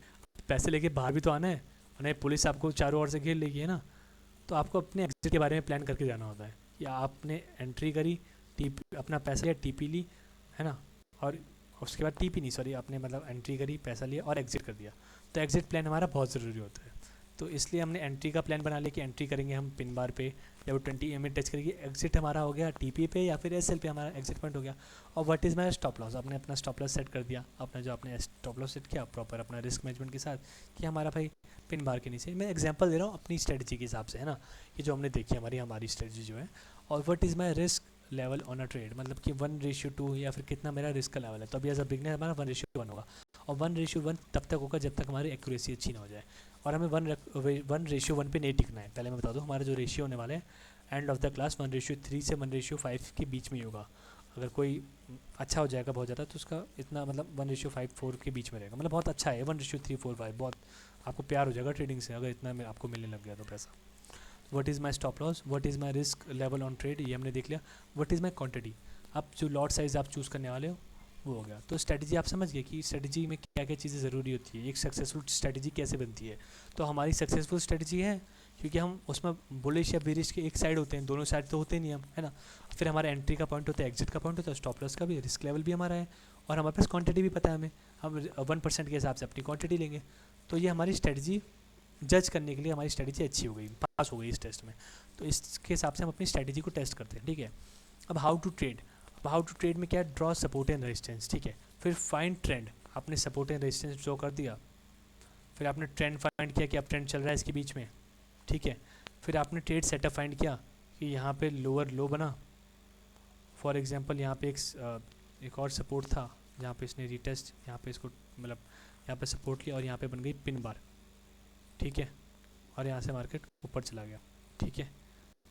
A: पैसे लेके बाहर भी तो आना है, और नहीं पुलिस आपको चारों ओर से घेर लेगी है ना। तो आपको अपने एग्जिट के बारे में प्लान करके जाना होता है कि आपने एंट्री करी, टीपी अपना पैसा लिया, टीपी ली है ना, और उसके बाद टीपी नहीं सॉरी आपने मतलब एंट्री करी, पैसा लिया और एग्जिट कर दिया। तो एग्जिट प्लान हमारा बहुत ज़रूरी होता है। तो इसलिए हमने एंट्री का प्लान बना लिया कि एंट्री करेंगे हम पिन बार पे या वो 20 में टच करेंगे, एग्जिट हमारा हो गया टीपी पे या फिर एसएल पे, हमारा एग्जिट पॉइंट हो गया। और what is my stop loss, आपने अपना स्टॉप लॉस सेट कर दिया, अपना जो आपने स्टॉप लॉस सेट किया प्रॉपर अपना रिस्क मैनेजमेंट के साथ कि हमारा भाई पिन बार के नीचे। मैं एग्जांपल दे रहा हूँ अपनी स्ट्रेटजी के हिसाब से है ना, कि जो हमने देखी हमारी स्ट्रेटजी जो है। और what is my risk level on a trade, मतलब कि 1:2 या फिर कितना मेरा रिस्क का लेवल है। तो अभी एज अ बिगनर हमारा 1:1 होगा, और 1:1 तब तक होगा जब तक हमारी एक्यूरेसी अच्छी ना हो जाए, और हमें 1:1 पे नहीं टिकना है। पहले मैं बता दूँ हमारे जो रेशियो होने वाले हैं एंड ऑफ द क्लास 1:3 से 1:5 के बीच में ही होगा। अगर कोई अच्छा हो जाएगा बहुत ज़्यादा तो उसका इतना मतलब 1:5-4 के बीच में रहेगा, मतलब बहुत अच्छा है 1:3-4-5, बहुत आपको प्यार हो जाएगा ट्रेडिंग से अगर इतना में आपको मिलने लग गया तो पैसा। What is my stop loss, what is my risk level on trade, ये हमने देख लिया। व्हाट इज़ माय क्वांटिटी, आप जो लॉट साइज़ आप चूज़ करने वाले हो वो हो गया। तो स्ट्रेटजी आप समझ गए कि स्ट्रेटजी में क्या क्या चीज़ें ज़रूरी होती है, एक सक्सेसफुल स्ट्रेटजी कैसे बनती है। तो हमारी सक्सेसफुल स्ट्रेटजी है क्योंकि हम उसमें बुलिश या बेरिश के एक साइड होते हैं, दोनों साइड तो होते नहीं हम है ना। फिर हमारा एंट्री का पॉइंट होता है, एग्जिट का पॉइंट होता है, स्टॉप लॉस का भी, रिस्क लेवल भी हमारा है, और हमारे पास क्वांटिटी भी पता है हमें, हम 1% के हिसाब से अपनी क्वांटिटी लेंगे। तो ये हमारी स्ट्रेटजी जज करने के लिए हमारी स्ट्रेटजी अच्छी हो गई, पास हो गई इस टेस्ट में। तो इसके हिसाब से हम अपनी स्ट्रेटजी को टेस्ट करते हैं, ठीक है। अब हाउ टू ट्रेड, अब हाउ टू ट्रेड में क्या है, ड्रॉ सपोर्ट एंड रेजिस्टेंस, ठीक है। फिर फाइंड ट्रेंड, आपने सपोर्ट एंड रेजिस्टेंस ड्रॉ कर दिया, फिर आपने ट्रेंड फाइंड किया कि अब ट्रेंड चल रहा है इसके बीच में, ठीक है। फिर आपने ट्रेड सेटअप फाइंड किया कि यहाँ पे लोअर लो बना, फॉर एग्जांपल यहाँ पे एक और सपोर्ट था जहाँ पे इसने रीटेस्ट, यहाँ पे इसको मतलब यहाँ पे सपोर्ट लिया और यहाँ पे बन गई पिन बार, ठीक है। और यहाँ से मार्केट ऊपर चला गया, ठीक है।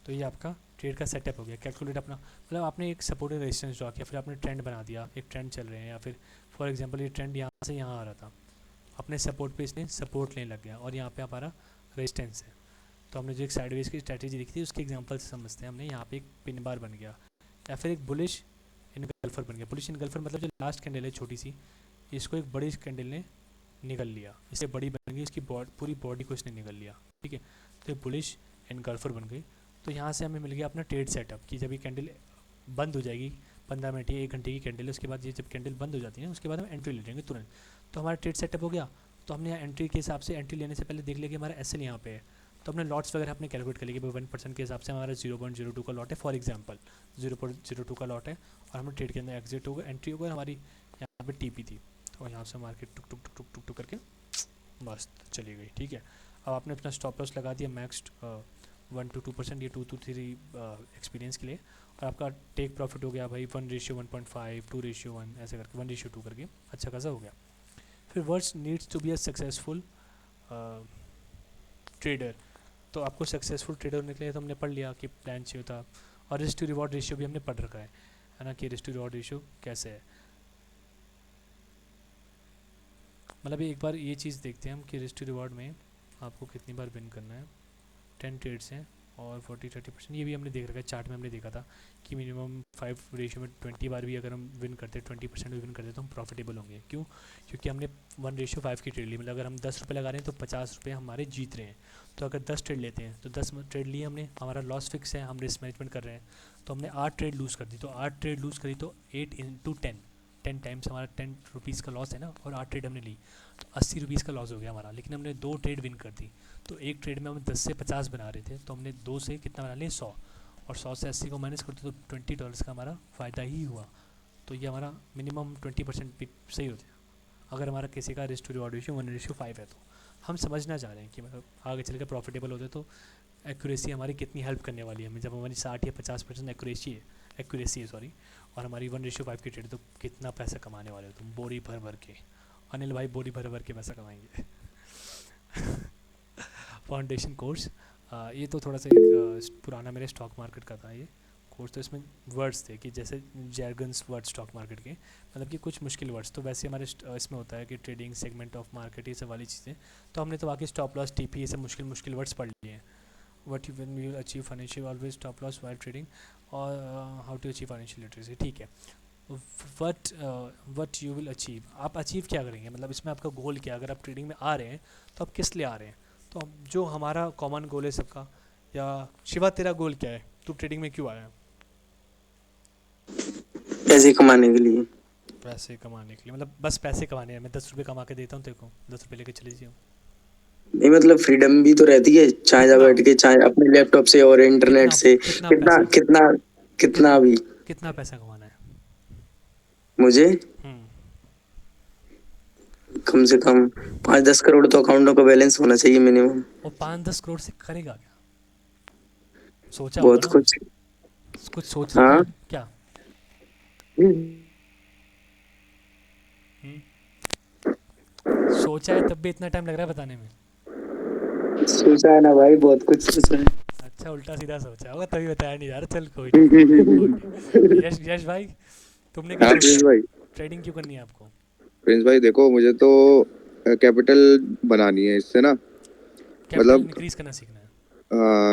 A: तो ये आपका ट्रेड का सेटअप हो गया, कैलकुलेट अपना, मतलब आपने एक सपोर्ट एंड रेजिस्टेंस ड्रॉ किया, फिर आपने ट्रेंड बना दिया, एक ट्रेंड चल रहे हैं, या फिर फॉर एग्जांपल ये ट्रेंड यहाँ से यहाँ आ रहा था, अपने सपोर्ट पे इसने सपोर्ट लेने लग गया और यहाँ पे हमारा रेजिस्टेंस है। तो हमने जो एक साइडवेज की स्ट्रैटेजी देखी थी उसके एग्जांपल से समझते हैं, हमने यहाँ पे एक पिन बार बन गया, या फिर एक बुलिश इनगल्फर बन गया। बुलिश इनगल्फर मतलब जो लास्ट कैंडल है छोटी सी, इसको एक बड़ी कैंडल ने निगल लिया, इससे बड़ी बन गई, इसकी पूरी बॉडी को इसने निगल लिया, ठीक है। तो ये बुलिश इनगल्फर बन गई। तो यहाँ से हमें मिल गया अपना ट्रेड सेटअप कि जब ये कैंडल बंद हो जाएगी, 15 मिनट या 1 घंटे की कैंडल है, उसके बाद ये जब कैंडल बंद हो जाती है उसके बाद हम एंट्री ले लेंगे तुरंत। तो हमारा ट्रेड सेटअप हो गया। तो हमने यहाँ एंट्री के हिसाब से, एंट्री लेने से पहले देख लिया कि हमारा एसएल यहाँ पे है, तो हमने लॉट्स वगैरह अपने कैलकुलेट कर लिए कि 1% के हिसाब से हमारा 0.02 का लॉट है, फॉर एग्जांपल 0.02 का लॉट है, और हमने ट्रेड के अंदर एग्जिट हो गए, एंट्री हो गई, हमारी यहाँ पे टीपी थी, तो यहाँ से मार्केट टुक टुक टुक टुक टुक टुक करके मस्त चली गई, ठीक है। अब आपने अपना स्टॉप लॉस लगा दिया मैक्स 1 to 2%, ये 2 to 3 एक्सपीरियंस के लिए, और आपका टेक प्रॉफिट हो गया भाई 1:1.5, 2:1, ऐसे करके 1:2 करके अच्छा खासा हो गया। फिर words needs to be a successful trader, तो आपको सक्सेसफुल ट्रेडर होने के लिए तो हमने पढ़ लिया कि प्लान चाहिए था, और रिस्क टू रिवॉर्ड रेशियो भी हमने पढ़ रखा है ना, कि रिस्क टू रिवॉर्ड रेशियो कैसे है। मतलब एक बार ये चीज़ देखते हैं हम कि रिस्क टू रिवॉर्ड में आपको कितनी बार विन करना है। 10 ट्रेड्स हैं और 40-30%, ये भी हमने देख रखा है, चार्ट में हमने देखा था कि मिनिमम 5 रेशियो में 20 बार भी अगर हम विन करते, 20% भी विन करते तो हम प्रॉफिटेबल होंगे। क्यों? क्योंकि हमने 1:5 की ट्रेड ली, मतलब अगर हम 10 रुपये लगा रहे हैं तो 50 रुपये हमारे जीत रहे हैं। तो अगर 10 ट्रेड लेते हैं तो 10 ट्रेड लिए हमने, हमारा लॉस फिक्स है, हम रिस्क मैनेजमेंट कर रहे हैं, तो हमने 8 ट्रेड लूज़ कर दी। तो 8 ट्रेड लूज़ करी तो 8 into 10 टाइम्स हमारा 10 रुपीज़ का लॉस है ना, और 8 ट्रेड हमने ली तो 80 रुपीज़ का लॉस हो गया हमारा। लेकिन हमने 2 ट्रेड विन कर दी, तो एक ट्रेड में हम 10 से 50 बना रहे थे, तो हमने 2 से कितना बना लिया 100, और 100 से 80 को माइनस करते तो $20 का हमारा फ़ायदा ही हुआ। तो ये हमारा मिनिमम 20% भी सही होता है अगर हमारा किसी का रिस्क टू रिवॉर्ड रेशियो 1:5 है। तो हम समझना चाह रहे हैं कि मतलब आगे चल के प्रॉफिटेबल होते तो एक्यूरेसी हमारी कितनी हेल्प करने वाली है हमें, जब हमारी 60 या 50% एक्यूरेसी है सॉरी, और हमारी 1:5 की ट्रेड, तो कितना पैसा कमाने वाले हो तुम बोरी भर भर के। अनिल भाई बोरी भर भर के पैसा कमाएंगे। फाउंडेशन कोर्स, ये तो थोड़ा सा एक पुराना मेरे स्टॉक मार्केट का था ये कोर्स, तो इसमें वर्ड्स थे कि जैसे जैर्गन्स वर्ड स्टॉक मार्केट के, मतलब कि कुछ मुश्किल वर्ड्स, तो वैसे हमारे इसमें होता है कि ट्रेडिंग सेगमेंट ऑफ मार्केट, ये सब वाली चीज़ें। तो हमने तो बाकी स्टॉप लॉस, टीपी, ये सब मुश्किल वर्ड्स पढ़ लिए हैं। What you when you achieve financial always stop loss while trading, और how to achieve financial literacy, ठीक है। वट यू विल अचीव, आप अचीव क्या करेंगे, मतलब इसमें आपका गोल क्या है। अगर आप ट्रेडिंग में आ रहे हैं तो आप किस लिए आ रहे हैं, तो जो हमारा कॉमन गोल है सबका, या शिवा तेरा गोल क्या है, तू ट्रेडिंग में क्यों आया है?
C: पैसे कमाने के लिए।
A: पैसे कमाने के लिए, मतलब बस पैसे कमाने हैं। मैं 10 रुपये कमा के देता हूँ तेरे को, 10 रुपये लेके चले जाओ।
C: नहीं मतलब फ्रीडम भी तो रहती है, चाहे जा बैठ के, चाहे अपने लैपटॉप से और इंटरनेट से, कितना कितना कितना भी।
A: कितना पैसा कमाना है
C: मुझे कम से कम 5-10 करोड़ तो अकाउंटों का बैलेंस होना चाहिए मिनिमम।
A: और 5-10 करोड़ से करेगा क्या? सोचा
C: बहुत
A: होगा ना, कुछ सोच रखा
C: हाँ
A: है क्या? सोचा है तब भी इतना टाइम लग रहा है बताने में।
C: सोचा है ना भाई, बहुत कुछ सोचा है।
A: अच्छा उल्टा सीधा सोचा होगा तभी बताया नहीं यार, चल कोई नहीं। यश भाई तुमने क्या
B: प्रिंस भाई,
A: ट्रेडिंग क्यों करनी है आपको?
B: प्रिंस भाई देखो, मुझे तो कैपिटल बनानी है इससे ना,
A: कैपिटल इंक्रीज करना सीखना है।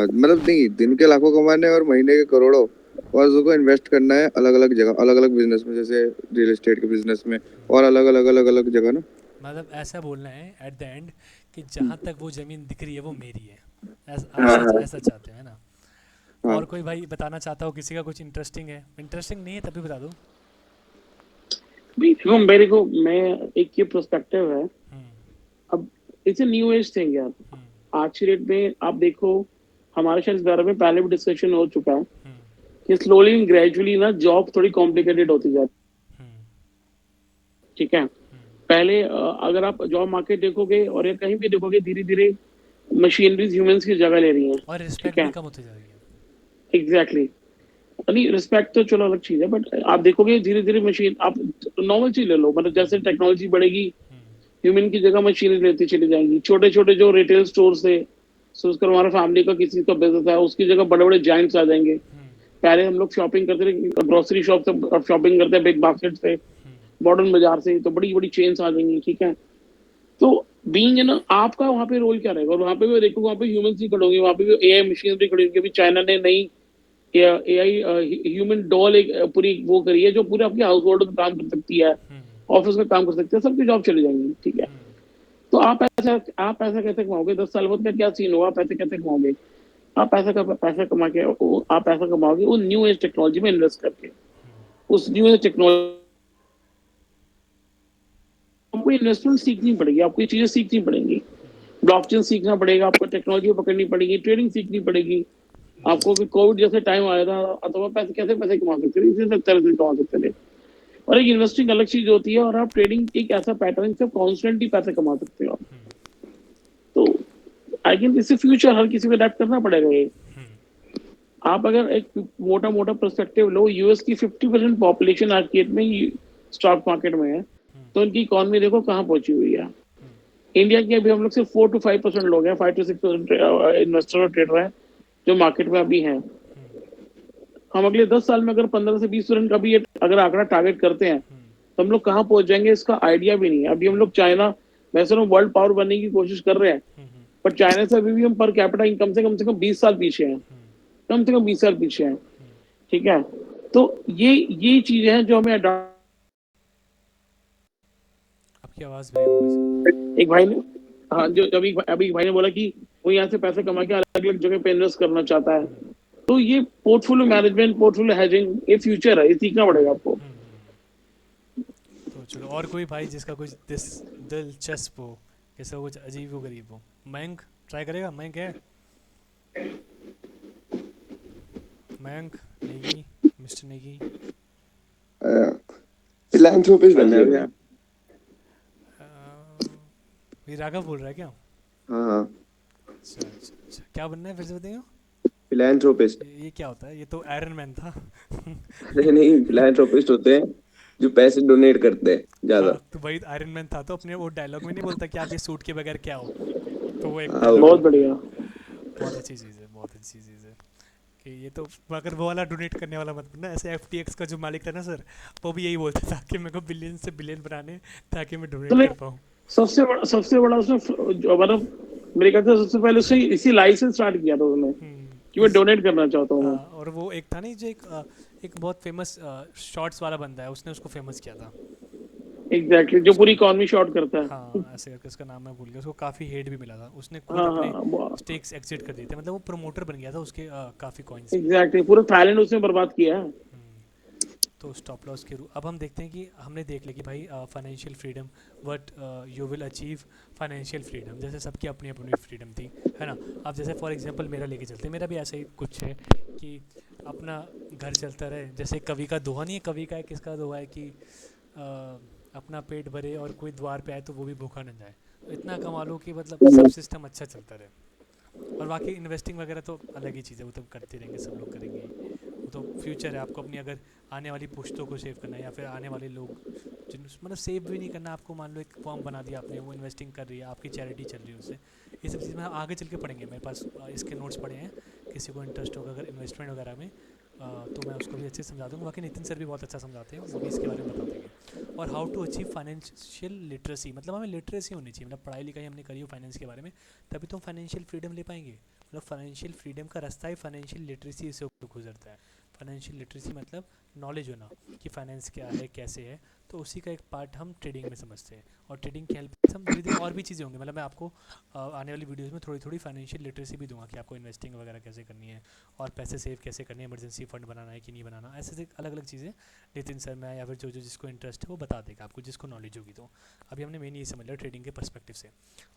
B: मतलब नहीं, दिन के लाखों कमाने और महीने के करोड़ों, और उसको इन्वेस्ट करना है अलग अलग जगह, अलग अलग बिजनेस में, जैसे रियल एस्टेट के बिजनेस में, और अलग अलग जगह ना।
A: मतलब ऐसा बोलना है एट द एंड कि जहाँ तक वो ज़मीन दिख रही है वो मेरी है, ऐसा चाहते हैं ना।
B: हाँ।
A: और कोई भाई बताना चाहता हो, किसी का कुछ इंटरेस्टिंग है? इंटरेस्टिंग नहीं है तभी बता दो।
D: भाई देखो मेरे को, मैं एक ये पर्सपेक्टिव है।
A: हम्म,
D: अब it's a new age thing यार।
A: हम्म,
D: आज की डेट में आप देखो, हमारे शायद इस बारे में पहले भी डिस्कशन हो चुका है
A: हम्म,
D: कि स्लोली एंड ग्रेजुअली ना जॉब थोड़ी कॉम्प्लिकेटेड होती जाती
A: हम्म,
D: है। ठीक है।
A: हम्म,
D: पहले अगर आप जॉब मार्केट देखोगे और या कहीं भी देखोगे, धीरे धीरे मशीनरीज ह्यूमंस की जगह ले रही हैं।
A: और
D: ठीक
A: रिस्पेक्ट भी
D: है।
A: कम होती जा रही है।
D: एग्जैक्टली। नहीं, रिस्पेक्ट तो चलो अलग चीज है, बट आप देखोगे धीरे धीरे मशीन, आप नॉर्मल चीज ले लो, मतलब जैसे टेक्नोलॉजी बढ़ेगी,
A: हम्म,
D: ह्यूमन की जगह मशीन लेती चली जाएंगी। छोटे छोटे जो रिटेल स्टोर थे, सोच कर हमारा फैमिली का किसी का बिजनेस है, उसकी जगह बड़े बड़े जाइंट्स आ जाएंगे।
A: हम्म,
D: पहले हम लोग शॉपिंग करते थे ग्रोसरी शॉप से, अब शॉपिंग करते हैं बिग बास्केट से,
A: हम्म,
D: मॉडर्न बाजार से, तो बड़ी बड़ी चेन्स आ जाएंगी। ठीक है। तो बीइंग ना, आपका वहाँ पे रोल क्या रहेगा? और वहाँ पे भी देखो, वहाँ पे ह्यूमंस ही खड़े होंगे, वहाँ पे भी एआई मशीनरी खड़ी होंगी। अभी चाइना ने नई एआई ह्यूमन डॉल एक पूरी वो करी है, जो पूरे आपके हाउस होल्ड का काम कर सकती है,
A: हम्म,
D: ऑफिस का काम कर सकती है, सबकी जॉब चली जाएंगी। ठीक है।
A: हम्म,
D: तो आप पैसा कैसे कमाओगे? 10 साल बाद का क्या सीन होगा? आप पैसे कैसे कमाओगे? आप पैसा कमा के आप पैसा कमाओगे वो न्यू एज टेक्नोलॉजी में इन्वेस्ट करके। उस न्यू एज टेक्नोलॉजी, आपको इन्वेस्टमेंट सीखनी पड़ेगी, आपको ये चीजें सीखनी पड़ेंगी। ब्लॉकचेन सीखना पड़ेगा आपको, टेक्नोलॉजी पकड़नी पड़ेगी, ट्रेडिंग सीखनी पड़ेगी आपको। कि कोविड जैसे टाइम आया था, अथवा पैसे कमा सकते थे, इसी तरह से कमा सकते थे। और एक इन्वेस्टिंग अलग चीज होती है, और आप ट्रेडिंग एक ऐसा पैटर्न से कॉन्स्टेंटली पैसे कमा सकते हो आप। तो आई थिंक इससे फ्यूचर हर किसी को अडेप्ट करना पड़ेगा ये। आप अगर एक मोटा मोटा पर्सपेक्टिव लो, यूएस की 50% पॉपुलेशन आज की डेट में स्टॉक मार्केट में है, तो उनकी इकोनॉमी देखो कहाँ पहुंची हुई है। इंडिया की अभी हम लोग सिर्फ 4 to 5% लोग हैं, 5 to 6% इन्वेस्टर और ट्रेडर हैं जो मार्केट में अभी हैं। हम अगले 10 साल में अगर 15 से 20% का भी अगर आंकड़ा टारगेट करते हैं, तो हम लोग कहाँ पहुंच जाएंगे इसका आइडिया भी नहीं है। अभी हम लोग चाइना, वैसे हम वर्ल्ड पावर बनने की कोशिश कर रहे हैं, पर चाइना से अभी भी हम पर कैपिटा इनकम से कम 20 साल पीछे हैं। कम से कम 20 साल पीछे हैं। ठीक है। तो ये चीजें हैं जो हमें
A: आपकी आवाज़ ब्रेक हो गई सर।
D: एक भाई ने, हाँ, जो अभी अभी एक भाई ने बोला कि वो यहाँ से पैसे कमा के अलग अलग जगह पे इन्वेस्ट करना चाहता है। तो ये पोर्टफोलियो मैनेजमेंट, पोर्टफोलियो हैजिंग, ये फ्यूचर है, ये सीखना पड़ेगा आपको।
A: तो चलो, और कोई भाई जिसका कुछ दिलचस्प हो, कैसा कुछ अजीब हो गरीब हो? मयंक ट्राई करेगा? मयंक है? मयंक नेगी, मिस्टर नेगी।
E: फिलैंथ्रोपिस्ट बनना है भैया।
A: ये राघव बोल रहा है क्या?
E: हाँ हाँ,
A: अच्छा अच्छा अच्छा, क्या बनना है फिर से बताइए।
E: फिलैंथ्रोपिस्ट।
A: ये क्या होता है? ये तो आयरन मैन था।
E: अरे नहीं, फिलैंथ्रोपिस्ट होते हैं जो पैसे डोनेट करते हैं ज्यादा।
A: हाँ, तो वही आयरन मैन था, तो अपने वो डायलॉग में नहीं बोलता कि आप ये सूट के बगैर क्या हो? तो वो एक
E: हाँ
A: डायलॉग
D: बहुत
A: है।
D: बढ़िया।
A: बहुत अच्छी चीज़ है, बहुत अच्छी चीज़ है कि ये तो, मगर वो वाला डोनेट करने वाला मत बनना। ऐसे FTX का जो मालिक था ना सर, वो भी यही बोलता था कि मेरे को बिलियन से बिलियन बनाने, ताकि मैं
D: तो
A: डोनेट कर
D: नहीं,
A: पाऊँ।
D: सबसे बड़ा उसने मतलब मेरे ख्याल से सबसे पहले उसने इसी लाइसेंस स्टार्ट किया था उसने, कि मैं
A: इस
D: डोनेट करना चाहता हूँ मैं।
A: हाँ, और वो एक था नहीं जो एक बहुत फेमस शॉर्ट्स वाला बंदा है, उसने उसको फेमस किया था।
D: एग्जैक्टली, जो पूरी
A: उसका,
D: इकोनॉमी शॉर्ट करता है।
A: हाँ ऐसे करके उसका नाम मैं भूल गया, उसको काफ़ी हेट भी मिला था। उसने खुद
D: हाँ
A: अपने
D: हाँ,
A: स्टेक्स एग्जिट कर दिए थे, मतलब वो प्रमोटर बन गया था उसके काफ़ी कॉइन्स के।
D: एग्जैक्टली, पूरा थाईलैंड उसने बर्बाद किया है।
A: तो स्टॉप लॉस के अब हम देखते हैं कि हमने देख लिया कि भाई financial freedom, what you will achieve financial freedom, जैसे सबकी अपनी अपनी फ्रीडम थी, है ना? अब जैसे फॉर एग्जांपल मेरा लेके चलते हैं, मेरा भी ऐसा ही कुछ है कि अपना घर चलता रहे। जैसे कवि का दोहा नहीं है, कवि का है, किसका दोहा है कि अपना पेट भरे और कोई द्वार पे आए तो वो भी भूखा न जाए। तो इतना कमा लो कि मतलब सब सिस्टम अच्छा चलता रहे। और बाकी इन्वेस्टिंग वगैरह तो अलग ही चीज़ है, वो तो करते रहेंगे, सब लोग करेंगे ही। वो तो फ्यूचर है, आपको अपनी अगर आने वाली पुश्तों को सेव करना है, या फिर आने वाले लोग जिन, मतलब सेव भी नहीं करना आपको, मान लो एक फॉर्म बना दिया आपने, वो इन्वेस्टिंग कर रही है, आपकी चैरिटी चल रही है उससे। ये सब चीज़ मैं आगे चल के पढ़ेंगे, मेरे पास इसके नोट्स पड़े हैं। किसी को इंटरेस्ट होगा अगर इन्वेस्टमेंट वगैरह में, तो मैं उसको भी अच्छे से समझा दूँगा। बाकी नितिन सर भी बहुत अच्छा समझाते हैं, वो भी इसके बारे में बता देंगे। और how to achieve financial literacy, मतलब हमें लिटरेसी होनी चाहिए, मतलब पढ़ाई लिखाई हमने करी हो फाइनेंस के बारे में, तभी तो हम फाइनेंशियल फ्रीडम ले पाएंगे। मतलब फाइनेंशियल फ्रीडम का रास्ता ही फाइनेंशियल लिटरेसी से गुजरता है। फाइनेंशियल लिटरेसी मतलब नॉलेज होना कि फाइनेंस क्या है कैसे है, तो उसी का एक पार्ट हम ट्रेडिंग में समझते हैं। और ट्रेडिंग की हेल्प से हम धीरे धीरे और भी चीज़ें होंगी, मतलब मैं आपको आने वाली वीडियोज़ में थोड़ी थोड़ी फाइनेंशियल लिटरेसी भी दूंगा कि आपको इन्वेस्टिंग वगैरह कैसे करनी है और पैसे सेव कैसे करने हैं, इमरजेंसी फंड बनाना है कि नहीं बनाना, ऐसे ऐसे अलग अलग चीज़ें नितिन सर मैं या फिर जो जो जिसको इंटरेस्ट है वो बता देगा आपको, जिसको नॉलेज होगी। तो अभी हमने मेन ये समझ लिया ट्रेडिंग के पर्सपेक्टिव से।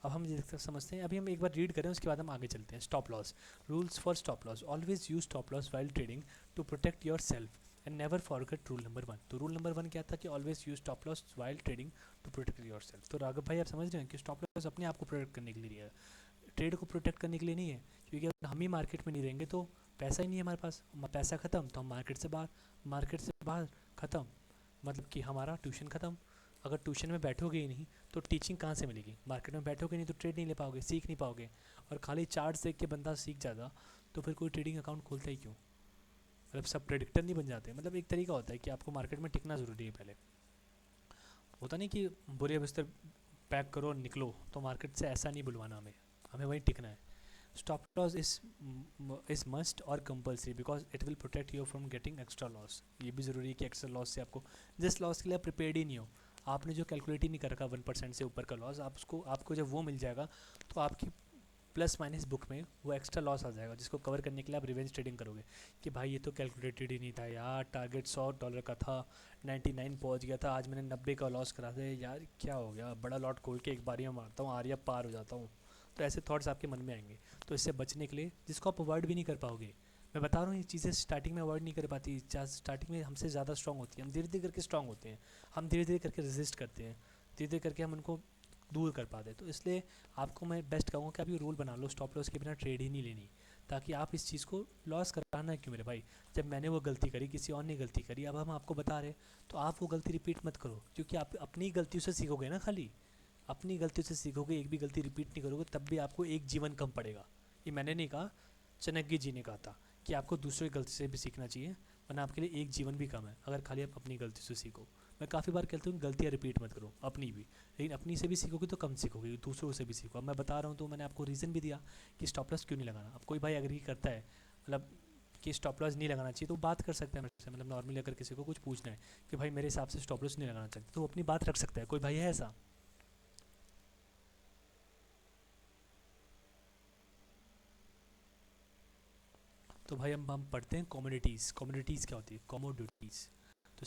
A: अब हम ये समझते हैं, अभी हम एक बार रीड करें उसके बाद हम आगे चलते हैं। Stop loss, rules for stop loss, always use stop loss while trading to protect yourself and never forget rule number 1। तो रूल नंबर 1 क्या था कि always use stop loss while trading to protect yourself. तो राघव भाई आप समझ रहे हैं कि स्टॉप लॉस अपने आप को प्रोटेक्ट करने के लिए है, ट्रेड को प्रोटेक्ट करने के लिए नहीं है। क्योंकि अगर हम ही मार्केट में नहीं रहेंगे तो पैसा ही नहीं है हमारे पास, पैसा ख़त्म तो हम मार्केट से बाहर, मार्केट से बाहर ख़त्म मतलब कि हमारा ट्यूशन ख़त्म। अगर ट्यूशन में बैठोगे ही नहीं तो टीचिंग कहाँ से मिलेगी, मार्केट में बैठोगे नहीं तो ट्रेड नहीं ले पाओगे, सीख नहीं पाओगे। और खाली चार्ट देख के बंदा सीख जाता तो फिर कोई ट्रेडिंग अकाउंट खोलता ही क्यों, मतलब सब प्रेडिक्टर नहीं बन जाते। मतलब एक तरीका होता है कि आपको मार्केट में टिकना ज़रूरी है। पहले होता नहीं कि बुरे बिस्तर पैक करो और निकलो, तो मार्केट से ऐसा नहीं बुलवाना हमें, हमें वहीं टिकना है। स्टॉप लॉस इज मस्ट और compulsory because it will protect you from getting extra loss. ये भी ज़रूरी है कि एक्स्ट्रा लॉस से आपको, जिस लॉस के लिए आप प्रिपेयर्ड ही नहीं हो, आपने जो कैलकुलेट ही नहीं कर रखा 1% से ऊपर का लॉस, आपको जब वो मिल जाएगा तो आपकी प्लस माइनस बुक में वो एक्स्ट्रा लॉस आ जाएगा, जिसको कवर करने के लिए आप रिवेंज ट्रेडिंग करोगे कि भाई ये तो कैलकुलेटेड ही नहीं था यार, टारगेट $100 का था, 99 पहुंच गया था, आज मैंने 90 का लॉस करा दिया यार, क्या हो गया, बड़ा लॉट खोल के एक बार ही मारता हूँ, आरिया पार हो जाता हूँ। तो ऐसे थॉट्स आपके मन में आएंगे। तो इससे बचने के लिए, जिसको आप अवॉइड भी नहीं कर पाओगे, मैं बता रहा हूँ ये चीज़ें स्टार्टिंग में अवॉइड नहीं कर पाती, स्टार्टिंग में हमसे ज़्यादा स्ट्रॉन्ग होती है, हम धीरे धीरे करके स्ट्रॉन्ग होते हैं, हम धीरे धीरे करके रेजिस्ट करते हैं, धीरे धीरे करके हम उनको दूर कर पाते। तो इसलिए आपको मैं बेस्ट कहूँगा कि आप ये रूल बना लो, स्टॉप लॉस के बिना ट्रेड ही नहीं लेनी, ताकि आप इस चीज़ को लॉस कराना है क्यों मेरे भाई, जब मैंने वो गलती करी किसी और ने गलती करी, अब हम आपको बता रहे तो आप वो गलती रिपीट मत करो, क्योंकि आप अपनी गलतियों से सीखोगे ना, खाली अपनी गलतियों से सीखोगे, एक भी गलती रिपीट नहीं करोगे, तब भी आपको एक जीवन कम पड़ेगा। ये मैंने नहीं कहा, चाणक्य जी ने कहा था कि आपको दूसरे की गलती से भी सीखना चाहिए, वरना आपके लिए एक जीवन भी कम है अगर खाली आप अपनी गलती से सीखो। मैं काफ़ी बार कहता हूँ गलतियाँ रिपीट मत करो अपनी भी, लेकिन अपनी से भी सीखोगे तो कम सीखोगे, दूसरों से भी सीखो। अब मैं बता रहा हूँ तो मैंने आपको रीज़न भी दिया कि स्टॉप लॉस क्यों नहीं लगाना। अब कोई भाई एग्री करता है मतलब कि स्टॉप लॉस नहीं लगाना चाहिए तो बात कर सकता है मेरे से, मतलब नॉर्मली अगर किसी को कुछ पूछना है कि भाई मेरे हिसाब से स्टॉप लॉस नहीं लगाना चाहिए तो वो अपनी बात रख सकता है, कोई भाई है ऐसा? तो भाई हम पढ़ते हैं कॉमोडिटीज़। कॉमोडिटीज़ क्या होती है? कॉमोडिटीज़, तो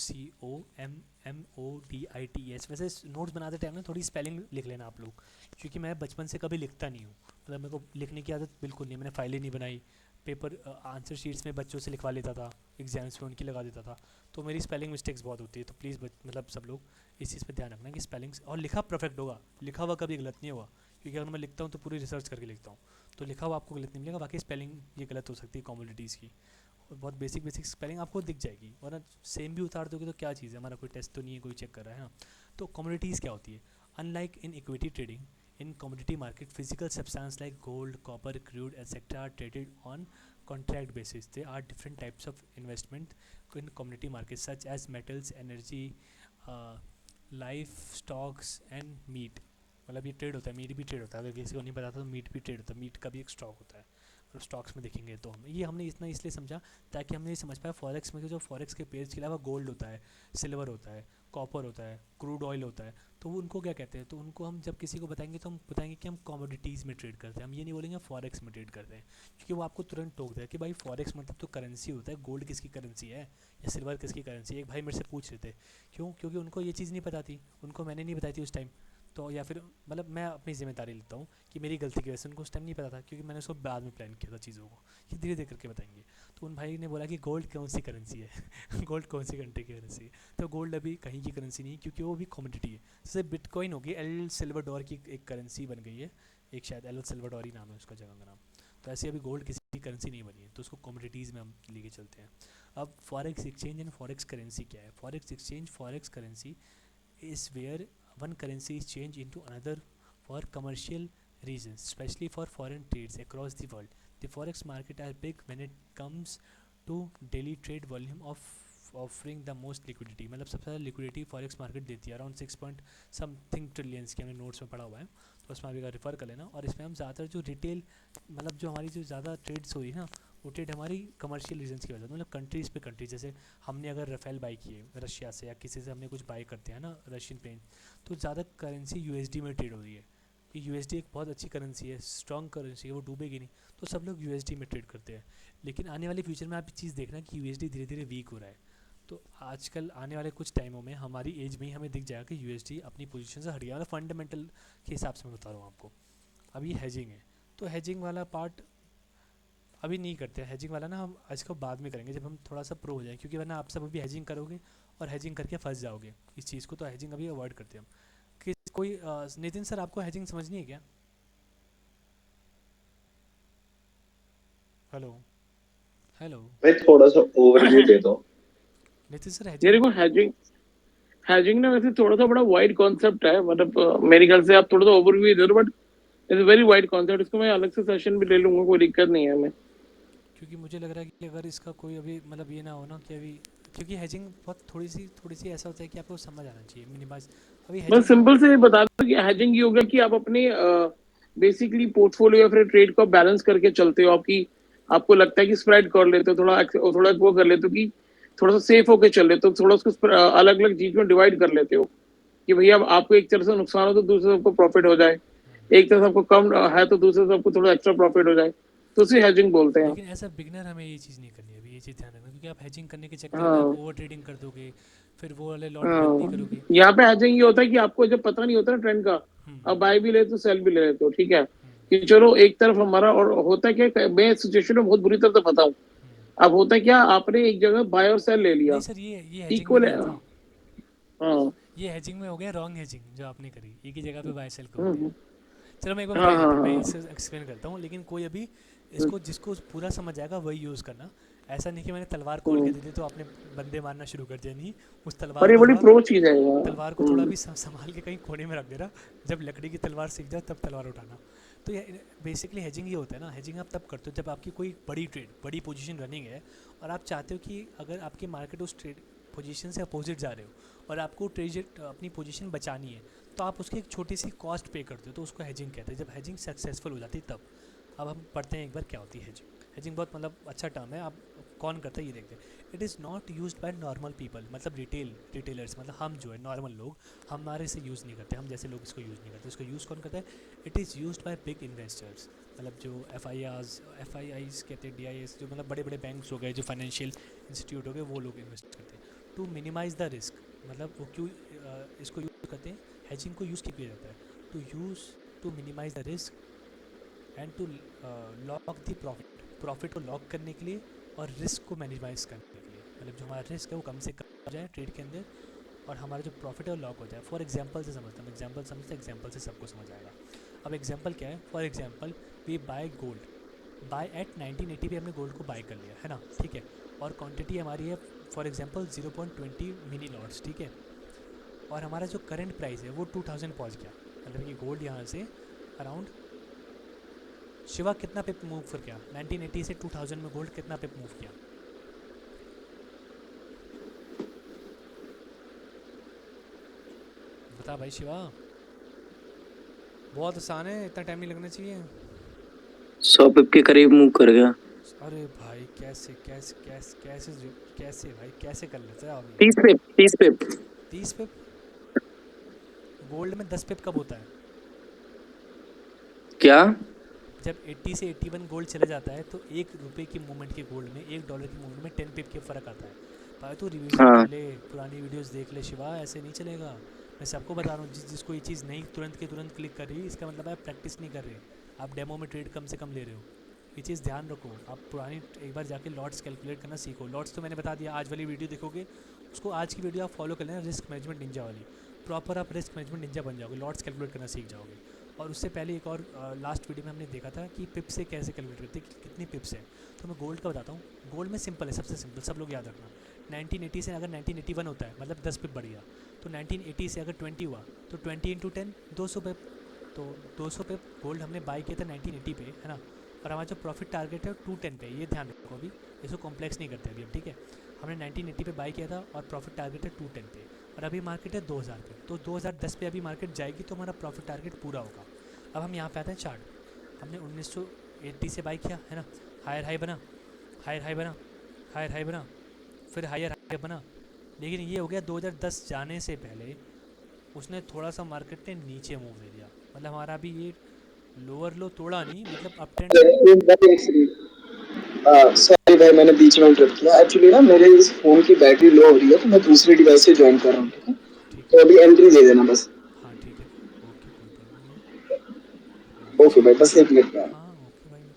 A: COMMODITES। वैसे नोट्स बनाते टाइम ना थोड़ी स्पेलिंग लिख लेना आप लोग, क्योंकि मैं बचपन से कभी लिखता नहीं हूँ, मतलब मेरे को लिखने की आदत बिल्कुल नहीं, मैंने फाइलें नहीं बनाई, पेपर आंसर शीट्स में बच्चों से लिखवा लेता था, एग्जाम्स में उनकी लगा देता था, तो मेरी स्पेलिंग मिस्टेक्स बहुत होती है। तो प्लीज़ मतलब सब लोग इस चीज़ पे ध्यान रखना कि स्पेलिंग्स, और लिखा परफेक्ट होगा, लिखा हुआ कभी गलत नहीं होगा, क्योंकि अगर मैं लिखता हूँ तो पूरी रिसर्च करके लिखता हूँ, तो लिखा हुआ आपको गलत नहीं मिलेगा, बाकी स्पेलिंग ये गलत हो सकती है कॉमोडिटीज़ की, और बहुत बेसिक बेसिक स्पेलिंग आपको दिख जाएगी, वरना सेम भी उतार दोगे तो क्या चीज़ है, हमारा कोई टेस्ट तो नहीं है, कोई चेक कर रहा है ना। तो कमोडिटीज़ क्या होती है? Unlike in equity trading, in commodity market physical substance like gold, copper, crude etcetera are traded on contract basis. They are different types of investment in commodity market such as metals, energy, life stocks and meat. मतलब ये trade होता है, meet भी trade होता है, अगर किसी को नहीं पता तो मीट भी ट्रेड होता है, मीट का भी एक स्टॉक होता है, और स्टॉक्स में देखेंगे तो हम ये हमने इतना इसलिए समझा ताकि हमने ये समझ पाया फॉरेक्स में जो फॉरेक्स के पेयर्स के अलावा गोल्ड होता है, सिल्वर होता है, कॉपर होता है, क्रूड ऑयल होता है, तो वो उनको क्या कहते हैं, तो उनको हम जब किसी को बताएंगे तो हम बताएंगे कि हम कमोडिटीज़ में ट्रेड करते हैं, हम ये नहीं बोलेंगे फॉरेक्स में ट्रेड करते हैं, क्योंकि वो आपको तुरंत टोक देगा कि भाई फॉरेक्स मतलब तो करेंसी होता है, गोल्ड किसकी करेंसी है या सिल्वर किसकी करेंसी है। एक भाई मेरे से पूछ रहे थे क्यों, क्योंकि उनको ये चीज़ नहीं पता थी, उनको मैंने नहीं बताई थी उस टाइम, तो या फिर मतलब मैं अपनी ज़िम्मेदारी लेता हूँ कि मेरी गलती की वजह से उनको उस टाइम नहीं पता था, क्योंकि मैंने उसको बाद में प्लान किया था चीज़ों को, ये धीरे धीरे करके बताएंगे। तो उन भाई ने बोला कि गोल्ड कौन सी करेंसी है गोल्ड कौन सी कंट्री की करेंसी है? तो गोल्ड अभी कहीं की करेंसी नहीं है, क्योंकि वो भी कमोडिटी है, जैसे बिटकॉइन होगी, एल सिल्वाडोर की एक करेंसी बन गई है, एक शायद एल सिल्वाडोर ही नाम है उसका जगह का नाम। तो ऐसे अभी गोल्ड किसी की करेंसी नहीं बनी है, तो उसको कमोडिटीज़ में हम लेके चलते हैं। अब forex exchange and forex currency क्या है? Forex exchange, forex currency is where one currency is changed into another for commercial reasons, especially for foreign trades across the world. The forex market are big when it comes to daily trade volume of offering the most liquidity, मतलब सबसे ज़्यादा liquidity forex market देती है, around 6 point something trillions की, हमने notes में पढ़ा हुआ है, तो उसमें अभी का रेफ़र कर लेना। और इसमें हम ज़्यादातर जो रिटेल, मतलब जो हमारी जो ज़्यादा ट्रेड्स हुई ना वो ट्रेड हमारी कमर्शियल रीजंस की वजह से, मतलब कंट्रीज़ पे कंट्री, जैसे हमने अगर रफेल बाई किए रशिया से या किसी से हमने कुछ बाई करते हैं ना रशियन पेंट, तो ज़्यादा करेंसी यूएसडी में ट्रेड हो रही है कि यूएसडी एक बहुत अच्छी करेंसी है, स्ट्रॉन्ग करेंसी है, वो डूबेगी नहीं, तो सब लोग यूएसडी में ट्रेड करते हैं। लेकिन आने वाले फ्यूचर में आप ये चीज़ देखना कि यूएसडी धीरे धीरे वीक हो रहा है, तो आजकल आने वाले कुछ टाइमों में हमारी एज में ही हमें दिख जाएगा कि यूएसडी अपनी पोजीशन से हट गया, मतलब फंडामेंटल के हिसाब से मैं बता रहा हूँ आपको। अब ये हैजिंग है, तो हैजिंग वाला पार्ट अभी नहीं करते हैं, हैजिंग वाला ना हम इसको बाद में करेंगे जब हम थोड़ा सा प्रो हो जाएं, क्योंकि वरना आप सब अभी हैजिंग करोगे और हैजिंग करके फंस जाओगे इस चीज़ को, तो हैजिंग अभी अवॉइड करते हैं हम। कि कोई नितिन सर आपको हैजिंग समझनी है क्या? हेलो हेलो
E: मैं थोड़ा सा ओवरव्यू दे दो।
A: नितिन सर
D: ये
A: हैजिंग
D: देखो हैजिंग ना वैसे थोड़ा सा बड़ा वाइड कॉन्सेप्ट है, मतलब मेरे ख्याल से आप थोड़ा सा ओवरव्यू दे दो, but it's very wide concept. इसको मैं अलग से सेशन भी ले लूंगा, कोई दिक्कत नहीं है हमें।
A: क्योंकि मुझे लग रहा है कि अगर इसका कोई अभी मतलब ये ना हो ना कि अभी, क्योंकि हैजिंग बहुत थोड़ी सी ऐसा होता है कि आपको समझ आना चाहिए मिनिमाइज अभी
D: मैं
A: हैजिंग।
D: सिंपल से बता दूं कि हैजिंग ये हो गया कि आप अपने बेसिकली पोर्टफोलियो या फिर ट्रेड को बैलेंस करके चलते हो। आपको लगता है कि स्प्रेड कर लेते हो, थोड़ा वो कर लेते हो कि थोड़ा सा सेफ होके चल लेते हो, थोड़ा उसको अलग अलग चीज में डिवाइड कर लेते हो कि भैया अब आपको एक तरह से नुकसान हो तो दूसरे से आपको प्रॉफिट हो जाए, एक तरफ से आपको कम है तो दूसरे से आपको थोड़ा एक्स्ट्रा प्रॉफिट हो जाए, तो उसे हैजिंग बोलते हैं।
A: लेकिन एज अ बिगनर हमें ये चीज़ नहीं करनी है, अभी ये चीज़ ध्यान रखना, क्योंकि आप हैजिंग करने के चक्कर में आप
D: हाँ
A: ओवर ट्रेडिंग कर दोगे, फिर वो वाले लॉट बंद नहीं
D: हाँ,
A: करोगे।
D: यहाँ पे हैजिंग ये होता है कि आपको जब पता नहीं होता ना ट्रेंड का,
A: हम्म
D: अब बाय भी लेते हो सेल भी ले लेते हो, ठीक है
A: हम्म
D: कि चलो एक तरफ हमारा, और होता है क्या, मैं इस सिचुएशन में बहुत बुरी तरह से फंसा हूँ।
A: हम्म।
D: अब होता है क्या, आपने एक जगह बाय और सेल ले
A: नहीं
D: लिया
A: सर, ये हैजिंग में
D: इक्वल
A: नहीं
D: है।
A: आता,
D: हाँ
A: ये हैजिंग में हो गया रॉन्ग हैजिंग जो आपने करी, एक ही जगह पे बाय सेल कर दिया।
D: हम्म,
A: चलो मैं एक बार
D: हाँ
A: बताई
D: हाँ
A: देता हूँ, मैं
D: हाँ
A: इससे एक्सप्लेन करता हूँ, लेकिन कोई अभी इसको जिसको पूरा समझ आएगा वही यूज़ करना। ऐसा नहीं कि मैंने तलवार खोल के
D: हम्म।
A: दे दी तो आपने बंदे मारना शुरू कर दिया, नहीं, उस
D: और
A: तलवार
D: ये
A: को
D: बड़ी
A: थोड़ा,
D: प्रो चीज है यार।
A: तलवार को थोड़ा भी संभाल के कहीं कोने में रख देना, जब लकड़ी की तलवार सीख जाए तब तलवार उठाना। तो ये बेसिकली हैजिंग ये होता है ना, हैजिंग आप तब करते हो जब आपकी कोई बड़ी ट्रेड, बड़ी पोजीशन रनिंग है और आप चाहते हो कि अगर आपकी मार्केट उस ट्रेड पोजीशन से अपोजिट जा रहे हो और आपको ट्रेड अपनी पोजीशन बचानी है, तो आप उसकी एक छोटी सी कॉस्ट पे करते हो, तो उसको हैजिंग कहते हैं, जब हैजिंग सक्सेसफुल हो जाती है तब। अब हम पढ़ते हैं एक बार क्या होती है हैजिंग। हैजिंग बहुत मतलब अच्छा टर्म है, आप कौन करता है ये देखते हैं। It is not use by normal people, मतलब रिटेलर्स, मतलब हम जो है नॉर्मल लोग, हमारे से यूज़ नहीं करते, हम जैसे लोग इसको यूज़ नहीं करते। इसको यूज़ कौन करता है? It is use by big investors, मतलब जो एफ आई आईज कहते हैं, डी आई एस, जो मतलब बड़े बड़े बैंक्स हो गए, जो फाइनेंशियल इंस्टीट्यूट हो गए, वो लोग इन्वेस्ट करते हैं टू मिनिमाइज़ द रिस्क। मतलब वो क्यों इसको यूज़ करते हैं, हैजिंग को यूज़ क्यों किया जाता है? To minimise the risk and to lock the profit को लॉक करने के लिए और रिस्क को मिनिमाइज़ करने के लिए, मतलब जो हमारा रिस्क है वो कम से कम हो जाए ट्रेड के अंदर और हमारा जो प्रॉफिट है वो लॉक हो जाए। फॉर एग्जांपल से समझता हूँ, एग्जांपल समझते, एग्जांपल से सबको समझ आएगा। अब एग्जांपल क्या है? For example we buy gold, buy at 1980 पे हमने गोल्ड को बाय कर लिया है ना, ठीक है, और क्वांटिटी हमारी है फॉर एग्जांपल 0.20 मिनी लॉट्स, ठीक है, और हमारा जो करंट प्राइस है वो 2000 पहुंच गया, मतलब कि गोल्ड यहाँ से अराउंड, शिवा कितना पिप मूव कर गया 1980 से 2000 में, गोल्ड कितना पिप मूव किया? बता भाई शिवा, बहुत आसान है, इतना टाइम नहीं लगना चाहिए।
C: 100 पिप के करीब मूव कर गया।
A: अरे भाई कैसे कैसे कैसे कैसे कैसे भाई कैसे कर लेते हैं अभी?
C: 30 पिप
A: 30 पिप? गोल्ड में 10 पिप कब होता है?
C: क्या?
A: जब 80 से 81 गोल्ड चले जाता है तो ₹1 की मूवमेंट के गोल्ड में, $1 की मूवमेंट में 10 पिप के फ़र्क आता है भाई। तू रिवीजन
C: हाँ
A: कर ले, पुरानी वीडियोस देख ले शिवा, ऐसे नहीं चलेगा। मैं सबको बता रहा हूँ, जिसको ये चीज़ नहीं तुरंत के तुरंत क्लिक कर रही, इसका मतलब आप प्रैक्टिस नहीं कर रहे, आप डेमो में ट्रेड कम से कम ले रहे हो। ये चीज़ ध्यान रखो, आप पुरानी एक बार जाके लॉट्स कैलकुलेट करना सीखो। लॉट्स तो मैंने बता दिया, आज वाली वीडियो देखोगे उसको, आज की वीडियो आप फॉलो कर लेना, रिस्क मैनेजमेंट निंजा वाली, प्रॉपर आप रिस्क मैनेजमेंट निंजा बन जाओगे, लॉट्स कैलकुलेट करना सीख जाओगे। और उससे पहले एक और लास्ट वीडियो में हमने देखा था कि पिप से कैसे कैलकुलेट करते हैं, कितनी पिप्स है। तो मैं गोल्ड का बताता हूँ। गोल्ड में सिंपल है, सबसे सिंपल, सब लोग याद रखना। 1980 से अगर 1981 होता है मतलब 10 पिप बढ़ गया, तो 1980 से अगर 20 हुआ तो 20 इंटू 10 200 पिप, तो 200 पिप गोल्ड हमने बाई किया था 1980 पे, है ना, और हमारा जो प्रॉफिट टारगेट है 210 पे, ये ध्यान रखो, अभी इसको कॉम्प्लेक्स नहीं करते अभी हम, ठीक है। हमने 1980 पे बाई किया था और प्रॉफिट टारगेट है 210 पे, और अभी मार्केट है 2000 पे, तो 2010 पे अभी मार्केट जाएगी तो हमारा प्रॉफिट टारगेट पूरा होगा। अब हम यहाँ पे आते हैं चार्ट, हमने 1980 से बाई किया है ना, हायर हाई बना, हायर हाई बना, हायर हाई बना, फिर हायर हाई बना। लेकिन ये हो गया 2010 जाने से पहले उसने थोड़ा सा मार्केट ने नीचे मूव दे दिया। मतलब हमारा अभी ये लोअर लो तोड़ा नहीं, मतलब अप ट्रेंड है।
F: सॉरी भाई, मैंने बीच में इंटरप्ट किया। एक्चुअली ना मेरे इस फोन की बैटरी लो हो रही है, तो मैं दूसरी डिवाइस से ज्वाइन कर रहा हूँ, ठीक है?
A: ठीक है,
F: तो अभी एंट्री दे देना बस।
A: हाँ ठीक है, ओके कोई प्रॉब्लम नहीं है।
F: ओके भाई, बस एक मिनट में।
A: हाँ ओके भाई मेरे।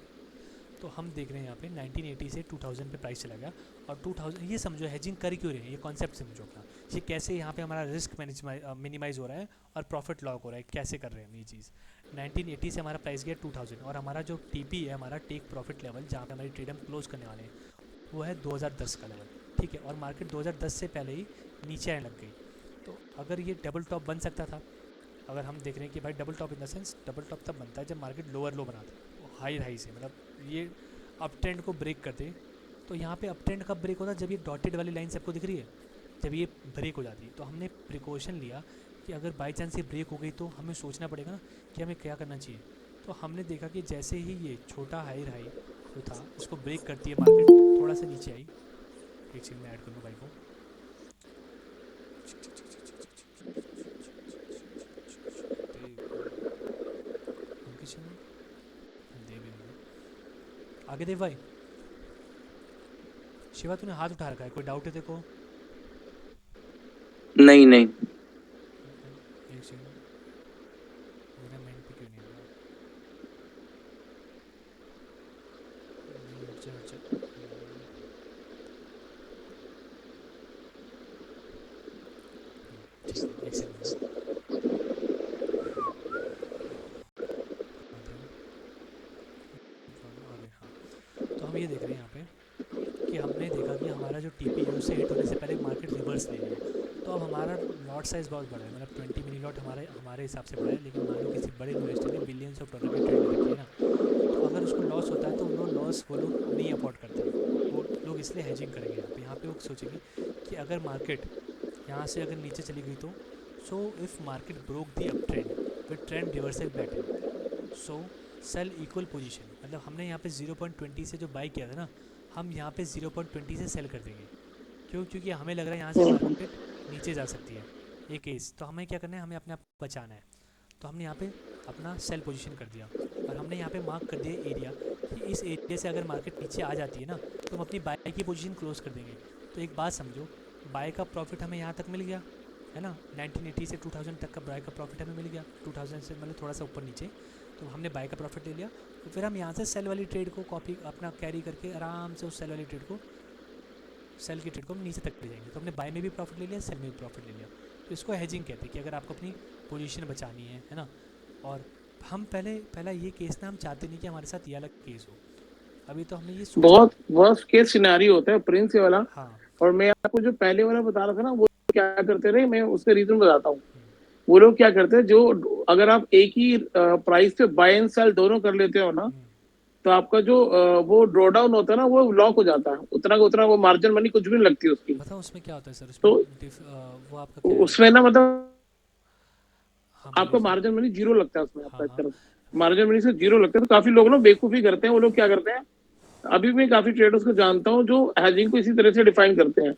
A: तो हम देख रहे हैं यहाँ पे 1980 से 2000 पे प्राइस चला गया। और 2000 ये समझो हेजिंग कर क्यों रहे हैं, ये कॉन्सेप्ट समझो अपना। ये कैसे यहाँ पे हमारा रिस्क मिनिमाइज हो रहा है और प्रॉफिट लॉक हो रहा है, कैसे कर रहे हैं हम ये चीज़। 1980 से हमारा प्राइस गया 2000 और हमारा जो टीपी है, हमारा टेक प्रॉफिट लेवल जहाँ पे हमारी ट्रेड हम क्लोज करने वाले हैं, वो है 2010 का लेवल, ठीक है। और मार्केट 2010 से पहले ही नीचे आने लग गई। तो अगर ये डबल टॉप बन सकता था, अगर हम देख रहे हैं कि भाई double top in the sense, double top तब बनता है जब मार्केट लोअर लो बनाता है हाई हाई से, मतलब ये अप ट्रेंड को ब्रेक करते। तो यहाँ पे अप ट्रेंड कब ब्रेक होता है, जब ये डॉटेड वाली लाइन सबको दिख रही है, जब ये ब्रेक हो जाती है। तो हमने प्रिकॉशन लिया कि अगर बाई चांस ये ब्रेक हो गई तो हमें सोचना पड़ेगा ना कि हमें क्या करना चाहिए। तो हमने देखा कि जैसे ही ये छोटा हाई हाई जो था इसको ब्रेक करती है, मार्केट थोड़ा सा नीचे आई। एक सेकंड में ऐड कर लूँ भाई को। आगे देव भाई, शिवा तूने हाथ उठा रखा है, कोई डाउट है तेरे को?
C: नहीं नहीं।
A: एक सेकंड, मेरा माइंड पे क्यों नहीं आ रहा? अच्छा अच्छा, ठीक है, एक सेकंड आगे। हाँ, तो हम ये देख रहे हैं यहाँ पे कि हमने देखा कि हमारा जो टीपी है उससे हिट होने से पहले मार्केट रिवर्स ले लिया। तो अब हमारा लॉट साइज़ बहुत बड़ा है, मतलब 20 मिली लॉट हमारे हिसाब से बड़ा है। लेकिन मान लो किसी बड़े इन्वेस्टर ने बिलियंस ऑफ डॉलर की ट्रेड ले रखी है ना, तो अगर उसको लॉस होता है तो वो लॉस वो लोग नहीं अफोर्ड करते हैं। वो लोग इसलिए हेजिंग करेंगे यहाँ पे वो सोचेंगे कि अगर मार्केट यहाँ से अगर नीचे चली गई तो so if market broke the up trend with trend reversal pattern, so sell equal position. मतलब हमने यहाँ पे 0.20 से जो बाई किया था ना, हम यहाँ पे 0.20 से सेल कर देंगे। क्यों? क्योंकि हमें लग रहा है यहाँ से मार्केट नीचे जा सकती है, ये केस। तो हमें क्या करना है, हमें अपने आप को बचाना है। तो हमने यहाँ पे अपना सेल पोजीशन कर दिया और हमने यहाँ पे मार्क कर दिया एरिया कि इस एरिया से अगर मार्केट नीचे आ जाती है ना तो हम अपनी बाय की पोजीशन क्लोज कर देंगे। तो एक बात समझो, बाय का प्रॉफिट हमें यहाँ तक मिल गया है ना, 1980 से 2000 तक का बाय का प्रॉफिट हमें मिल गया, 2000 से मतलब थोड़ा सा ऊपर नीचे। तो हमने बाय का प्रॉफिट ले लिया। तो फिर हम यहाँ से सेल वाली ट्रेड को कॉपी अपना कैरी करके आराम से उस सेल वाली ट्रेड को, सेल की ट्रेड को हम नीचे तक ले जाएंगे। तो हमने बाय में भी प्रॉफिट ले लिया, सेल में भी प्रॉफिट ले लिया। तो इसको हेजिंग कहते हैं कि अगर आपको अपनी पोजीशन बचानी है ना। और हम पहला ये केस ना हम चाहते नहीं कि हमारे साथ ये अलग केस हो। अभी तो हमने ये सोचा।
D: बहुत वर्स्ट केस सिनेरियो होता है प्रिंस ये वाला।
A: हाँ।
D: और मैं आपको जो पहले वाला बता रहा था ना, वो क्या करते रहे, मैं उसका रीजन बताता हूँ। वो लोग क्या करते हैं, जो अगर आप एक ही प्राइस पे बाय एंड सेल दोनों कर लेते हो ना, तो आपका जो वो ड्रॉ डाउन होता है ना, वो लॉक हो जाता है। उतना का उतना वो मार्जिन मनी कुछ भी नहीं लगती उसकी।
A: बताओ उसमें क्या होता है सर?
D: तो
A: वो आपका क्या है?
D: उसमें ना मतलब
A: हाँ
D: आपका
A: बोलिए सर।
D: मार्जिन मनी जीरो लगता है उसमें,
A: हाँ
D: आपका एक
A: हाँ।
D: तरफ मार्जिन मनी से जीरो लगता है। तो काफी लोग ना बेवकूफी करते हैं। वो लोग क्या करते हैं, अभी मैं काफी ट्रेडर्स को जानता हूँ जो हेजिंग को इसी तरह से डिफाइन करते हैं।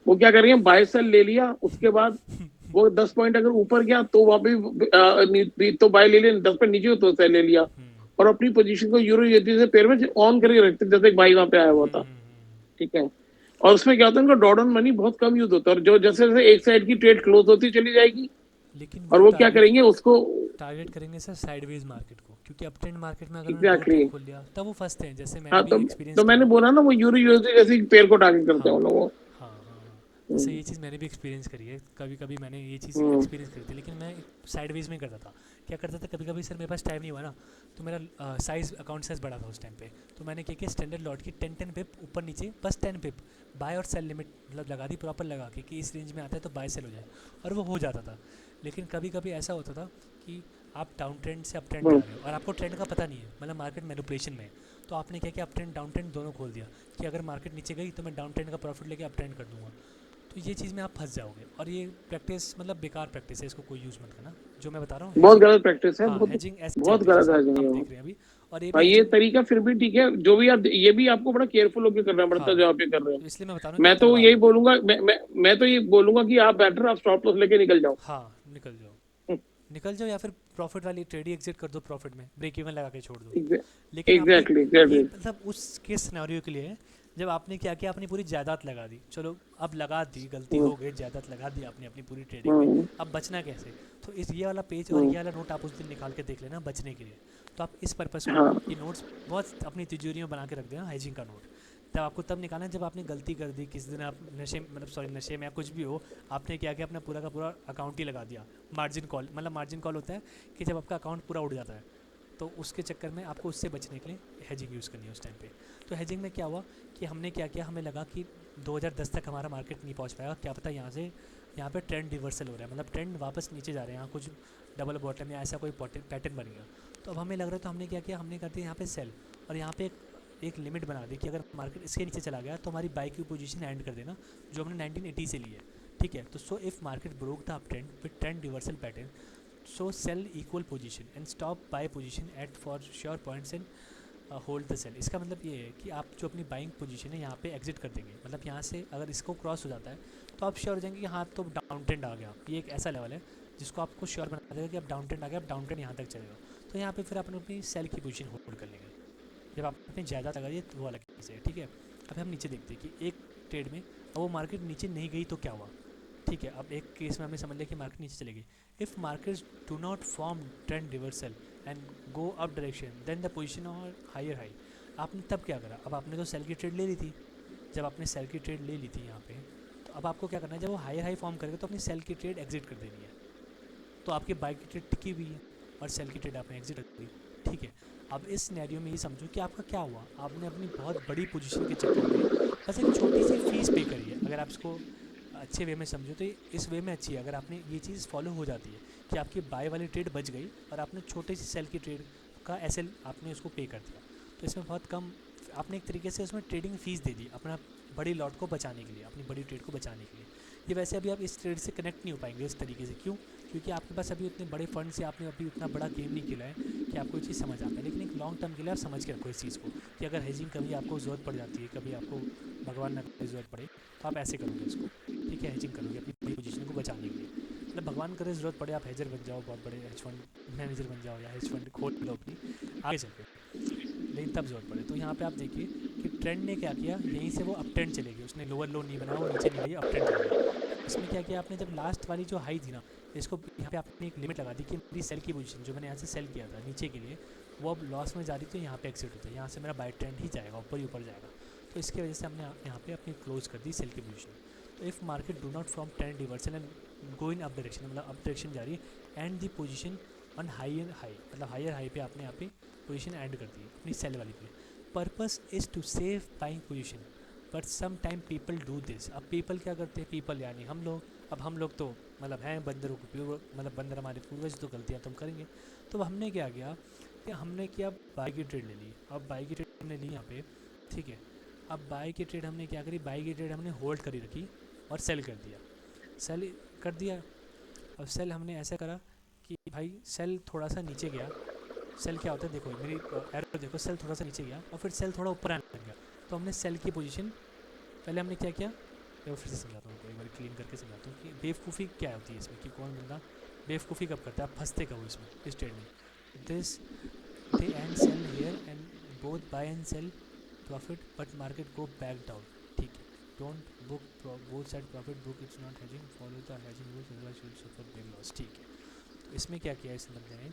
D: वो क्या करेंगे, बाय सेल ले लिया, उसके बाद वो 10 पॉइंट अगर ऊपर गया तो वहां पे तो बाय ले लिया, 10 पॉइंट नीचे हो तो सेल ले लिया। और अपनी पोजीशन को यूरो यूएसडी से पेयर में ऑन करके रखते, जैसे एक भाई वहां पे आया हुआ था, ठीक है। और उसमें क्या होता है, उनका ड्रॉडाउन मनी बहुत कम यूज होता है। और जो जैसे जैसे एक साइड की ट्रेड क्लोज होती चली जाएगी,
A: लेकिन
D: और वो क्या करेंगे, उसको
A: टारगेट करेंगे सर साइडवेज मार्केट को, क्योंकि अप ट्रेंड मार्केट में अगर उन्होंने दो
D: एग्जैक्टली
A: टिक खोल लिया तब वो फंसते हैं, जैसे मैंने
D: हाँ।
A: भी एक्सपीरियंस
D: तो मैंने
A: किया।
D: बोला ना, वो यूरो यूएसडी जैसे पेयर को टारगेट करते
A: हाँ
D: हैं उन लोगों।
A: हाँ हाँ हाँ, जैसे ये चीज़ मैंने भी एक्सपीरियंस करी है। कभी कभी मैंने ये चीज़ एक्सपीरियंस करी थी, लेकिन मैं साइडवेज में करता था। क्या करता था, कभी कभी सर मेरे पास टाइम नहीं हुआ ना, तो मेरा साइज़ अकाउंट साइज़ बड़ा था उस टाइम पे। तो मैंने क्या किया, स्टैंडर्ड लॉट की 10 पिप ऊपर नीचे, बस 10 पिप बाय और सेल लिमिट मतलब लगा दी प्रॉपर, लगा के कि इस रेंज में आता है तो बाय सेल हो जाए, और वो हो जाता था। लेकिन कभी कभी ऐसा होता था कि आप डाउन ट्रेंड से अप ट्रेंड जा रहे हो और आपको ट्रेंड का पता नहीं है, मतलब मार्केट मैनिपुलेशन में है। तो आपने क्या किया, अप ट्रेंड डाउन ट्रेंड दोनों खोल दिया कि अगर मार्केट नीचे गई तो मैं डाउन ट्रेंड का प्रॉफिट लेके अप ट्रेंड कर दूंगा। तो ये चीज़ में आप फंस जाओगे, और ये प्रैक्टिस मतलब बेकार प्रैक्टिस है, इसको कोई यूज़ मत करना। जो मैं बता रहा हूँ
D: बहुत
A: हेजिंग,
D: गलत प्रैक्टिस है,
A: हाँ
D: बहुत
A: हेजिंग ऐसे
D: बहुत
A: चलती है
D: गलत
A: जैसे
D: है
A: आप
D: ये।
A: देख रहे हैं अभी, और ये भी
D: हाँ, ये
A: हेजिंग।
D: तरीका फिर भी ठीक है, जो भी आप ये भी आपको बड़ा केयरफुल होकर करना पड़ता है जो
A: हाँ,
D: आप ये कर रहे हो।
A: तो इसलिए मैं बता रहा हूँ कि
D: मैं तो
A: तलवार
D: यही
A: लो।
D: बोलूंगा, मैं तो ये बोलूंगा कि आप बेटर आप स्टॉप लॉस लेके निकल जाओ।
A: हाँ निकल जाओ, निकल जाओ, या फिर प्रॉफिट वाली ट्रेड ही एग्जिट कर दो, प्रॉफिट में ब्रेक इवन लगा के छोड़ दो। लेकिन आपने,
D: एग्जैक्टली
A: ये
D: एग्जैक्टली।
A: मतलब उस केस सिनेरियो के लिए है जब आपने क्या किया, अपनी पूरी जायदाद लगा दी, चलो अब लगा दी, गलती हो गई, जायदाद लगा दी आपने अपनी पूरी ट्रेडिंग में, अब बचना कैसे? तो इस ये वाला पेज और ये वाला नोट आप उस दिन निकाल के देख लेना बचने के लिए। तो आप इस पर्पज़ को,
D: हाँ
A: ये नोट्स बहुत अपनी तिजोरी में बना के रख देना, हाइजिंग का नोट। तब आपको तब निकालना है जब आपने गलती कर दी, किस दिन आप नशे मतलब सॉरी नशे में या कुछ भी हो, आपने क्या किया, अपना पूरा का पूरा अकाउंट ही लगा दिया मार्जिन कॉल। मतलब मार्जिन कॉल होता है कि जब आपका अकाउंट पूरा उड़ जाता है, तो उसके चक्कर में आपको उससे बचने के लिए हेजिंग यूज़ करनी है उस टाइम पे। तो हेजिंग में क्या हुआ कि हमने क्या किया, हमें लगा कि 2010 तक हमारा मार्केट नहीं पहुंच पाएगा, क्या पता यहाँ पे ट्रेंड रिवर्सल हो रहा है, मतलब ट्रेंड वापस नीचे जा रहे हैं, यहाँ कुछ डबल बॉटम या ऐसा कोई पैटर्न बन गया। तो अब हमें लग रहा है, तो हमने क्या किया, हमने कर दिया यहाँ पे सेल, और यहाँ पे एक लिमिट बना दी कि अगर मार्केट इसके नीचे चला गया तो हमारी बाई की पोजीशन एंड कर देना, जो हमने 1980 से ली है, ठीक है। तो so if market broke the up trend with trend reversal pattern, so sell equal position and stop buy position at for sure points and hold the sell. इसका मतलब ये है कि आप जो अपनी बाइंग पोजीशन है यहाँ पे एग्जिट कर देंगे, मतलब यहाँ से अगर इसको क्रॉस हो जाता है तो आप श्योर हो जाएंगे कि हाँ तो डाउन ट्रेंड आ गया। ये एक ऐसा लेवल है जिसको आपको श्योर बना देगा कि अब डाउन ट्रेंड आ गया, अब डाउन ट्रेंड यहाँ तक चलेगा। तो यहाँ पे फिर आप अपनी सेल की पोजीशन होल्ड कर लेंगे जब आप अपनी ज़्यादा लगा दिए, तो वो अलग चीज़ है, ठीक है। अब हम नीचे देखते हैं कि एक ट्रेड में अब वो मार्केट नीचे नहीं गई तो क्या हुआ, ठीक है। अब एक केस में हमने समझ लिया कि मार्केट नीचे चलेगी। If markets do not form trend reversal and go up direction then the position और हायर हाई। आपने तब क्या करा, अब आपने तो सेल की ट्रेड ले ली थी, जब आपने सेल की ट्रेड ले ली थी यहाँ पे, तो अब आपको क्या करना है, जब वो हायर हाई फॉर्म करेगा तो अपनी सेल की ट्रेड एग्जिट कर देनी है। तो आपकी बाई की ट्रेड टिकी हुई है और सेल की ट्रेड आपने एग्जिट कर दी, ठीक है। अब इस सिनेरियो में ये समझो कि आपका क्या हुआ, आपने अपनी बहुत बड़ी पोजीशन के चक्कर में बस एक छोटी सी फीस पे करी है। अगर आप इसको अच्छे वे में समझो तो इस वे में अच्छी है, अगर आपने ये चीज़ फॉलो हो जाती है कि आपकी बाय वाली ट्रेड बच गई और आपने छोटी सी सेल की ट्रेड का एसएल आपने उसको पे कर दिया, तो इसमें बहुत कम आपने एक तरीके से उसमें ट्रेडिंग फ़ीस दे दी अपना बड़ी लॉट को बचाने के लिए, अपनी बड़ी ट्रेड को बचाने के लिए। ये वैसे अभी आप इस ट्रेड से कनेक्ट नहीं हो पाएंगे इस तरीके से, क्यों? क्योंकि आपके पास अभी उतने बड़े फंड से आपने अभी उतना बड़ा गेम नहीं खेला है कि आपको ये चीज़ समझ आता है। लेकिन एक लॉन्ग टर्म के लिए आप समझ के रखो इस चीज़ को कि अगर हेजिंग कभी आपको ज़रूरत पड़ जाती है, कभी आपको भगवान न करे ज़रूरत पड़े, तो आप ऐसे करोगे इसको, ठीक है। हेजिंग करोगे अपनी बड़ी पोजीशन को बचाने के लिए, मतलब भगवान करे ज़रूरत पड़े आप हेजर बन जाओ, बहुत बड़े हेज फंड मैनेजर बन जाओ, या हेज फंड खोल लो अपनी आगे चल के, लेकिन तब ज़रूरत पड़े। तो यहाँ पे आप देखिए कि ट्रेंड ने क्या किया, यहीं से वो अप ट्रेंड चलेगी, उसने लोअर लो नहीं बनाया, वो नीचे नहीं गई, अप ट्रेंड चला गया। इसमें क्या किया आपने, जब लास्ट वाली जो हाई थी ना, इसको यहाँ पे आपने एक लिमिट लगा दी कि मेरी सेल की पोजीशन जो मैंने यहाँ से सेल किया था नीचे के लिए, वो अब लॉस में जा रही थी, तो यहाँ पे एक्सिट होता है, यहाँ से मेरा बाय ट्रेंड ही जाएगा, ऊपर ही ऊपर जाएगा। तो इसकी वजह से हमने यहाँ पे अपनी क्लोज कर दी सेल की पोजीशन। तो if market do not from trend reversal and go in up direction, मतलब अप डायरेक्शन जा रही है, and the position on high and high, मतलब हायर हाई पे आपने यहाँ पे पोजीशन एंड कर दी अपनी सेल वाली पे। Purpose is to save buying position, but some time people do this. अब पीपल क्या करते हैं, पीपल यानी हम लोग, अब हम लोग तो मतलब हैं बंदरों को पूर्व, मतलब बंदर हमारे पूर्वज, तो गलतियाँ तो हम करेंगे। तो हमने क्या किया कि हमने किया बाई की ट्रेड ले ली। अब बाई की ट्रेड हमने ली यहाँ पे, ठीक है। अब बाई की ट्रेड हमने क्या करी, बाई की ट्रेड हमने होल्ड करी रखी और सेल कर दिया, सेल कर दिया। अब सेल हमने ऐसा करा कि भाई सेल थोड़ा सा नीचे गया, सेल क्या होता है देखो, मेरी एरो देखो, सेल थोड़ा सा नीचे गया और फिर सेल थोड़ा ऊपर आने लग गया, तो हमने सेल की पोजीशन पहले हमने क्या किया, मैं फिर से समझाता हूँ, एक बार क्लीन करके समझाता हूँ कि बेवकूफ़ी क्या होती है इसमें, कि कौन बंदा बेवकूफ़ी कब करता है, आप फंसते कब हो इसमें, इस ट्रेड में। This they and sell here and both buy and sell profit but market go back down, ठीक है। Don't book both side profit book, it's not hedging, follow the hedging rules otherwise you will suffer big loss, ठीक है। तो इसमें क्या किया इस बंदे ने,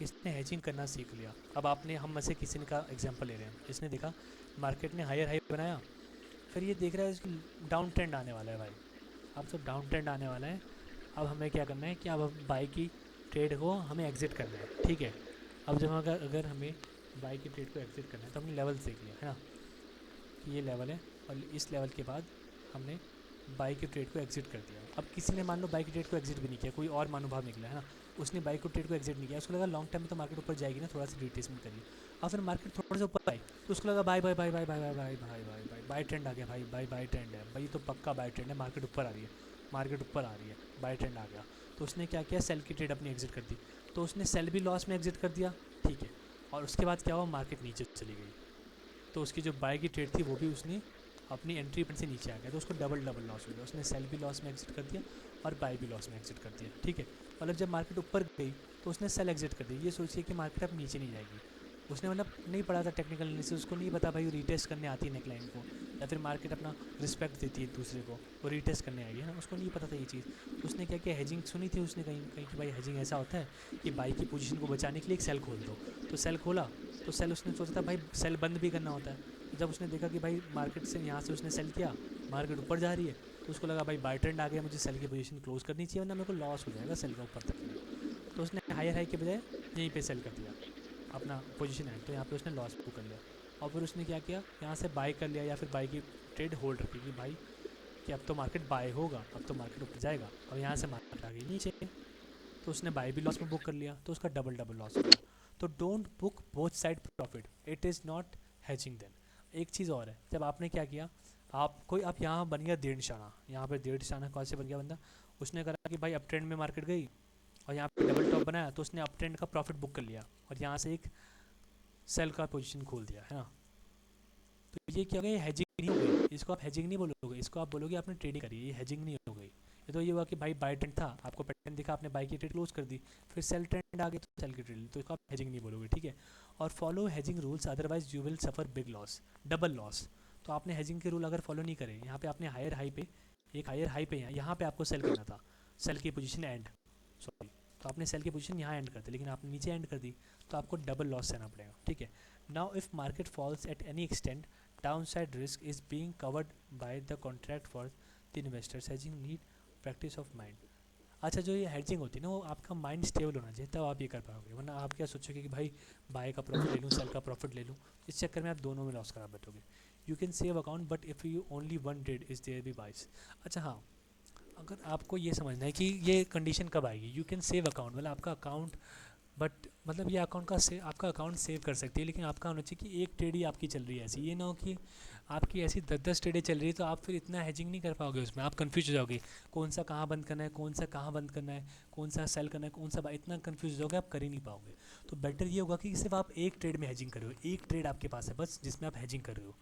A: इसने हेजिंग करना सीख लिया। अब आपने हम में से किसी ने का एग्जांपल ले रहे हैं, इसने देखा मार्केट ने हायर हाई बनाया, फिर ये देख रहा है इसकी डाउन ट्रेंड आने वाला है भाई, अब तो डाउन ट्रेंड आने वाला है। अब हमें क्या करना है कि अब बाई की ट्रेड को हमें एग्जिट करना है, ठीक है। अब जब अगर हमें बाई की ट्रेड को एग्जिट करना है तो हमने लेवल देख लिया है ना, कि ये लेवल है और इस लेवल के बाद हमने बाई की ट्रेड को एग्जिट कर दिया। अब किसी ने मान लो बाई की ट्रेड को एग्जिट भी नहीं किया, कोई और महानुभाव निकला है ना, उसने बाई को ट्रेड को एग्जिट नहीं किया, उसको लगा लॉन्ग टर्म में तो मार्केट ऊपर जाएगी ना, थोड़ा सा रिट्रेसमेंट करिए। और फिर मार्केट थोड़ा सा ऊपर आई तो उसको लगा buy buy buy buy buy buy buy buy buy buy buy trend आ गया भाई, बाय बाय ट्रेंड है भाई, तो पक्का बाय ट्रेंड है, मार्केट ऊपर आ रही है, मार्केट ऊपर आ रही है, बाय ट्रेंड आ गया। तो उसने क्या किया, सेल की ट्रेड अपनी एग्जिट कर दी। तो उसने सेल भी लॉस में एग्जिट कर दिया, ठीक है। और उसके बाद क्या हुआ, मार्केट नीचे चली गई, तो उसकी जो बाय की ट्रेड थी वो भी उसने अपनी एंट्री पॉइंट से नीचे आ गया, तो उसको डबल लॉस हो गया। उसने सेल भी लॉस में एग्जिट कर दिया और बाय भी लॉस में एग्जिट कर दिया, ठीक है। मतलब जब मार्केट ऊपर गई तो उसने सेल एग्जिट कर दिया, ये सोचिए कि मार्केट अब नीचे नहीं जाएगी। उसने मतलब नहीं पढ़ा था टेक्निकल एनालिसिस, उसको नहीं पता भाई रीटेस्ट करने आती है नेकलाइन को, या फिर मार्केट अपना रिस्पेक्ट देती है एक दूसरे को, वो रीटेस्ट करने आई है ना, उसको नहीं पता था ये चीज़। तो उसने क्या किया, हेजिंग सुनी थी उसने कहीं कहीं कि भाई हेजिंग ऐसा होता है कि बाई की पोजीशन को बचाने के लिए एक सेल खोल दो। तो सेल खोला, तो सेल उसने सोचा था भाई सेल बंद भी करना होता है। तो जब उसने देखा कि भाई मार्केट से यहाँ से उसने सेल किया, मार्केट ऊपर जा रही है, तो उसको लगा भाई बाय ट्रेंड आ गया, मुझे सेल की पोजीशन क्लोज करनी चाहिए वरना मेरे को लॉस हो जाएगा सेल का ऊपर तक में। तो उसने हायर हाई के बजाय यहीं पे सेल कर दिया अपना पोजीशन है, तो यहाँ पे उसने लॉस बुक कर लिया। और फिर उसने क्या किया, यहाँ से बाय कर लिया, या फिर बाय की ट्रेड होल्ड रखी कि भाई कि अब तो मार्केट बाय होगा, अब तो मार्केट ऊपर जाएगा, और यहाँ से मार्केट आ गई नीचे, तो उसने बाय भी लॉस में बुक कर लिया, तो उसका डबल लॉस हो गया। तो don't book both side profit, it is not hedging then. एक चीज़ और है, जब आपने क्या किया, आप यहाँ बन गया 1.5 निशाना, यहाँ पे 1.5 निशाना कौन से बन गया बंदा, उसने करा कि भाई अप ट्रेंड में मार्केट गई और यहाँ पे डबल टॉप बनाया, तो उसने अप ट्रेंड का प्रॉफिट बुक कर लिया और यहाँ से एक सेल का पोजीशन खोल दिया, है ना। तो ये क्या हो गया, हेजिंग नहीं हो गई, इसको आप हेजिंग नहीं बोलोगे, इसको आप बोलोगे आपने ट्रेडिंग करी, ये हेजिंग नहीं हो गई। ये तो ये हुआ कि भाई बाय ट्रेंड था, आपको पैटर्न दिखा, आपने बाय की ट्रेड क्लोज कर दी, फिर सेल ट्रेंड आ गया तो सेल की ट्रेड ली, तो इसको आप हेजिंग नहीं बोलोगे, ठीक है। और follow hedging rules, otherwise you will suffer big loss, double loss. तो आपने हेजिंग के रूल अगर फॉलो नहीं करे, यहाँ पे आपने हायर हाई पे एक हायर हाई पे यहाँ पे आपको सेल करना था, सेल की पोजीशन एंड, सॉरी, तो आपने सेल की पोजीशन यहाँ एंड कर दी, लेकिन आपने नीचे एंड कर दी, तो आपको डबल लॉस सहना पड़ेगा, ठीक है। Now if market falls at any extent, downside risk is being covered by the contract for the investors, hedging need practice of mind। अच्छा, जो ये हेजिंग होती है ना, वो आपका माइंड स्टेबल होना चाहिए, तब आप ये कर पाओगे, वरना आप क्या सोचोगे कि भाई बाय का प्रॉफिट ले लूँ, सेल का प्रॉफिट ले लूँ, इस चक्कर में आप दोनों में लॉस करा बैठोगे। You can save account but if you only one trade is there be bias. अच्छा हाँ, अगर आपको ये समझना है कि ये कंडीशन कब आएगी, यू कैन सेव अकाउंट, मतलब आपका अकाउंट, बट मतलब ये अकाउंट का आपका अकाउंट सेव कर सकती है, लेकिन आपका होना चाहिए कि एक ट्रेड ही आपकी चल रही है ऐसी, ये ना हो कि आपकी ऐसी 10 ट्रेडें चल रही है, तो आप फिर इतना हेजिंग नहीं कर पाओगे उसमें, आप कंफ्यूज हो जाओगे कौन सा कहाँ बंद करना है, कौन सा कहाँ बंद करना है, कौन सा सेल करना है, कौन सा इतना कंफ्यूज हो जाओगे, आप कर ही नहीं पाओगे। तो बेटर ये होगा कि सिर्फ आप एक ट्रेड में हेजिंग कर रहे हो, एक ट्रेड आपके पास है बस जिसमें आप हेजिंग कर रहे हो।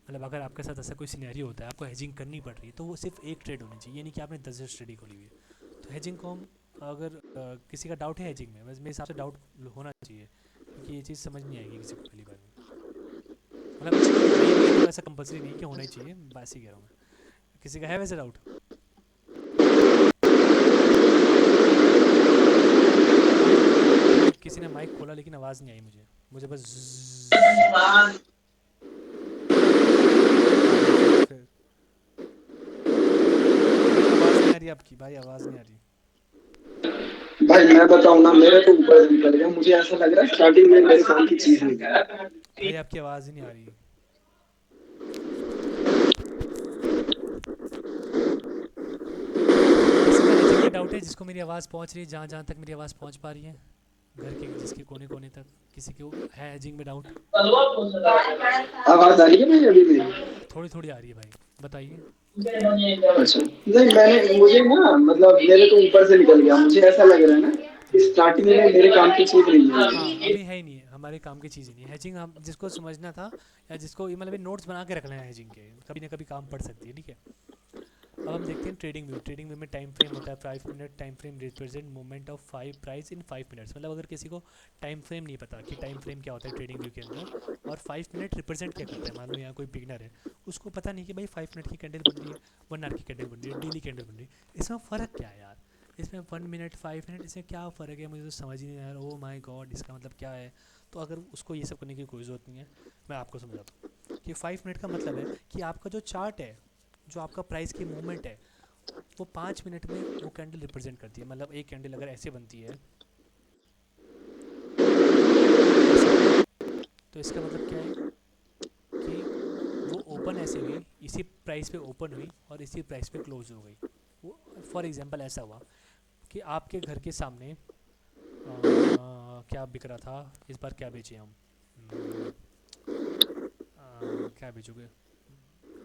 A: मतलब अगर आपके साथ ऐसा कोई सिनेरियो होता है, आपको हेजिंग करनी पड़ रही है, तो वो सिर्फ एक ट्रेड होनी चाहिए, ये नहीं कि आपने 10 ट्रेड खोली हुई है। तो हेजिंग को हम अगर किसी का डाउट है हेजिंग में, बस मेरे हिसाब से डाउट होना चाहिए, क्योंकि ये चीज़ समझ नहीं आएगी किसी को पहली बार में। मतलब तो ऐसा कंपलसरी नहीं कि होना ही चाहिए, बस ही कह रहा हूँ मैं। किसी का है वैसे डाउट? किसी ने माइक खोला लेकिन आवाज़ नहीं आई मुझे, मुझे बस फिर आवाज़ नहीं आ रही आपकी भाई, आवाज़ नहीं आ रही
F: भाई मैं बताऊं ना, मेरे तो ऊपर से निकल गया, मुझे ऐसा लग रहा है स्टार्टिंग में मेरे काम की चीज नहीं है।
A: भाई, आपकी आवाज़ ही नहीं आ रही। किसी का हेजिंग में डाउट है, जिसको मेरी आवाज़ पहुंच रही है, जहाँ जहाँ तक मेरी आवाज़ पहुंच पा रही है, घर के जिसके कोने कोने तक, किसी को है हेजिंग में डाउट?
F: आवाज आ रही है भाई अभी मेरी?
A: थोड़ी थोड़ी आ रही है भाई, बताइए।
F: अच्छा नहीं, मैंने मुझे ना मतलब मेरे तो ऊपर से निकल गया, मुझे ऐसा लग रहा है ना कि स्टार्टिंग में मेरे काम की चीज नहीं
A: हाँ,
F: है।
A: अभी है ही नहीं है, हमारे काम की चीज़ ही नहीं है हेजिंग। हम जिसको समझना था, या जिसको ये मतलब नोट्स बना के रखना है हेजिंग के, कभी ना कभी काम पड़ सकती है, ठीक है। अब हम देखते हैं ट्रेडिंग व्यू। ट्रेडिंग व्यू में टाइम फ्रेम होता है 5 minute, time frame represent movement of 5 price in 5 minutes. मतलब अगर किसी को टाइम फ्रेम नहीं पता कि टाइम फ्रेम क्या होता है ट्रेडिंग व्यू के अंदर, और 5 मिनट रिप्रेजेंट क्या करता है, मान लो यहाँ कोई बिगनर है, उसको पता नहीं कि भाई 5 मिनट की कैंडल बन रही है, 1 आवर की कैंडल बन रही है, डेली कैंडल बन रही है, इसमें फ़र्क क्या है यार, इसमें 1 मिनट 5 मिनट इसमें क्या फ़र्क है, मुझे तो समझ ही नहीं आ रहा। ओ माय गॉड, इसका मतलब क्या है? तो अगर उसको ये सब करने की कोई ज़रूरत नहीं है, मैं आपको समझाता हूँ कि 5 मिनट का मतलब है कि आपका जो चार्ट है, जो आपका प्राइस की मूवमेंट है, वो 5 मिनट में वो कैंडल रिप्रेजेंट करती है। मतलब एक कैंडल अगर ऐसे बनती है ऐसे, तो इसका मतलब क्या है कि वो ओपन ऐसे हुई, इसी प्राइस पे ओपन हुई और इसी प्राइस पे क्लोज हो गई। वो फॉर एग्जांपल ऐसा हुआ कि आपके घर के सामने क्या बिक रहा था इस बार, क्या बेचे हम? हम्म, क्या बेचोगे?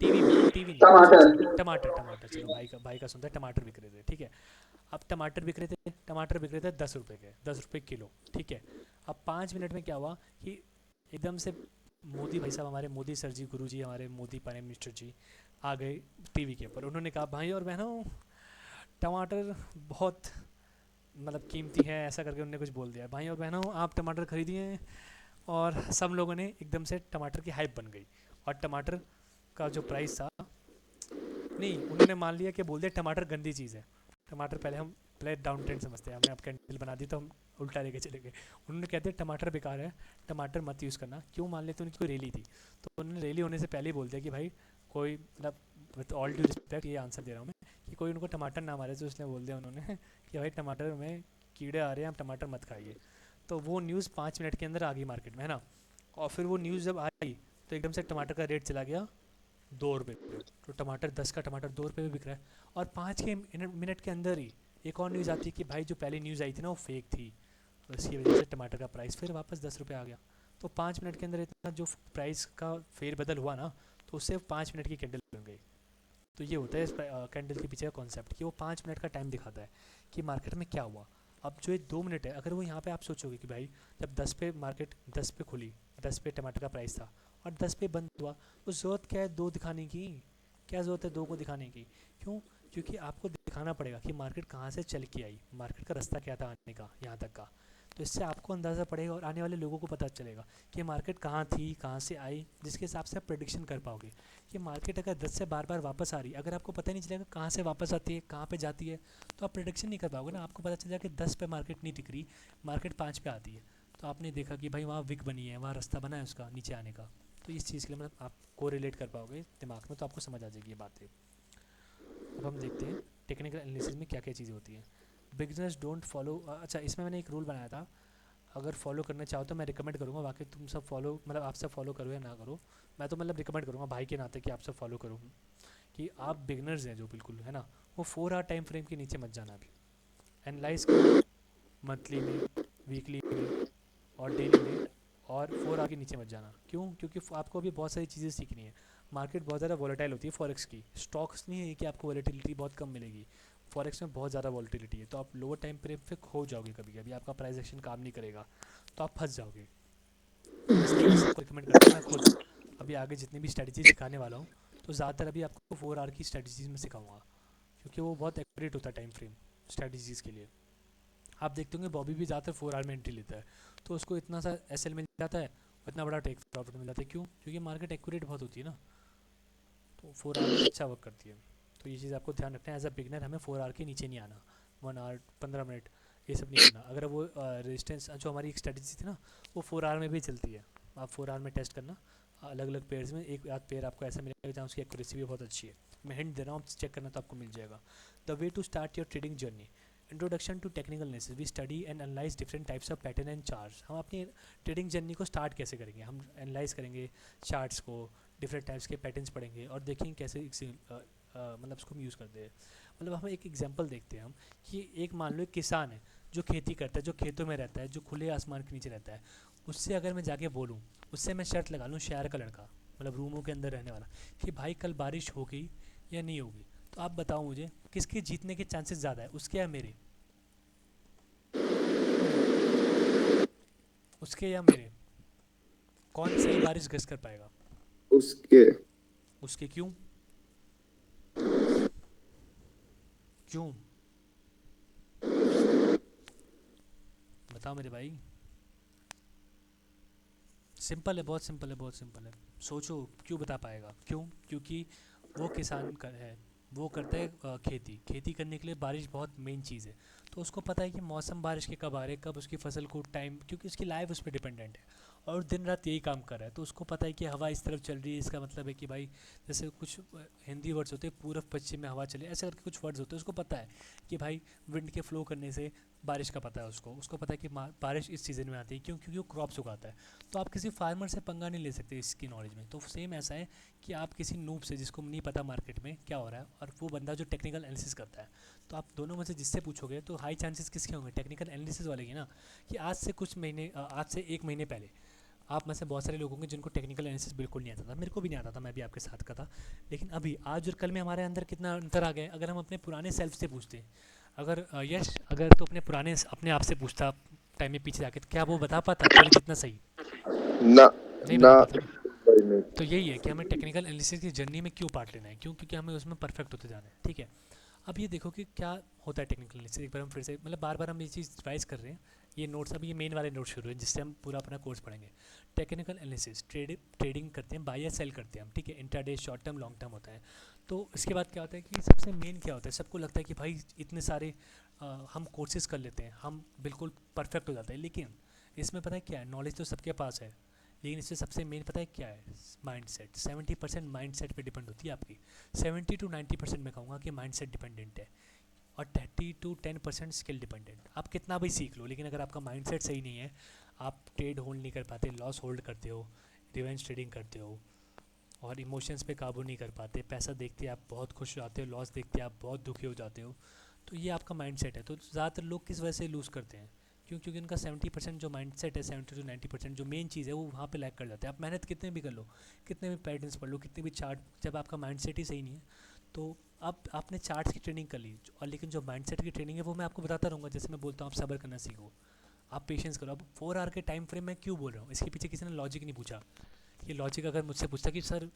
A: टीवी भी, टीवी नहीं, अच्छा
F: टमाटर।
A: अच्छा, टमाटर, टमाटर, चलो भाई का सुनते हैं। टमाटर बिक रहे थे, ठीक है। अब टमाटर बिक रहे थे, टमाटर बिक रहे थे 10 रुपये के, 10 रुपये किलो, ठीक है। अब 5 मिनट में क्या हुआ कि एकदम से मोदी भाई साहब, हमारे मोदी सर जी, गुरु जी, हमारे मोदी प्राइम मिनिस्टर जी आ गए टीवी के ऊपर। उन्होंने कहा भाई और बहनों, टमाटर बहुत मतलब कीमती है, ऐसा करके उन्होंने कुछ बोल दिया। भाई और बहनों, आप टमाटर खरीदिए। और सब लोगों ने एकदम से, टमाटर की हाइप बन गई। और टमाटर का जो प्राइस था, नहीं, उन्होंने मान लिया कि बोल दिया टमाटर गंदी चीज़ है। टमाटर पहले हम पहले डाउन ट्रेंड समझते हैं, हमने अब कैंडल बना दी तो हम उल्टा लेके चले गए। उन्होंने कहते हैं टमाटर बेकार है, टमाटर मत यूज़ करना। क्यों मान लेते? उनकी कोई रैली थी, तो उन्होंने रैली होने से पहले ही बोल दिया कि भाई कोई, मतलब विथ ऑल ड्यू रिस्पेक्ट ये आंसर दे रहा हूँ मैं, कि कोई उनको टमाटर ना मारे। तो उसने बोल दिया उन्होंने कि भाई टमाटर में कीड़े आ रहे हैं, आप टमाटर मत खाइए। तो वो न्यूज़ 5 मिनट के अंदर आ गई मार्केट में, है ना। और फिर वो न्यूज़ जब आई तो एकदम से टमाटर का रेट चला गया 2 रुपये पे। तो टमाटर 10 का टमाटर 2 रुपये में बिक रहा है। और 5 के मिनट के अंदर ही एक और न्यूज़ आती है कि भाई जो पहली न्यूज़ आई थी ना वो फेक थी, तो इसकी वजह से टमाटर का प्राइस फिर वापस 10 रुपये आ गया। तो 5 मिनट के अंदर इतना जो प्राइस का फेरबदल हुआ ना, तो उससे 5 मिनट की कैंडल बन गई। तो ये होता है इस कैंडल के पीछे का कॉन्सेप्ट, कि वो 5 मिनट का टाइम दिखाता है कि मार्केट में क्या हुआ। अब जो ये 2 मिनट है, अगर वो यहाँ पे आप सोचोगे कि भाई जब 10 पे मार्केट 10 पे खुली, 10 पे टमाटर का प्राइस था और 10 पे बंद हुआ, तो ज़रूरत क्या है 2 दिखाने की? क्या ज़रूरत है 2 को दिखाने की? क्यों? क्योंकि आपको दिखाना पड़ेगा कि मार्केट कहाँ से चल के आई, मार्केट का रास्ता क्या था आने का यहाँ तक का। तो इससे आपको अंदाज़ा पड़ेगा और आने वाले लोगों को पता चलेगा कि मार्केट कहाँ थी, कहाँ से आई, जिसके हिसाब से आप प्रेडिक्शन कर पाओगे कि मार्केट अगर 10 से बार बार वापस आ रही है, अगर आपको पता ही नहीं चलेगा कहाँ से वापस आती है, कहाँ पे जाती है, तो आप प्रेडिक्शन नहीं कर पाओगे ना। आपको पता चल जाएगा कि 10 पे मार्केट नहीं टिक रही, मार्केट 5 पे आती है। तो आपने देखा कि भाई वहाँ विक बनी है, वहाँ रास्ता बना है उसका नीचे आने का। तो इस चीज़ के लिए मतलब आप को रिलेट कर पाओगे दिमाग में, तो आपको समझ आ जाएगी ये बातें। अब हम देखते हैं टेक्निकल एनालिसिस में क्या क्या चीज़ें होती हैं। बिगनर्स डोंट फॉलो, अच्छा इसमें मैंने एक रूल बनाया था, अगर फॉलो करना चाहो तो मैं रिकमेंड करूँगा, बाकी तुम सब फॉलो, मतलब आप सब फॉलो करो या ना करो, मैं तो मतलब रिकमेंड करूँगा भाई के नाते कि आप सब फॉलो करो। कि आप बिगनर्स हैं जो, बिल्कुल है ना, वो 4 आवर टाइम फ्रेम के नीचे मत जाना अभी। एनालाइज करो मंथली में, वीकली में और डेली में, और 4 आवर के नीचे मत जाना। क्यों? क्योंकि आपको अभी बहुत सारी चीज़ें सीखनी है। मार्केट बहुत ज़्यादा वॉलेटाइल होती है फॉरेक्स की, स्टॉक्स नहीं है कि आपको वॉलेटिलिटी बहुत कम मिलेगी। फॉरेक्स में बहुत ज़्यादा वॉलेटिलिटी है, तो आप लोअर टाइम फ्रेम पे खो जाओगे, कभी कभी आपका प्राइस एक्शन काम नहीं करेगा, तो आप फंस जाओगे। इसलिए मैं सबको रिकमेंड करता हूँ, मैं खुद अभी आगे जितनी भी स्ट्रेटजी सिखाने वाला हूँ, तो ज़्यादातर अभी आपको 4 आवर की स्ट्रेटजीज में सिखाऊंगा, क्योंकि वो बहुत एक्यूरेट होता है टाइम फ्रेम स्ट्रेटजीज़ के लिए। आप देखते होंगे बॉबी भी ज़्यादातर 4 आवर में एंट्री लेता है, तो उसको इतना सा एसएल मिल जाता है, इतना बड़ा टेक प्रॉफिट मिल जाता है। क्यों? क्योंकि मार्केट एक्यूरेट बहुत होती है ना, तो 4 आवर में अच्छा वर्क करती है। तो ये चीज़ आपको ध्यान रखना है, एज अ बिगनर हमें 4 आवर के नीचे नहीं आना, 1 आवर, 15 मिनट, ये सब नहीं करना। अगर वो रेजिस्टेंस जो हमारी एक स्ट्रेटजी थी ना, वो 4 आवर में भी चलती है, आप 4 आवर में टेस्ट करना अलग अलग पेयर्स में। एक आध पेयर आपको ऐसा मिलेगा जहाँ उसकी एक्यूरेसी भी बहुत अच्छी है, मैं हिंट दे रहा हूँ, आप चेक करना तो आपको मिल जाएगा। The way to start your trading journey, introduction to technical analysis, we study and analyse different types of pattern and charts. हम अपनी ट्रेडिंग जर्नी को स्टार्ट कैसे करेंगे, हम एनालाइज करेंगे चार्ट्स को, डिफरेंट टाइप्स के पैटर्न्स पढ़ेंगे और देखेंगे कैसे मतलब उसको हम यूज़ करते हैं। मतलब हम एक एग्जांपल देखते हैं हम, कि एक मान लो एक किसान है जो खेती करता है, जो खेतों में रहता है, जो खुले आसमान के नीचे रहता है, उससे अगर मैं जाके बोलूँ, उससे मैं शर्त लगा लूँ, शहर का लड़का, मतलब रूमों के अंदर रहने वाला, कि भाई कल बारिश होगी या नहीं होगी, तो आप बताओ मुझे किसके जीतने के चांसेस ज़्यादा है, उसके या मेरे? उसके या मेरे? कौन सही बारिश गस कर पाएगा?
E: उसके।
A: उसके। क्यों? क्यों? बताओ मेरे भाई। सिंपल है, बहुत सिंपल है, बहुत सिंपल है। सोचो क्यों बता पाएगा? क्यों? क्योंकि वो किसान का है, वो करता है खेती, खेती करने के लिए बारिश बहुत मेन चीज़ है। तो उसको पता है कि मौसम बारिश के कब आ रहे, कब उसकी फसल को टाइम, क्योंकि उसकी लाइफ उस पर डिपेंडेंट है। और दिन रात यही काम कर रहा है, तो उसको पता है कि हवा इस तरफ चल रही है, इसका मतलब है कि भाई जैसे कुछ हिंदी वर्ड्स होते हैं, पूरब पश्चिम में हवा चले, ऐसे करके कुछ वर्ड्स होते हैं, उसको पता है कि भाई विंड के फ्लो करने से बारिश का पता है उसको पता है कि बारिश इस सीज़न में आती है, क्यों? क्योंकि वो क्रॉप्स उगाता है। तो आप किसी फार्मर से पंगा नहीं ले सकते इसकी नॉलेज में। तो सेम ऐसा है कि आप किसी नूब से, जिसको नहीं पता मार्केट में क्या हो रहा है, और वो बंदा जो टेक्निकल एनालिसिस करता है, तो आप दोनों में से जिससे पूछोगे तो हाई चांसेस किसके होंगे? टेक्निकल एनालिसिस वाले की ना। कि आज से 1 महीने पहले आप में से बहुत सारे लोग होंगे जिनको टेक्निकल एनालिसिस बिल्कुल नहीं आता था, मेरे को भी नहीं आता था, मैं भी आपके साथ का था। लेकिन अभी आज और कल में हमारे अंदर कितना अंतर आ गया है। अगर हम अपने पुराने सेल्फ से पूछते, अगर यश अगर तो अपने आप से पूछता टाइम में पीछे जाके, तो क्या वो बता पाता पहले जितना सही?
G: ना
A: नहीं
G: ना
A: बता पाता ना।
G: भाई नहीं।
A: तो यही है कि हमें टेक्निकल एनालिसिस की जर्नी में क्यों पार्ट लेना है, क्यों? क्योंकि हमें उसमें परफेक्ट होते जाना है, ठीक है। अब ये देखो कि क्या होता है टेक्निकल एनालिसिस। एक बार हम फिर से, मतलब बार बार हम ये चीज़ रिवाइज कर रहे हैं। ये नोट्स, अब ये मेन वाले नोट्स शुरू है जिससे हम पूरा अपना कोर्स पढ़ेंगे। टेक्निकल एनालिसिस, ट्रेडिंग करते हैं, बाय या सेल करते हैं हम, ठीक है। Intraday, short term, long term होता है। तो इसके बाद क्या होता है कि सबसे मेन क्या होता है, सबको लगता है कि भाई इतने सारे हम कोर्सेज कर लेते हैं, हम बिल्कुल परफेक्ट हो जाते हैं। लेकिन इसमें पता है क्या है, नॉलेज तो सबके पास है, लेकिन इससे सबसे मेन पता है क्या है? Mind set. 70% माइंड सेट पर डिपेंड होती है आपकी। 70 to 90% मैं कहूँगा कि माइंड सेट डिपेंडेंट है, और 30 to 10% स्किल डिपेंडेंट। आप कितना भी सीख लो, लेकिन अगर आपका माइंड सेट सही नहीं है, आप ट्रेड होल्ड नहीं कर पाते, लॉस होल्ड करते हो, रिवेंज ट्रेडिंग करते हो, और इमोशंस पे काबू नहीं कर पाते, पैसा देखते आप बहुत खुश हो जाते हो, लॉस देखते आप बहुत दुखी हो जाते हो, तो ये आपका माइंड सेट है। तो ज़्यादातर लोग किस वजह से लूज़ करते हैं? क्यों? क्योंकि उनका 70% जो माइंड सेट है, 70 to 90% जो मेन चीज़ है, वो वहाँ पे लैग कर जाते हैं। आप मेहनत कितने भी कर लो, कितने भी पैटर्न्स पढ़ लो, कितने भी चार्ट, जब आपका माइंड सेट ही सही नहीं है, तो अब आपने चार्ट्स की ट्रेनिंग कर ली, और लेकिन जो माइंडसेट की ट्रेनिंग है वो मैं आपको बताता रहूँगा। जैसे मैं बोलता हूँ आप सब्र करना सीखो, आप पेशेंस करो। अब 4 आवर के टाइम फ्रेम में क्यों बोल रहा हूँ, इसके पीछे किसी ने लॉजिक नहीं पूछा। ये लॉजिक अगर मुझसे पूछता कि सर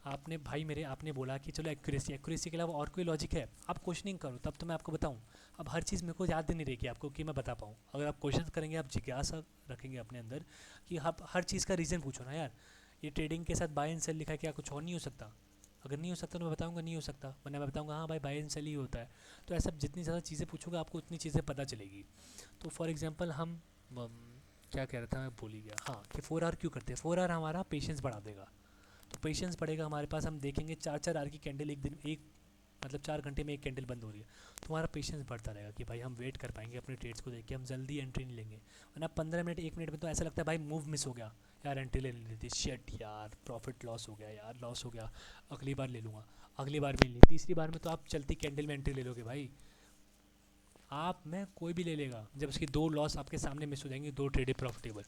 A: आपने भाई मेरे आपने बोला कि चलो एक्यूरेसी के अलावा और कोई लॉजिक है, आप क्वेश्चनिंग करो, तब तो मैं आपको बताऊँ। अब हर चीज़ मेरे को याद नहीं रहेगी आपको कि मैं बता पाऊँ। अगर आप क्वेश्चन करेंगे, आप जिज्ञासा रखेंगे अपने अंदर कि आप हर चीज़ का रीज़न पूछो ना यार। ये ट्रेडिंग के साथ बाय एंड सेल लिखा है, क्या कुछ और नहीं हो सकता? अगर नहीं हो सकता तो मैं बताऊंगा नहीं हो सकता, वरना मैं बताऊंगा हाँ भाई बाय एंड सेल ही होता है। तो ऐसा जितनी ज़्यादा चीज़ें पूछोगे आपको उतनी चीज़ें पता चलेगी। तो फॉर एग्जांपल हम क्या कह रहा था, मैं भूल ही गया। हाँ, कि 4 आवर क्यों करते हैं? 4 आवर हमारा पेशेंस बढ़ा देगा। तो पेशेंस बढ़ेगा हमारे पास, हम देखेंगे 4 4 आवर की कैंडल एक दिन, एक मतलब 4 घंटे में एक कैंडल बंद हो रही है, तो हमारा पेशेंस बढ़ता रहेगा कि भाई हम वेट कर पाएंगे अपने ट्रेड्स को देख के, हम जल्दी एंट्री नहीं लेंगे। वरना 15 मिनट 1 मिनट में तो ऐसा लगता है भाई मूव मिस हो गया यार, एंट्री ले लेनी थी, शेट यार प्रॉफिट लॉस हो गया यार, लॉस हो गया, अगली बार ले लूँगा, अगली बार भी नहीं, तीसरी बार में तो आप चलती कैंडल में एंट्री ले लोगे भाई। आप में कोई भी ले लेगा जब उसकी 2 लॉस आपके सामने मिस हो जाएंगी, 2 ट्रेडें प्रॉफिटेबल।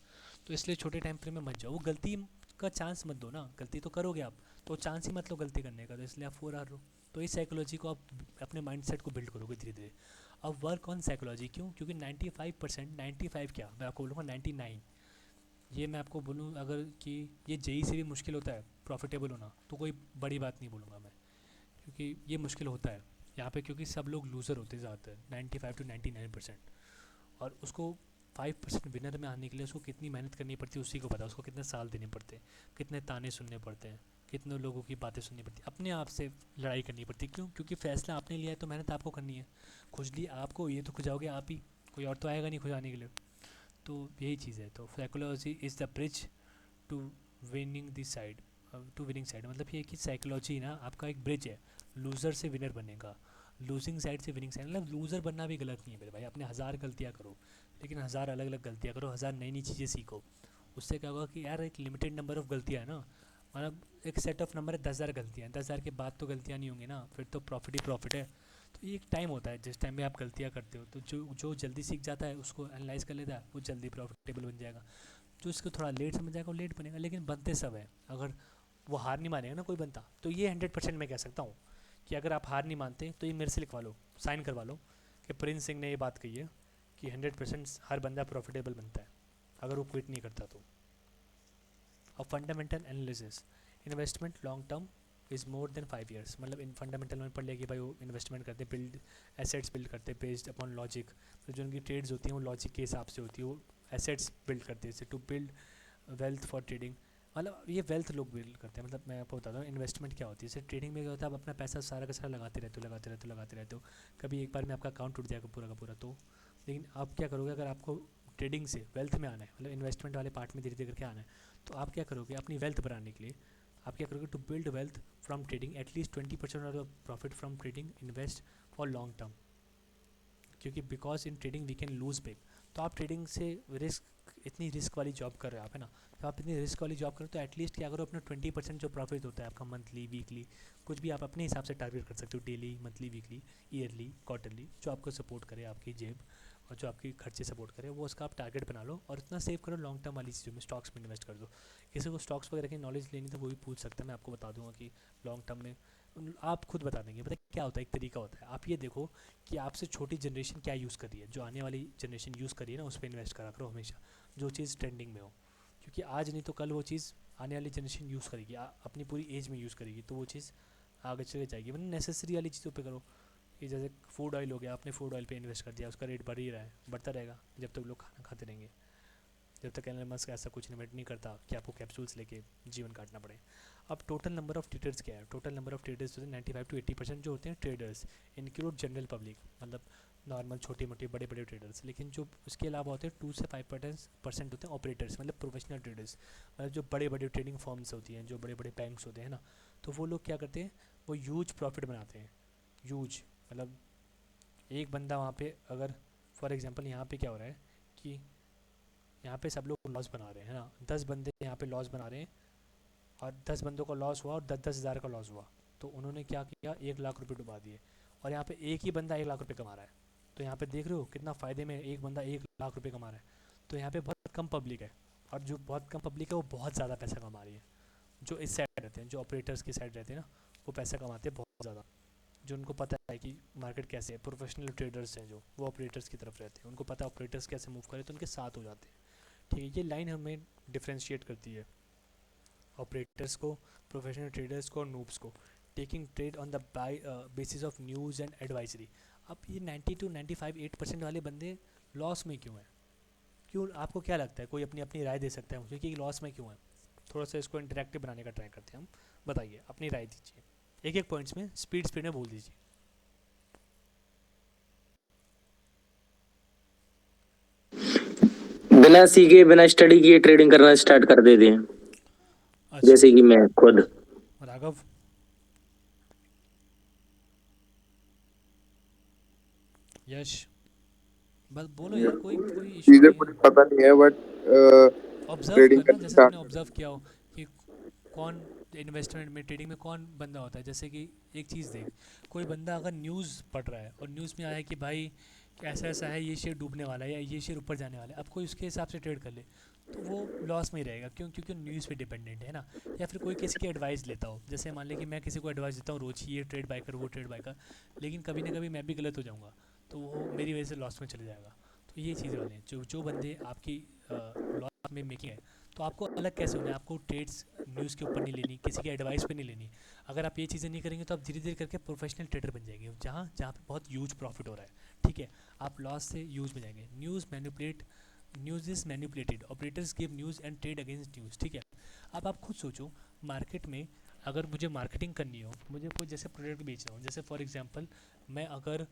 A: तो इसलिए छोटे टाइम फ्रेम में मत जाओ, वो गलती का चांस मत दो ना, गलती तो करोगे आप, तो चांस ही मत लो गलती करने का, तो इसलिए आप 4 आवर लो। तो इस साइकोलॉजी को आप अपने माइंड सेट को बिल्ड करोगे धीरे धीरे। अब वर्क ऑन साइकोलॉजी क्यों? क्योंकि 95%, 95 क्या मैं आपको बोलूँगा 99, ये मैं आपको बोलूँ अगर कि ये जेई से भी मुश्किल होता है प्रॉफिटेबल होना, तो कोई बड़ी बात नहीं बोलूँगा मैं, क्योंकि ये मुश्किल होता है यहाँ पे, क्योंकि सब लोग लूज़र होते हैं ज़्यादातर 95 to 99%। और उसको 5% विनर में आने के लिए उसको कितनी मेहनत करनी पड़ती है उसी को पता, उसको कितने साल देने पड़ते हैं, कितने ताने सुनने पड़ते हैं, कितने लोगों की बातें सुननी पड़ती है, अपने आप से लड़ाई करनी पड़ती है। क्यों? क्योंकि फैसला आपने लिया है तो मेहनत आपको करनी है। खुजली आपको, ये तो खुजाओगे आप ही, कोई और तो आएगा नहीं खुजाने के लिए। तो यही चीज़ है। तो psychology is the bridge to winning this side, to winning side मतलब ये कि साइकोलॉजी ना आपका एक ब्रिज है लूज़र से विनर बनने का, लूजिंग साइड से विनिंग साइड। मतलब लूज़र बनना भी गलत नहीं है मेरे भाई, अपने 1000 गलतियाँ करो, लेकिन 1000 अलग अलग गलतियाँ करो, 1000 नई नई चीज़ें सीखो। उससे क्या होगा कि यार एक लिमिटेड नंबर ऑफ़ गलतियाँ है ना, मतलब एक सेट ऑफ नंबर है 10,000 गलतियाँ, 10,000 के बाद तो गलतियाँ नहीं होंगी ना, फिर तो प्रॉफिट ही प्रॉफिट है। तो ये एक टाइम होता है जिस टाइम में आप गलतियाँ करते हो, तो जो जो जल्दी सीख जाता है उसको एनालाइज कर लेता है, वो जल्दी प्रॉफिटेबल बन जाएगा। जो इसको थोड़ा लेट समझ जाएगा वो लेट बनेगा, लेकिन बनते सब है। अगर वो हार नहीं मानेगा ना कोई बनता, तो ये 100% मैं कह सकता हूँ कि अगर आप हार नहीं मानते तो ये मेरे से लिखवा लो, साइन करवा लो कि प्रिंस सिंह ने ये बात कही है कि 100% हर बंदा प्रॉफिटेबल बनता है अगर वो क्विट नहीं करता तो। और fundamental analysis, investment long term is more than 5 years, मतलब इन फंडामेंटल में पढ़ लिया कि भाई वो इन्वेस्टमेंट करते, बिल्ड एसेट्स बिल्ड करते बेस्ड अपॉन लॉजिक। तो जो उनकी ट्रेड्स होती हैं वो लॉजिक के हिसाब से होती है, वो एसेट्स बिल्ड करते हैं to build wealth for trading. मतलब ये वेल्थ लोग बिल्ड करते हैं। मतलब मैं आपको बताता हूँ इन्वेस्टमेंट क्या होती है। जैसे ट्रेडिंग में क्या होता है, आप अपना पैसा सारा का सारा लगाते रहते हो, लगाते रहते हो। कभी एक बार में आपका अकाउंट टूट जाएगा पूरा का पूरा, तो लेकिन आप क्या करोगे, अगर आपको ट्रेडिंग से वेल्थ में आना है, मतलब इन्वेस्टमेंट वाले पार्ट में धीरे धीरे करके आना है, तो आप क्या करोगे अपनी वेल्थ बनाने के लिए, आप क्या करोगे to build wealth from trading at least 20% of the profit from trading invest for long term, क्योंकि because in trading we can lose big. तो आप ट्रेडिंग से रिस्क, इतनी रिस्क वाली जॉब कर रहे हो आप, है ना, तो आप इतनी रिस्क वाली जॉब करो तो एटलीस्ट क्या करो अपना 20% जो प्रॉफिट होता है आपका मंथली वीकली, कुछ भी आप अपने हिसाब से टारगेट कर सकते हो, daily monthly weekly yearly quarterly, जो आपको सपोर्ट करे आपकी जेब और जो आपकी खर्चे सपोर्ट करे, वो उसका आप टारगेट बना लो और इतना सेव करो लॉन्ग टर्म वाली चीज़ों में, स्टॉक्स में इन्वेस्ट कर दो। किसी को स्टॉक्स वगैरह की नॉलेज लेनी तो वो भी पूछ सकता है, मैं आपको बता दूंगा कि लॉन्ग टर्म में आप खुद बता देंगे। पता है क्या होता है, एक तरीका होता है, आप ये देखो कि आपसे छोटी जनरेशन क्या यूज़ कर रही है, जो आने वाली जनरेशन यूज़ कर रही है ना, उस पर इन्वेस्ट करा करो हमेशा, जो चीज़ ट्रेंडिंग में हो, क्योंकि आज नहीं तो कल वो चीज़ आने वाली जनरेशन यूज़ करेगी, अपनी पूरी एज में यूज़ करेगी, तो वो चीज़ आगे चले जाएगी। वरना नेसेसरी वाली चीज़ों पे करो, कि जैसे फूड ऑयल हो गया, आपने फूड ऑयल पे इन्वेस्ट कर दिया, उसका रेट बढ़ ही रहा है, बढ़ता रहेगा जब तक लोग खाना खाते रहेंगे, जब तक एलन मस्क ऐसा कुछ इन्वेंट नहीं करता कि आपको कैप्सूल्स लेके जीवन काटना पड़े। अब टोटल नंबर ऑफ ट्रेडर्स क्या है, टोटल नंबर ऑफ ट्रेडर्स जो है 95 to 80% जो होते हैं ट्रेडर्स, इंक्लूड जनरल पब्लिक, मतलब नॉर्मल छोटी मोटी बड़े बड़े ट्रेडर्स, लेकिन जो उसके अलावा होते हैं 2 से 5% होते हैं ऑपरेटर्स, मतलब प्रोफेशनल ट्रेडर्स, मतलब जो बड़े बड़े ट्रेडिंग फर्म्स होती हैं, जो बड़े बड़े बैंक्स होते हैं ना, तो वो लोग क्या करते हैं, वो ह्यूज प्रॉफिट बनाते हैं, ह्यूज, मतलब एक बंदा वहाँ पे अगर फॉर एग्जांपल यहाँ पे क्या हो रहा है कि यहाँ पे सब लोग लॉस बना रहे हैं ना, 10 बंदे यहाँ पे लॉस बना रहे हैं और 10 बंदों का लॉस हुआ और 10,000 का लॉस हुआ, तो उन्होंने क्या किया 1 लाख रुपए डुबा दिए, और यहाँ पे एक ही बंदा 1 लाख रुपए कमा रहा है, तो यहाँ पे देख रहे हो कितना फ़ायदे में एक बंदा 1 लाख रुपए कमा रहा है। तो यहाँ पे बहुत कम पब्लिक है, और जो बहुत कम पब्लिक है वो बहुत ज़्यादा पैसा कमा रही है, जो इस साइड रहते हैं, जो ऑपरेटर्स की साइड रहते हैं ना, वो पैसा कमाते हैं बहुत ज़्यादा, जो उनको पता है कि मार्केट कैसे है, प्रोफेशनल ट्रेडर्स हैं जो, वो ऑपरेटर्स की तरफ रहते हैं, उनको पता है ऑपरेटर्स कैसे मूव करें, तो उनके साथ हो जाते हैं। ठीक है, ये लाइन हमें डिफ्रेंशिएट करती है ऑपरेटर्स को, प्रोफेशनल ट्रेडर्स को और नूब्स को। Taking trade on the basis of news and advisory. अब ये 90 to 95-8% वाले बंदे लॉस में क्यों हैं, क्यों, आपको क्या लगता है, कोई अपनी अपनी राय दे सकता है मुझे कि लॉस में क्यों है? थोड़ा सा इसको इंटरेक्टिव बनाने का ट्राई करते हैं हम, बताइए अपनी राय दीजिए, एक एक पॉइंट्स में स्पीड स्पीड में बोल दीजिए।
C: बिना सीखे बिना स्टडी किए ट्रेडिंग करना स्टार्ट कर देते हैं,
A: अच्छा,
C: जैसे कि मैं खुद।
A: राघव, यश, बस बोलो यार, कोई कोई इशू
B: चीजें
A: नहीं
B: मुझे
A: है।
B: पता नहीं है बट
A: ऑब्जर्व
B: ट्रेडिंग
A: करना,
B: करना
A: जैसे
B: स्टार्ट
A: तुमने ऑब्जर्व किया हो कि कौन इन्वेस्टमेंट में ट्रेडिंग में कौन बंदा होता है, जैसे कि एक चीज़ देख, कोई बंदा अगर न्यूज़ पढ़ रहा है और न्यूज़ में आया कि भाई कि ऐसा ऐसा है, ये शेयर डूबने वाला है या ये शेयर ऊपर जाने वाला है, अब कोई उसके हिसाब से ट्रेड कर ले तो वो लॉस में ही रहेगा, क्यों, क्योंकि न्यूज़ पे डिपेंडेंट है ना। या फिर कोई किसी की एडवाइस लेता हो, जैसे मान ले कि मैं किसी को एडवाइस देता हूँ रोज़, ये ट्रेड बाय कर वो ट्रेड बाय कर, लेकिन कभी ना कभी मैं भी गलत हो जाऊँगा, तो वो मेरी वजह से लॉस में चले जाएगा। तो ये चीज़ें वाले हैं, जो जो बंदे आपकी लॉस में मेकिंग है, तो आपको अलग कैसे होना है, आपको ट्रेड्स न्यूज़ के ऊपर नहीं लेनी, किसी की एडवाइस पे नहीं लेनी। अगर आप ये चीज़ें नहीं करेंगे तो आप धीरे धीरे करके प्रोफेशनल ट्रेडर बन जाएंगे, जहाँ जहाँ पे बहुत यूज प्रॉफिट हो रहा है। ठीक है, आप लॉस से यूज में जाएंगे। News is manipulated, operators give news and trade against news. ठीक है, अब आप खुद सोचो, मार्केट में अगर मुझे मार्केटिंग करनी हो, मुझे कोई जैसे प्रोडक्ट बेच रहा हूँ, जैसे फॉर एग्जांपल मैं अगर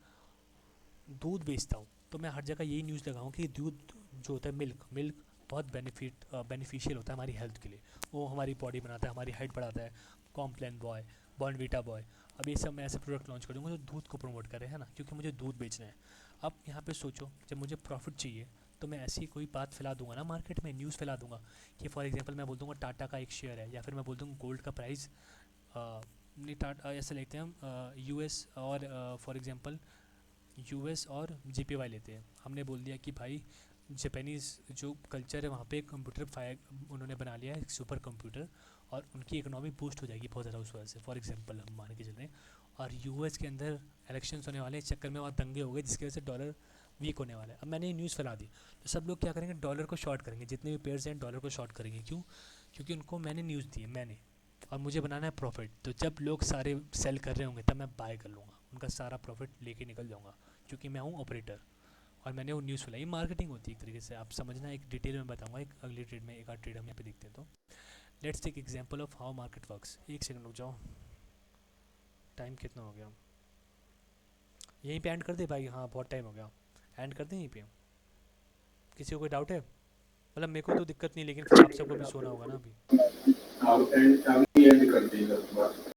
A: दूध बेचता हूँ, तो मैं हर जगह यही न्यूज़ लगाऊँ कि दूध जो होता है, मिल्क मिल्क बहुत बेनिफिशियल होता है हमारी हेल्थ के लिए, वो हमारी बॉडी बनाता है, हमारी हाइट बढ़ाता है, कॉम्प्लान बॉय, बॉर्नवीटा बॉय। अब ये सब मैं ऐसे प्रोडक्ट लॉन्च करूँगा जो दूध को प्रमोट करे, है ना, क्योंकि मुझे दूध बेचना है। अब यहाँ पे सोचो, जब मुझे प्रॉफिट चाहिए तो मैं ऐसी कोई बात फैला दूंगा ना मार्केट में, न्यूज़ फैला दूंगा कि फॉर एग्जांपल मैं बोल दूंगा टाटा का एक शेयर है, या फिर मैं बोल दूंगा गोल्ड का प्राइस नहीं, टाटा ऐसे लेते हैं हम, यूएस और फॉर एग्जांपल यूएस और जीपीवाई लेते हैं, हमने बोल दिया कि भाई जापानीज़ जो कल्चर है वहाँ पे कंप्यूटर फायर उन्होंने बना लिया है, सुपर कंप्यूटर, और उनकी इकोनॉमी बूस्ट हो जाएगी बहुत ज़्यादा उस वजह से, फॉर एग्जांपल हम मान के चल रहे हैं। और यूएस के अंदर इलेक्शंस होने वाले हैं, इस चक्कर में वहाँ दंगे हो गए जिसकी वजह से डॉलर वीक होने वाला है। अब मैंने ये न्यूज़ फैला दी, तो सब लोग क्या करेंगे, डॉलर को शॉर्ट करेंगे, जितने भी पेयर्स हैं डॉलर को शॉर्ट करेंगे। क्यों? क्योंकि उनको मैंने न्यूज़ दी है, मैंने, और मुझे बनाना है प्रॉफिट। तो जब लोग सारे सेल कर रहे होंगे तब मैं बाय कर लूँगा, उनका सारा प्रॉफिट लेके निकल जाऊँगा, क्योंकि मैं हूँ ऑपरेटर और मैंने वो न्यूज़ फैलाई। मार्केटिंग होती है एक तरीके से, आप समझना, एक डिटेल में बताऊंगा एक अगली ट्रेड में, एक आध ट्रेड हम यहाँ पे देखते हैं। तो let's take example of how market works. एक सेकंड रुक जाओ, टाइम कितना हो गया, यहीं पे एंड कर दे भाई, हाँ बहुत टाइम हो गया, एंड कर दें यहीं पे। किसी को कोई डाउट है? मतलब मेरे को तो दिक्कत नहीं, लेकिन फिर आप सबको भी सोना होगा ना अभी।
F: अब एंड अभी एंड कर देगा बात।